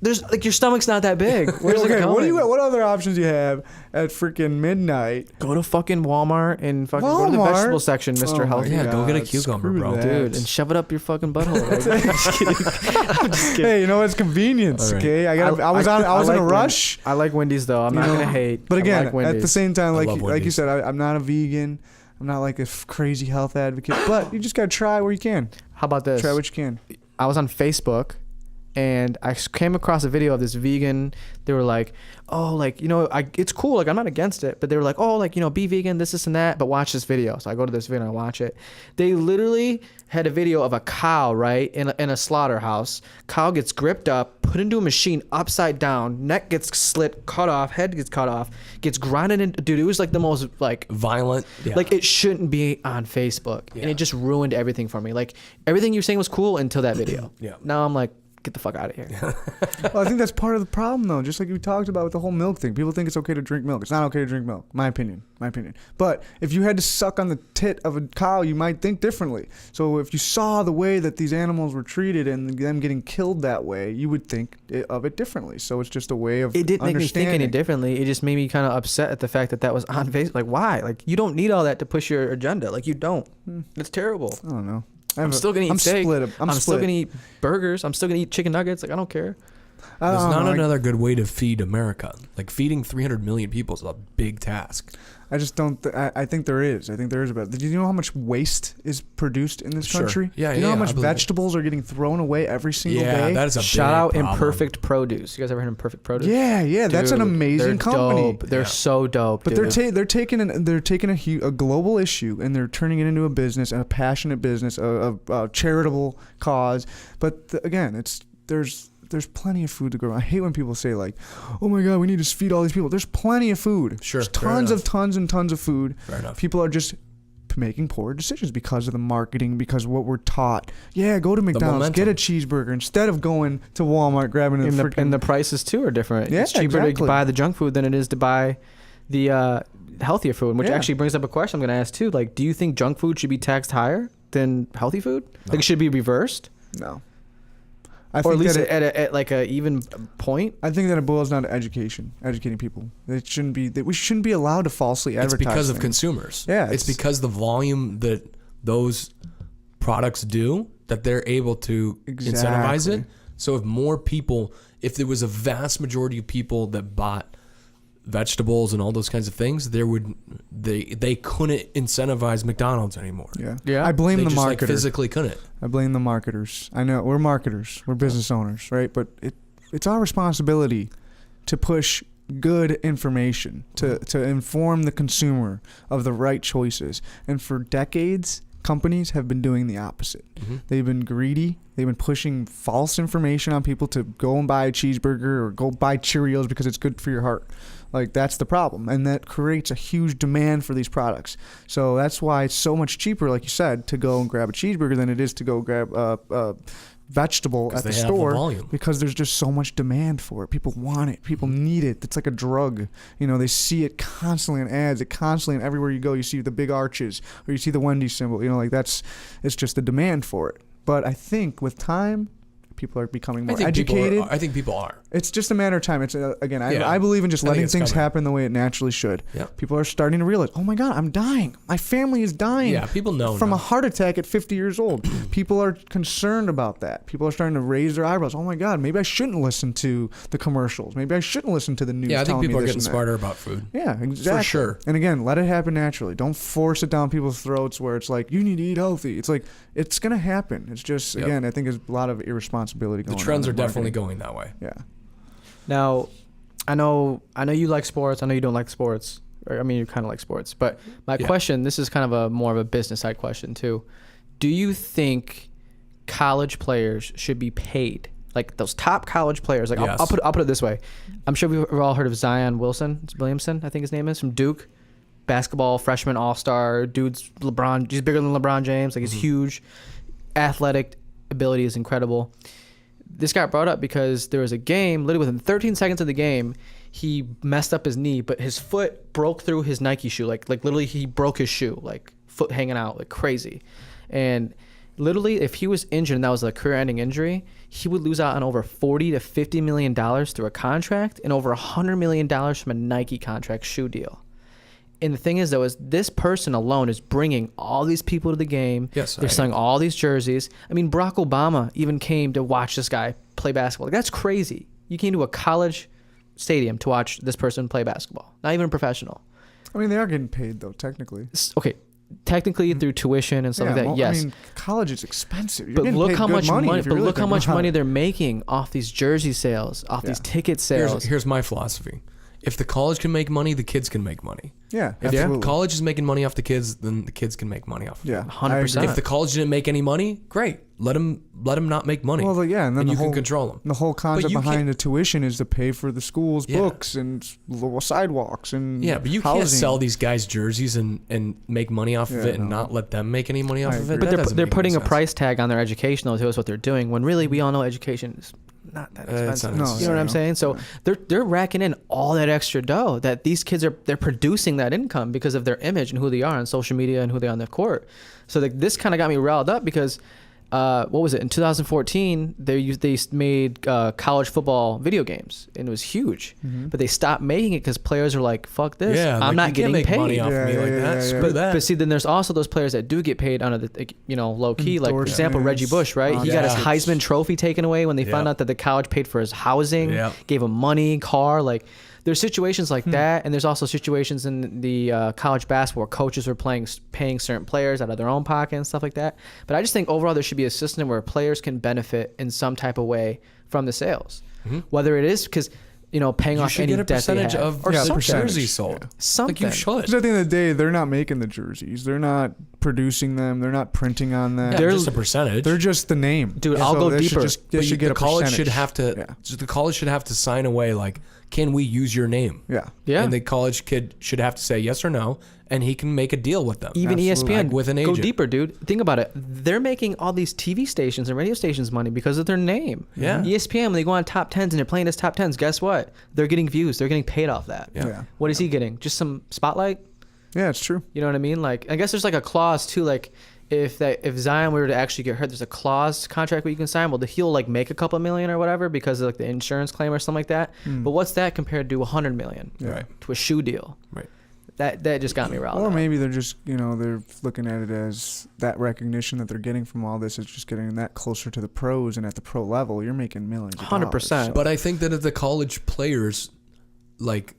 Speaker 1: there's like your stomach's not that big. Where's it
Speaker 2: Okay,
Speaker 1: going?
Speaker 2: what other options do you have at freaking midnight?
Speaker 1: Go to fucking Walmart and fucking go to the
Speaker 2: Walmart?
Speaker 1: vegetable section, Mr.
Speaker 2: Oh my
Speaker 1: Healthy.
Speaker 3: Yeah, go get a
Speaker 2: God,
Speaker 3: cucumber,
Speaker 2: screw
Speaker 3: bro.
Speaker 2: that.
Speaker 1: Dude, and shove it up your fucking butthole. I'm just kidding. I'm just kidding.
Speaker 2: Hey, you know it's convenience.
Speaker 3: All right.
Speaker 2: Okay, I was in a
Speaker 1: like
Speaker 2: rush.
Speaker 1: I like Wendy's though. I'm
Speaker 2: You
Speaker 1: not
Speaker 2: know,
Speaker 1: gonna hate.
Speaker 2: But
Speaker 1: I
Speaker 2: again,
Speaker 1: like
Speaker 2: at the same time,
Speaker 3: I
Speaker 2: like
Speaker 3: love
Speaker 2: you
Speaker 3: Wendy's.
Speaker 2: said, I'm not a vegan. I'm not like a crazy health advocate. But you just gotta try where you can.
Speaker 1: How about this?
Speaker 2: Try what you can.
Speaker 1: I was on Facebook and I came across a video of this vegan. They were like, oh, like, you know, it's cool. Like, I'm not against it. But they were like, oh, like, you know, be vegan, this, and that. But watch this video. So I go to this video and I watch it. They literally had a video of a cow, right, in a slaughterhouse. Cow gets gripped up, put into a machine upside down. Neck gets slit, cut off. Head gets cut off. Gets grinded in. Dude, it was like the most, like,
Speaker 3: Violent. Yeah.
Speaker 1: like it shouldn't be on Facebook.
Speaker 3: Yeah.
Speaker 1: And it just ruined everything for me. Like, everything you're saying was cool until that video.
Speaker 3: Yeah.
Speaker 1: Now I'm like, get the fuck out of here.
Speaker 2: Well, I think that's part of the problem, though. Just like we talked about with the whole milk thing. People think it's okay to drink milk. It's not okay to drink milk. My opinion. But if you had to suck on the tit of a cow, you might think differently. So if you saw the way that these animals were treated and them getting killed that way, you would think of it differently. So it's just a way of
Speaker 1: It didn't make me think any
Speaker 2: understanding.
Speaker 1: differently. It just made me kind of upset at the fact that was on Facebook. Like, why? Like, you don't need all that to push your agenda. Like, you don't. It's terrible.
Speaker 2: I don't know.
Speaker 1: I'm still gonna eat steak. I'm
Speaker 2: split.
Speaker 1: still gonna eat burgers. I'm still gonna eat chicken nuggets. Like, I don't care.
Speaker 3: There's not another good way to feed America. Like, feeding 300 million people is a big task.
Speaker 2: I just don't. I think there is. I think there is about. Do you know how much waste is produced in this
Speaker 3: Sure.
Speaker 2: country?
Speaker 3: Yeah,
Speaker 2: Do you know
Speaker 3: yeah,
Speaker 2: how much
Speaker 3: I believe it.
Speaker 2: vegetables are getting thrown away every single
Speaker 3: Yeah,
Speaker 2: day?
Speaker 3: that is a
Speaker 1: Shout
Speaker 3: big
Speaker 1: out
Speaker 3: problem.
Speaker 1: Imperfect Produce. You guys ever heard of Imperfect Produce?
Speaker 2: Yeah, that's an
Speaker 1: Dude,
Speaker 2: amazing
Speaker 1: they're
Speaker 2: company.
Speaker 1: Dope. They're
Speaker 3: Yeah.
Speaker 1: so dope.
Speaker 2: But
Speaker 1: dude.
Speaker 2: they're taking a global issue and they're turning it into a business, and a passionate business, a charitable cause. But again, there's plenty of food to grow. I hate when people say like, "Oh my God, we need to feed all these people." There's plenty of food.
Speaker 3: Sure,
Speaker 2: There's
Speaker 3: fair
Speaker 2: tons
Speaker 3: enough.
Speaker 2: and tons of food.
Speaker 3: Fair enough.
Speaker 2: People are just making poor decisions because of the marketing, because of what we're taught. Yeah, go to McDonald's, get a cheeseburger instead of going to Walmart grabbing
Speaker 1: and the prices too are different.
Speaker 2: Yeah,
Speaker 1: It's cheaper
Speaker 2: exactly.
Speaker 1: to buy the junk food than it is to buy the healthier food, which
Speaker 2: Yeah.
Speaker 1: actually brings up a question I'm going to ask too. Like, do you think junk food should be taxed higher than healthy food?
Speaker 3: No.
Speaker 1: Like, it should be reversed,
Speaker 2: No.
Speaker 1: or at least at like a even point.
Speaker 2: I think that it boils down to educating people. It shouldn't be that we shouldn't be allowed to falsely
Speaker 3: It's
Speaker 2: advertise.
Speaker 3: because of
Speaker 2: things.
Speaker 3: consumers.
Speaker 2: Yeah,
Speaker 3: It's because the volume that those products do that they're able to incentivize it.
Speaker 2: Exactly.
Speaker 3: So if there was a vast majority of people that bought vegetables and all those kinds of things, they couldn't incentivize McDonald's anymore.
Speaker 2: Yeah. I blame
Speaker 3: They
Speaker 2: the
Speaker 3: just like
Speaker 2: marketers.
Speaker 3: physically couldn't.
Speaker 2: I blame the marketers. I know we're marketers. We're business owners, right? But it's our responsibility to push good information, to inform the consumer of the right choices. And for decades, companies have been doing the opposite.
Speaker 3: Mm-hmm.
Speaker 2: They've been greedy. They've been pushing false information on people to go and buy a cheeseburger or go buy Cheerios because it's good for your heart. Like, that's the problem. And that creates a huge demand for these products. So that's why it's so much cheaper, like you said, to go and grab a cheeseburger than it is to go grab a vegetable at the
Speaker 3: they have the
Speaker 2: store,
Speaker 3: volume.
Speaker 2: because there's just so much demand for it. People want it. People need it. It's like a drug. You know, they see it constantly in ads. It constantly, and everywhere you go, you see the big arches or you see the Wendy's symbol. You know, like it's just the demand for it. But I think with time, people are becoming more educated.
Speaker 3: I think people are.
Speaker 2: It's just a matter of time. It's again,
Speaker 3: Yeah.
Speaker 2: I believe in just
Speaker 3: I think
Speaker 2: letting
Speaker 3: it's
Speaker 2: things
Speaker 3: coming.
Speaker 2: happen the way it naturally should.
Speaker 3: Yeah.
Speaker 2: People are starting to realize, oh my God, I'm dying. My family is dying.
Speaker 3: Yeah, people know
Speaker 2: from
Speaker 3: now.
Speaker 2: a heart attack at 50 years old. People are concerned about that. People are starting to raise their eyebrows. Oh my God, maybe I shouldn't listen to the commercials. Maybe I shouldn't listen to the news.
Speaker 3: Yeah, I think
Speaker 2: telling me
Speaker 3: people are
Speaker 2: this
Speaker 3: getting
Speaker 2: and that.
Speaker 3: smarter about food.
Speaker 2: Yeah, exactly.
Speaker 3: For sure.
Speaker 2: And again, let it happen naturally. Don't force it down people's throats where it's like, you need to eat healthy. It's like, it's going to happen. It's just,
Speaker 3: Yep.
Speaker 2: again, I think there's a lot of irresponsibility
Speaker 3: The
Speaker 2: going on.
Speaker 3: trends are
Speaker 2: in
Speaker 3: definitely
Speaker 2: marketing.
Speaker 3: going that way.
Speaker 2: Yeah.
Speaker 1: Now, I know you like sports. I know you don't like sports. Or, I mean, you kind of like sports. But my
Speaker 3: Yeah.
Speaker 1: question, this is kind of a more of a business side question too. Do you think college players should be paid? Like those top college players. Like
Speaker 3: Yes.
Speaker 1: I'll put it this way. I'm sure we've all heard of Zion Williamson, I think his name is, from Duke. Basketball freshman all-star. Dude's LeBron. He's bigger than LeBron James. Like, he's huge. Athletic ability is incredible. This got brought up because there was a game, literally within 13 seconds of the game, he messed up his knee, but his foot broke through his Nike shoe. Like literally he broke his shoe, like foot hanging out, like crazy. And literally, if he was injured and that was a career-ending injury, he would lose out on over $40 to $50 million through a contract and over $100 million from a Nike contract shoe deal. And the thing is, though, is this person alone is bringing all these people to the game.
Speaker 3: Yes,
Speaker 1: They're selling all these jerseys. I mean, Barack Obama even came to watch this guy play basketball. Like, that's crazy. You came to a college stadium to watch this person play basketball, not even a professional.
Speaker 2: I mean, they are getting paid, though, technically.
Speaker 1: Okay, technically through tuition and stuff like that,
Speaker 2: well,
Speaker 1: yes.
Speaker 2: I mean, college is expensive. You're
Speaker 1: But
Speaker 2: getting
Speaker 1: look
Speaker 2: paid
Speaker 1: how
Speaker 2: good
Speaker 1: much money.
Speaker 2: if you're
Speaker 1: But
Speaker 2: really
Speaker 1: look how
Speaker 2: thinking
Speaker 1: much
Speaker 2: about
Speaker 1: money
Speaker 2: it.
Speaker 1: they're making off these jersey sales, off these ticket sales.
Speaker 3: Here's my philosophy. if the college can make money, the kids can make money.
Speaker 2: Yeah,
Speaker 3: If
Speaker 2: absolutely.
Speaker 3: college is making money off the kids, then the kids can make money off of
Speaker 2: Yeah,
Speaker 3: it.
Speaker 1: 100%.
Speaker 3: If the college didn't make any money, great. Let them not make money.
Speaker 2: Well, yeah, and then
Speaker 3: you
Speaker 2: the whole,
Speaker 3: can control them.
Speaker 2: The whole concept
Speaker 3: you
Speaker 2: behind the tuition is to pay for the school's
Speaker 3: Yeah.
Speaker 2: books and sidewalks and
Speaker 3: Yeah, but you
Speaker 2: housing.
Speaker 3: can't sell these guys jerseys and make money off of
Speaker 2: Yeah,
Speaker 3: it and
Speaker 2: no.
Speaker 3: not let them make any money off
Speaker 2: I
Speaker 3: of
Speaker 2: agree.
Speaker 3: it.
Speaker 1: But
Speaker 3: That
Speaker 1: they're
Speaker 3: doesn't
Speaker 1: they're
Speaker 3: make any
Speaker 1: putting a
Speaker 3: sense.
Speaker 1: price tag on their education though too. Is what they're doing. When really we all know education is not that
Speaker 3: It's
Speaker 1: expensive.
Speaker 3: not
Speaker 2: No,
Speaker 1: You know what I'm
Speaker 2: yeah.
Speaker 1: saying? So they're racking in all that extra dough that these kids they're producing that income because of their image and who they are on social media and who they are on the court. So this kind of got me riled up because what was it in 2014? They made college football video games and it was huge, but they stopped making it because players are like, "Fuck this!
Speaker 3: Yeah,
Speaker 1: I'm not
Speaker 3: you
Speaker 1: getting
Speaker 3: can't make
Speaker 1: paid."
Speaker 3: money off
Speaker 2: Yeah,
Speaker 3: me
Speaker 2: yeah,
Speaker 3: like
Speaker 2: yeah,
Speaker 3: that.
Speaker 2: yeah,
Speaker 3: Screw
Speaker 2: yeah.
Speaker 3: that.
Speaker 1: But see, then there's also those players that do get paid under the, low key. Like for example, Reggie Bush, right? He got his
Speaker 2: Endorsements.
Speaker 1: Heisman Trophy taken away when they found
Speaker 3: Yeah.
Speaker 1: out that the college paid for his housing,
Speaker 3: Yeah.
Speaker 1: gave him money, car. Like there's situations like that, and there's also situations in the college basketball where coaches are paying certain players out of their own pocket and stuff like that. But I just think overall there should be a system where players can benefit in some type of way from the sales, whether it is because paying
Speaker 3: You
Speaker 1: off
Speaker 3: should
Speaker 1: any
Speaker 3: get a
Speaker 1: debt they
Speaker 3: percentage
Speaker 1: have,
Speaker 3: of
Speaker 1: or
Speaker 3: the
Speaker 1: something.
Speaker 3: jersey sold.
Speaker 2: Yeah.
Speaker 1: Something.
Speaker 3: Like you should.
Speaker 2: Because at the end of the day, they're not making the jerseys. They're not producing them. They're not printing on them.
Speaker 3: Yeah,
Speaker 1: They're-
Speaker 3: just a percentage.
Speaker 2: They're just the name.
Speaker 1: Dude, I'll go
Speaker 2: they
Speaker 1: deeper.
Speaker 2: They
Speaker 3: But
Speaker 2: should get
Speaker 3: the
Speaker 2: a
Speaker 3: college
Speaker 2: percentage.
Speaker 3: should have to.
Speaker 2: Yeah.
Speaker 3: So the college should have to sign away like, can we use your name?
Speaker 2: Yeah.
Speaker 1: Yeah.
Speaker 3: And the college kid should have to say yes or no, and he can make a deal with them.
Speaker 1: Even
Speaker 2: Absolutely.
Speaker 1: ESPN
Speaker 3: Like with an
Speaker 1: go
Speaker 3: agent.
Speaker 1: deeper, dude. Think about it. They're making all these TV stations and radio stations money because of their name.
Speaker 3: Yeah.
Speaker 1: ESPN, when they go on top tens and they're playing as top tens, guess what? They're getting views. They're getting paid off that.
Speaker 3: Yeah.
Speaker 2: Yeah.
Speaker 1: What is he getting? Just some spotlight?
Speaker 2: Yeah, it's true.
Speaker 1: You know what I mean? Like, I guess there's like a clause too. Like, if Zion were to actually get hurt, there's a clause contract where you can sign. Well, he'll like make a couple million or whatever because of like the insurance claim or something like that. But what's that compared to 100 million
Speaker 3: Right.
Speaker 1: to a shoe deal?
Speaker 3: Right.
Speaker 1: That just got me riled
Speaker 2: Or
Speaker 1: up.
Speaker 2: maybe they're just, they're looking at it as that recognition that they're getting from all this is just getting that closer to the pros, and at the pro level, you're making millions. Of
Speaker 1: 100%.
Speaker 2: dollars.
Speaker 3: But I think that if the college players, like,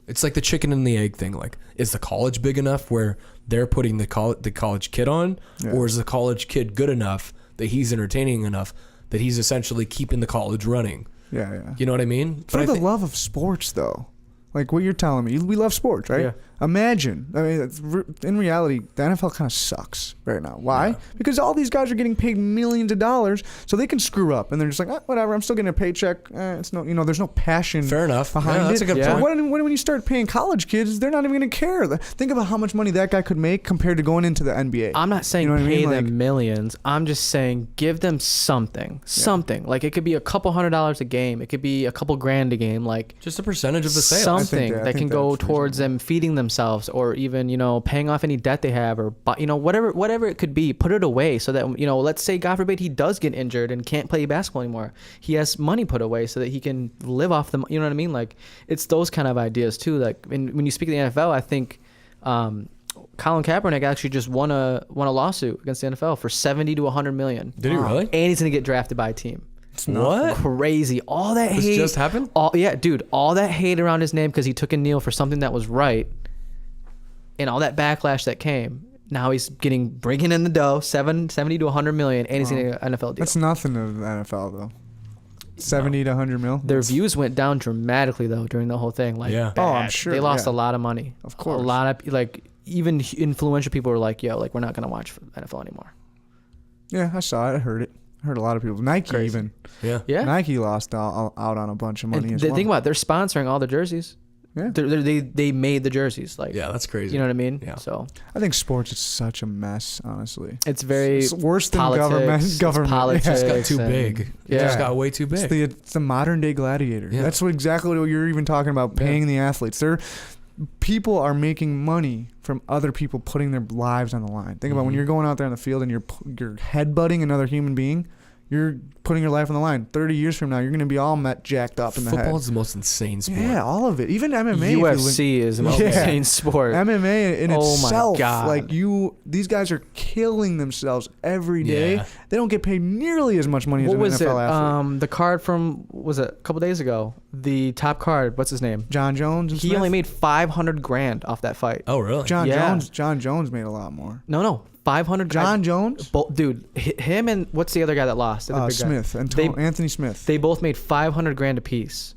Speaker 3: it's like the chicken and the egg thing. Like, is the college big enough where they're putting the college kid on,
Speaker 2: Yeah.
Speaker 3: or is the college kid good enough that he's entertaining enough that he's essentially keeping the college running?
Speaker 2: Yeah, yeah.
Speaker 3: You know what I mean?
Speaker 2: For
Speaker 3: But I
Speaker 2: the
Speaker 3: think-
Speaker 2: love of sports, though. Like what you're telling me, we love sports, right?
Speaker 1: Yeah.
Speaker 2: Imagine. I mean, in reality, the NFL kind of sucks right now. Why?
Speaker 3: Yeah.
Speaker 2: Because all these guys are getting paid millions of dollars, so they can screw up, and they're just like, whatever. I'm still getting a paycheck. It's no, there's no passion.
Speaker 3: Fair enough.
Speaker 2: Behind
Speaker 3: Yeah, that's
Speaker 2: it.
Speaker 3: a good
Speaker 1: Yeah.
Speaker 3: point.
Speaker 2: When you start paying college kids, they're not even going to care. Think about how much money that guy could make compared to going into the NBA.
Speaker 1: I'm not saying
Speaker 2: You know what I
Speaker 1: pay
Speaker 2: mean?
Speaker 1: them
Speaker 2: Like-
Speaker 1: millions. I'm just saying give them something. Something. Like it could be a couple $100 a game. It could be a couple grand a game. Like
Speaker 3: Just a percentage of the sales.
Speaker 1: something
Speaker 2: I
Speaker 1: that can
Speaker 2: think
Speaker 1: go
Speaker 2: that's
Speaker 1: towards them feeding themselves or even, paying off any debt they have or, whatever it could be. Put it away so that, let's say, God forbid, he does get injured and can't play basketball anymore. He has money put away so that he can live off them. You know what I mean? Like it's those kind of ideas too. Like when you speak of the NFL, I think Colin Kaepernick actually just won a lawsuit against the NFL for 70 to 100 million.
Speaker 3: Did he really?
Speaker 1: And he's gonna get drafted by a team.
Speaker 3: What?
Speaker 1: Crazy. All that
Speaker 3: This
Speaker 1: hate.
Speaker 3: just happened?
Speaker 1: All that hate around his name because he took a kneel for something that was right, and all that backlash that came. Now he's bringing in the dough, 70 to 100 million, and he's getting an NFL deal.
Speaker 2: That's nothing to the NFL though. 70 to 100 mil.
Speaker 1: Their views went down dramatically though during the whole thing. Like,
Speaker 3: Yeah.
Speaker 2: Oh, I'm
Speaker 1: bad.
Speaker 2: sure,
Speaker 1: they lost
Speaker 2: yeah.
Speaker 1: a lot of money.
Speaker 2: Of course.
Speaker 1: a lot of even influential people were like, "Yo, we're not gonna watch NFL anymore."
Speaker 2: Yeah, I saw it. I heard it. I heard a lot of people. Nike
Speaker 1: Crazy.
Speaker 2: even.
Speaker 3: Yeah.
Speaker 1: Yeah.
Speaker 2: Nike lost out on a bunch of money
Speaker 1: And
Speaker 2: as
Speaker 1: the
Speaker 2: well.
Speaker 1: thing about it, they're sponsoring all the jerseys.
Speaker 2: Yeah.
Speaker 1: They made the jerseys. Like,
Speaker 3: Yeah, that's crazy.
Speaker 1: you know what I mean?
Speaker 3: Yeah.
Speaker 1: So
Speaker 2: I think sports is such a mess, honestly.
Speaker 1: it's very
Speaker 2: It's worse than
Speaker 1: politics,
Speaker 2: government.
Speaker 1: it's
Speaker 2: Government.
Speaker 1: politics.
Speaker 2: Yeah.
Speaker 3: It got too
Speaker 1: and-
Speaker 3: big.
Speaker 1: Yeah.
Speaker 3: It just got way too big.
Speaker 2: It's the modern day gladiator.
Speaker 3: Yeah.
Speaker 2: That's exactly what you're even talking about. Paying the athletes. People are making money from other people putting their lives on the line. Think about when you're going out there on the field and you're headbutting another human being. You're putting your life on the line. 30 years from now, you're going to be all jacked up in the
Speaker 3: Football
Speaker 2: head.
Speaker 3: is the most insane sport.
Speaker 2: Yeah, all of it. Even MMA.
Speaker 1: UFC is the most
Speaker 2: Yeah.
Speaker 1: insane sport.
Speaker 2: MMA in
Speaker 1: Oh my
Speaker 2: itself,
Speaker 1: God.
Speaker 2: these guys are killing themselves every day.
Speaker 3: Yeah.
Speaker 2: They don't get paid nearly as much money as
Speaker 1: What
Speaker 2: an
Speaker 1: was it?
Speaker 2: NFL athlete.
Speaker 1: The card from was it a couple days ago? The top card. What's his name?
Speaker 2: John Jones. And
Speaker 1: He
Speaker 2: Smith?
Speaker 1: only made $500,000 off that fight.
Speaker 3: Oh, really?
Speaker 2: John
Speaker 1: Yeah.
Speaker 2: Jones. John Jones made a lot more.
Speaker 1: No, 500.
Speaker 2: John Jones.
Speaker 1: Dude, him and what's the other guy that lost? The big guy.
Speaker 2: Smith and
Speaker 1: They-
Speaker 2: Anthony Smith.
Speaker 1: They both made $500,000 a piece.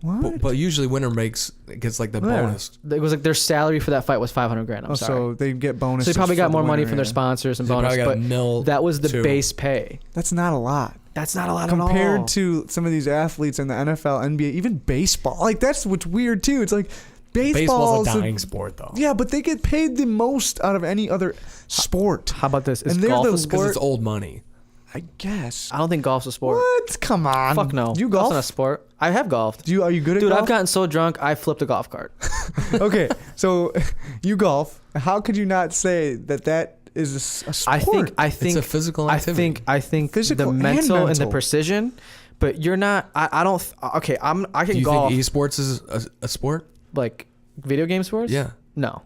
Speaker 2: What?
Speaker 3: But usually winner gets like the
Speaker 2: Yeah.
Speaker 3: bonus.
Speaker 1: It was like their salary for that fight was $500,000. I'm sorry.
Speaker 2: So they get bonuses.
Speaker 1: So they probably
Speaker 2: for
Speaker 1: got
Speaker 2: the
Speaker 1: more money
Speaker 2: winner,
Speaker 1: from their
Speaker 2: yeah.
Speaker 1: sponsors and
Speaker 3: They
Speaker 1: bonus,
Speaker 3: probably got
Speaker 1: but
Speaker 3: a mil
Speaker 1: that was the
Speaker 3: too.
Speaker 1: base pay.
Speaker 2: That's not a lot.
Speaker 1: That's not a lot at all.
Speaker 2: Compared to some of these athletes in the NFL, NBA, even baseball. Like, that's what's weird, too. It's like,
Speaker 3: Baseball's a
Speaker 2: baseball's
Speaker 3: dying sport, though.
Speaker 2: Yeah, but they get paid the most out of any other sport.
Speaker 1: How about this? Is
Speaker 2: And they're
Speaker 1: golf
Speaker 2: the-
Speaker 1: a
Speaker 3: Because
Speaker 1: sport?
Speaker 3: it's old money.
Speaker 2: I guess.
Speaker 1: I don't think golf's a sport.
Speaker 2: What? Come on.
Speaker 1: Fuck no.
Speaker 2: You
Speaker 1: Golf's
Speaker 2: golf?
Speaker 1: not a sport. I have golfed.
Speaker 2: Are you good at
Speaker 1: Dude,
Speaker 2: golf?
Speaker 1: I've gotten so drunk, I flipped a golf cart.
Speaker 2: Okay, so you golf. How could you not say that is a sport?
Speaker 1: I think
Speaker 3: It's a physical activity.
Speaker 1: I think
Speaker 2: Physical
Speaker 1: the
Speaker 2: and
Speaker 1: mental and the
Speaker 2: mental.
Speaker 1: precision, but you're not. I don't. Okay, I can
Speaker 3: Do you
Speaker 1: golf
Speaker 3: think esports is a sport?
Speaker 1: like video game sports.
Speaker 3: Yeah.
Speaker 1: No.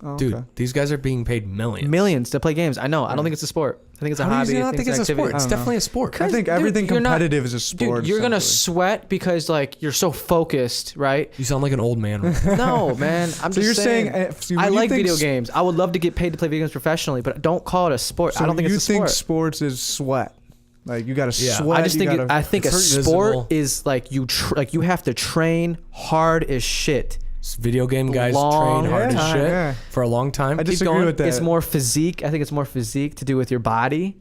Speaker 2: Oh,
Speaker 3: Dude,
Speaker 2: okay.
Speaker 3: these guys are being paid millions.
Speaker 1: To play games. I know. I don't think it's a sport. I think it's a
Speaker 3: How do
Speaker 1: hobby.
Speaker 3: you not think it's a
Speaker 1: activity.
Speaker 3: sport? It's
Speaker 2: I don't know.
Speaker 3: definitely a sport.
Speaker 2: I think
Speaker 1: Dude,
Speaker 2: everything
Speaker 1: you're not-
Speaker 2: competitive is a sport.
Speaker 1: Dude, you're gonna
Speaker 2: essentially.
Speaker 1: sweat because like you're so focused, right?
Speaker 3: You sound like an old man.
Speaker 1: No, man. I'm
Speaker 2: So
Speaker 1: just
Speaker 2: you're saying,
Speaker 1: saying.
Speaker 2: when
Speaker 1: I
Speaker 2: you
Speaker 1: like
Speaker 2: think
Speaker 1: video
Speaker 2: s-
Speaker 1: games. I would love to get paid to play video games professionally, but don't call it a sport.
Speaker 2: So
Speaker 1: I don't think
Speaker 2: you
Speaker 1: it's a
Speaker 2: think
Speaker 1: sport.
Speaker 2: sports is sweat. Like, you got to
Speaker 3: Yeah.
Speaker 2: sweat.
Speaker 1: I just
Speaker 2: you
Speaker 1: think
Speaker 2: gotta,
Speaker 1: I think a
Speaker 3: it's
Speaker 1: sport
Speaker 3: visible.
Speaker 1: is like you have to train hard as shit.
Speaker 3: Video game guys
Speaker 1: Long
Speaker 3: train hard
Speaker 2: Yeah,
Speaker 3: as shit
Speaker 2: yeah.
Speaker 3: for a long time.
Speaker 2: I
Speaker 3: Keep
Speaker 2: disagree
Speaker 3: going.
Speaker 2: with that.
Speaker 1: It's more physique. I think it's more physique to do with your body.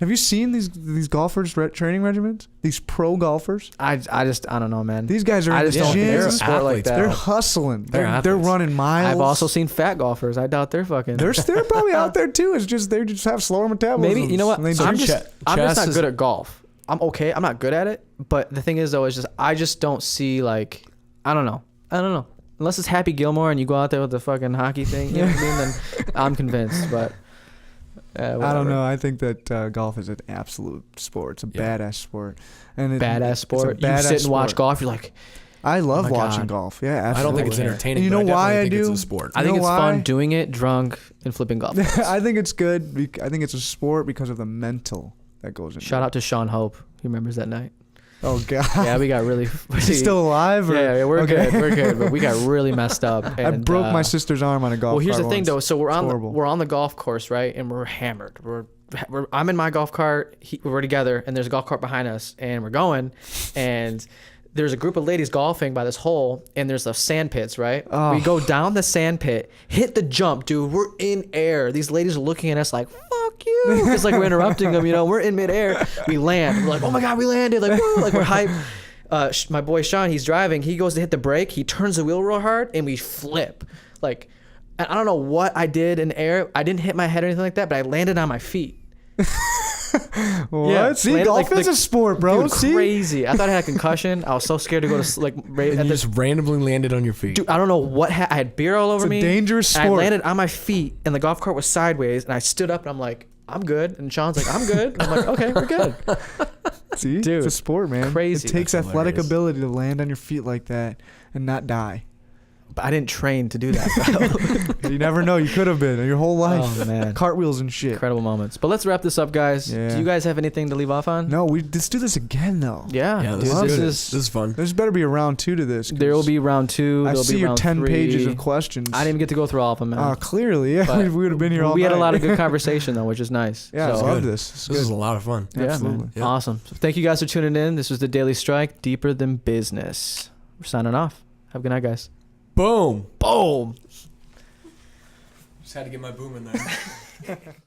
Speaker 2: Have you seen these golfers' training regimens? These pro golfers.
Speaker 1: I don't know, man.
Speaker 2: These guys are
Speaker 1: I
Speaker 2: in
Speaker 1: just
Speaker 2: the
Speaker 1: don't think they're a
Speaker 2: gym.
Speaker 1: sport like
Speaker 3: Athletes,
Speaker 1: that.
Speaker 2: They're hustling.
Speaker 3: They're
Speaker 2: They're
Speaker 3: athletes.
Speaker 2: running miles.
Speaker 1: I've also seen fat golfers. I doubt they're fucking.
Speaker 2: They're probably out there too. It's just they just have slower metabolism.
Speaker 1: Maybe you know what?
Speaker 2: And they
Speaker 1: I'm
Speaker 2: drink-
Speaker 1: just I'm just
Speaker 3: chess
Speaker 1: not
Speaker 3: is-
Speaker 1: good at golf. I'm okay. I'm not good at it. But the thing is though, is just I just don't see like I don't know. Unless it's Happy Gilmore and you go out there with the fucking hockey thing, you know what I mean? Then I'm convinced. But
Speaker 2: I don't know. I think that golf is an absolute sport. It's a
Speaker 3: Yeah.
Speaker 2: badass sport. And
Speaker 1: Badass sport. You
Speaker 2: badass
Speaker 1: sit and watch
Speaker 2: sport.
Speaker 1: golf. You're like,
Speaker 2: I love
Speaker 1: Oh my
Speaker 2: watching
Speaker 1: God.
Speaker 2: golf. Yeah,
Speaker 3: I
Speaker 2: absolutely.
Speaker 3: don't think it's entertaining.
Speaker 2: You
Speaker 3: but
Speaker 2: know why I
Speaker 3: definitely think
Speaker 2: do?
Speaker 3: It's a sport.
Speaker 1: I think
Speaker 2: know
Speaker 1: it's
Speaker 2: why?
Speaker 1: fun doing it drunk and flipping golf. balls.
Speaker 2: I think it's good. I think it's a sport because of the mental that goes into
Speaker 1: Shout
Speaker 2: it.
Speaker 1: out to Sean Hope. He remembers that night.
Speaker 2: Oh God.
Speaker 1: Yeah, we got really.
Speaker 2: Is he still alive? Or?
Speaker 1: Yeah, we're
Speaker 2: Okay.
Speaker 1: good. We're good. But we got really messed up.
Speaker 2: I
Speaker 1: And,
Speaker 2: broke my sister's arm on a golf
Speaker 1: Well, here's
Speaker 2: cart
Speaker 1: the thing,
Speaker 2: once.
Speaker 1: though. So
Speaker 2: It's horrible.
Speaker 1: we're on the golf course, right? And we're hammered. I'm in my golf cart. We're together, and there's a golf cart behind us, and we're going, and there's a group of ladies golfing by this hole, and there's the sand pits, right?
Speaker 2: Oh.
Speaker 1: We go down the sand pit, hit the jump, dude. We're in air. These ladies are looking at us like, fuck you. It's like we're interrupting them, you know. We're in midair. We land. We're like, oh my God, we landed. Like, woo. Like we're hype. My boy Sean, he's driving. He goes to hit the brake. He turns the wheel real hard, and we flip. Like, I don't know what I did in air. I didn't hit my head or anything like that, but I landed on my feet.
Speaker 2: What?
Speaker 1: Yeah,
Speaker 2: See,
Speaker 1: landed
Speaker 2: golf
Speaker 1: like
Speaker 2: is
Speaker 1: the-
Speaker 2: a sport, bro.
Speaker 1: Dude,
Speaker 2: See?
Speaker 1: crazy. I thought I had a concussion. I was so scared to go to like.
Speaker 3: And you just randomly landed on your feet.
Speaker 1: Dude, I don't know what I had beer all over
Speaker 2: It's a
Speaker 1: me.
Speaker 2: dangerous
Speaker 1: And I
Speaker 2: sport.
Speaker 1: landed on my feet, and the golf cart was sideways, and I stood up, and I'm like, I'm good. And Sean's like, I'm good. I'm like, okay, we're good.
Speaker 2: See?
Speaker 1: Dude,
Speaker 2: It's a sport, man.
Speaker 1: crazy.
Speaker 2: It takes
Speaker 3: That's
Speaker 2: athletic
Speaker 3: hilarious.
Speaker 2: ability to land on your feet like that and not die.
Speaker 1: But I didn't train to do that, bro.
Speaker 2: You never know. You could have been your whole life.
Speaker 1: Oh, man.
Speaker 2: Cartwheels and shit.
Speaker 1: Incredible moments. But let's wrap this up, guys.
Speaker 2: Yeah.
Speaker 1: Do you guys have anything to leave off on?
Speaker 2: No, let's do this again, though.
Speaker 1: Yeah,
Speaker 3: Yeah,
Speaker 1: dude,
Speaker 3: this is
Speaker 1: this
Speaker 3: good.
Speaker 1: is.
Speaker 3: This is fun.
Speaker 2: There's better be a round 2 to this. 'cause
Speaker 1: There will be round 2.
Speaker 2: I
Speaker 1: There'll
Speaker 2: see
Speaker 1: be
Speaker 2: your
Speaker 1: round
Speaker 2: 10
Speaker 1: 3.
Speaker 2: pages of questions.
Speaker 1: I didn't even get to go through all of them, man.
Speaker 2: Clearly, yeah.
Speaker 1: But
Speaker 2: we would have been here all
Speaker 1: we
Speaker 2: night.
Speaker 1: had a lot of good conversation though, which is nice.
Speaker 2: Yeah,
Speaker 1: So-
Speaker 2: I love
Speaker 3: good.
Speaker 2: this. It's
Speaker 3: This is
Speaker 2: good.
Speaker 3: a lot of fun.
Speaker 1: Yeah,
Speaker 2: Absolutely.
Speaker 1: man.
Speaker 3: Yeah.
Speaker 1: Awesome. So thank you guys for tuning in. This was the Daily Strike, deeper than business. We're signing off. Have a good night, guys.
Speaker 3: Boom.
Speaker 1: Boom.
Speaker 3: Just had to get my boom in there.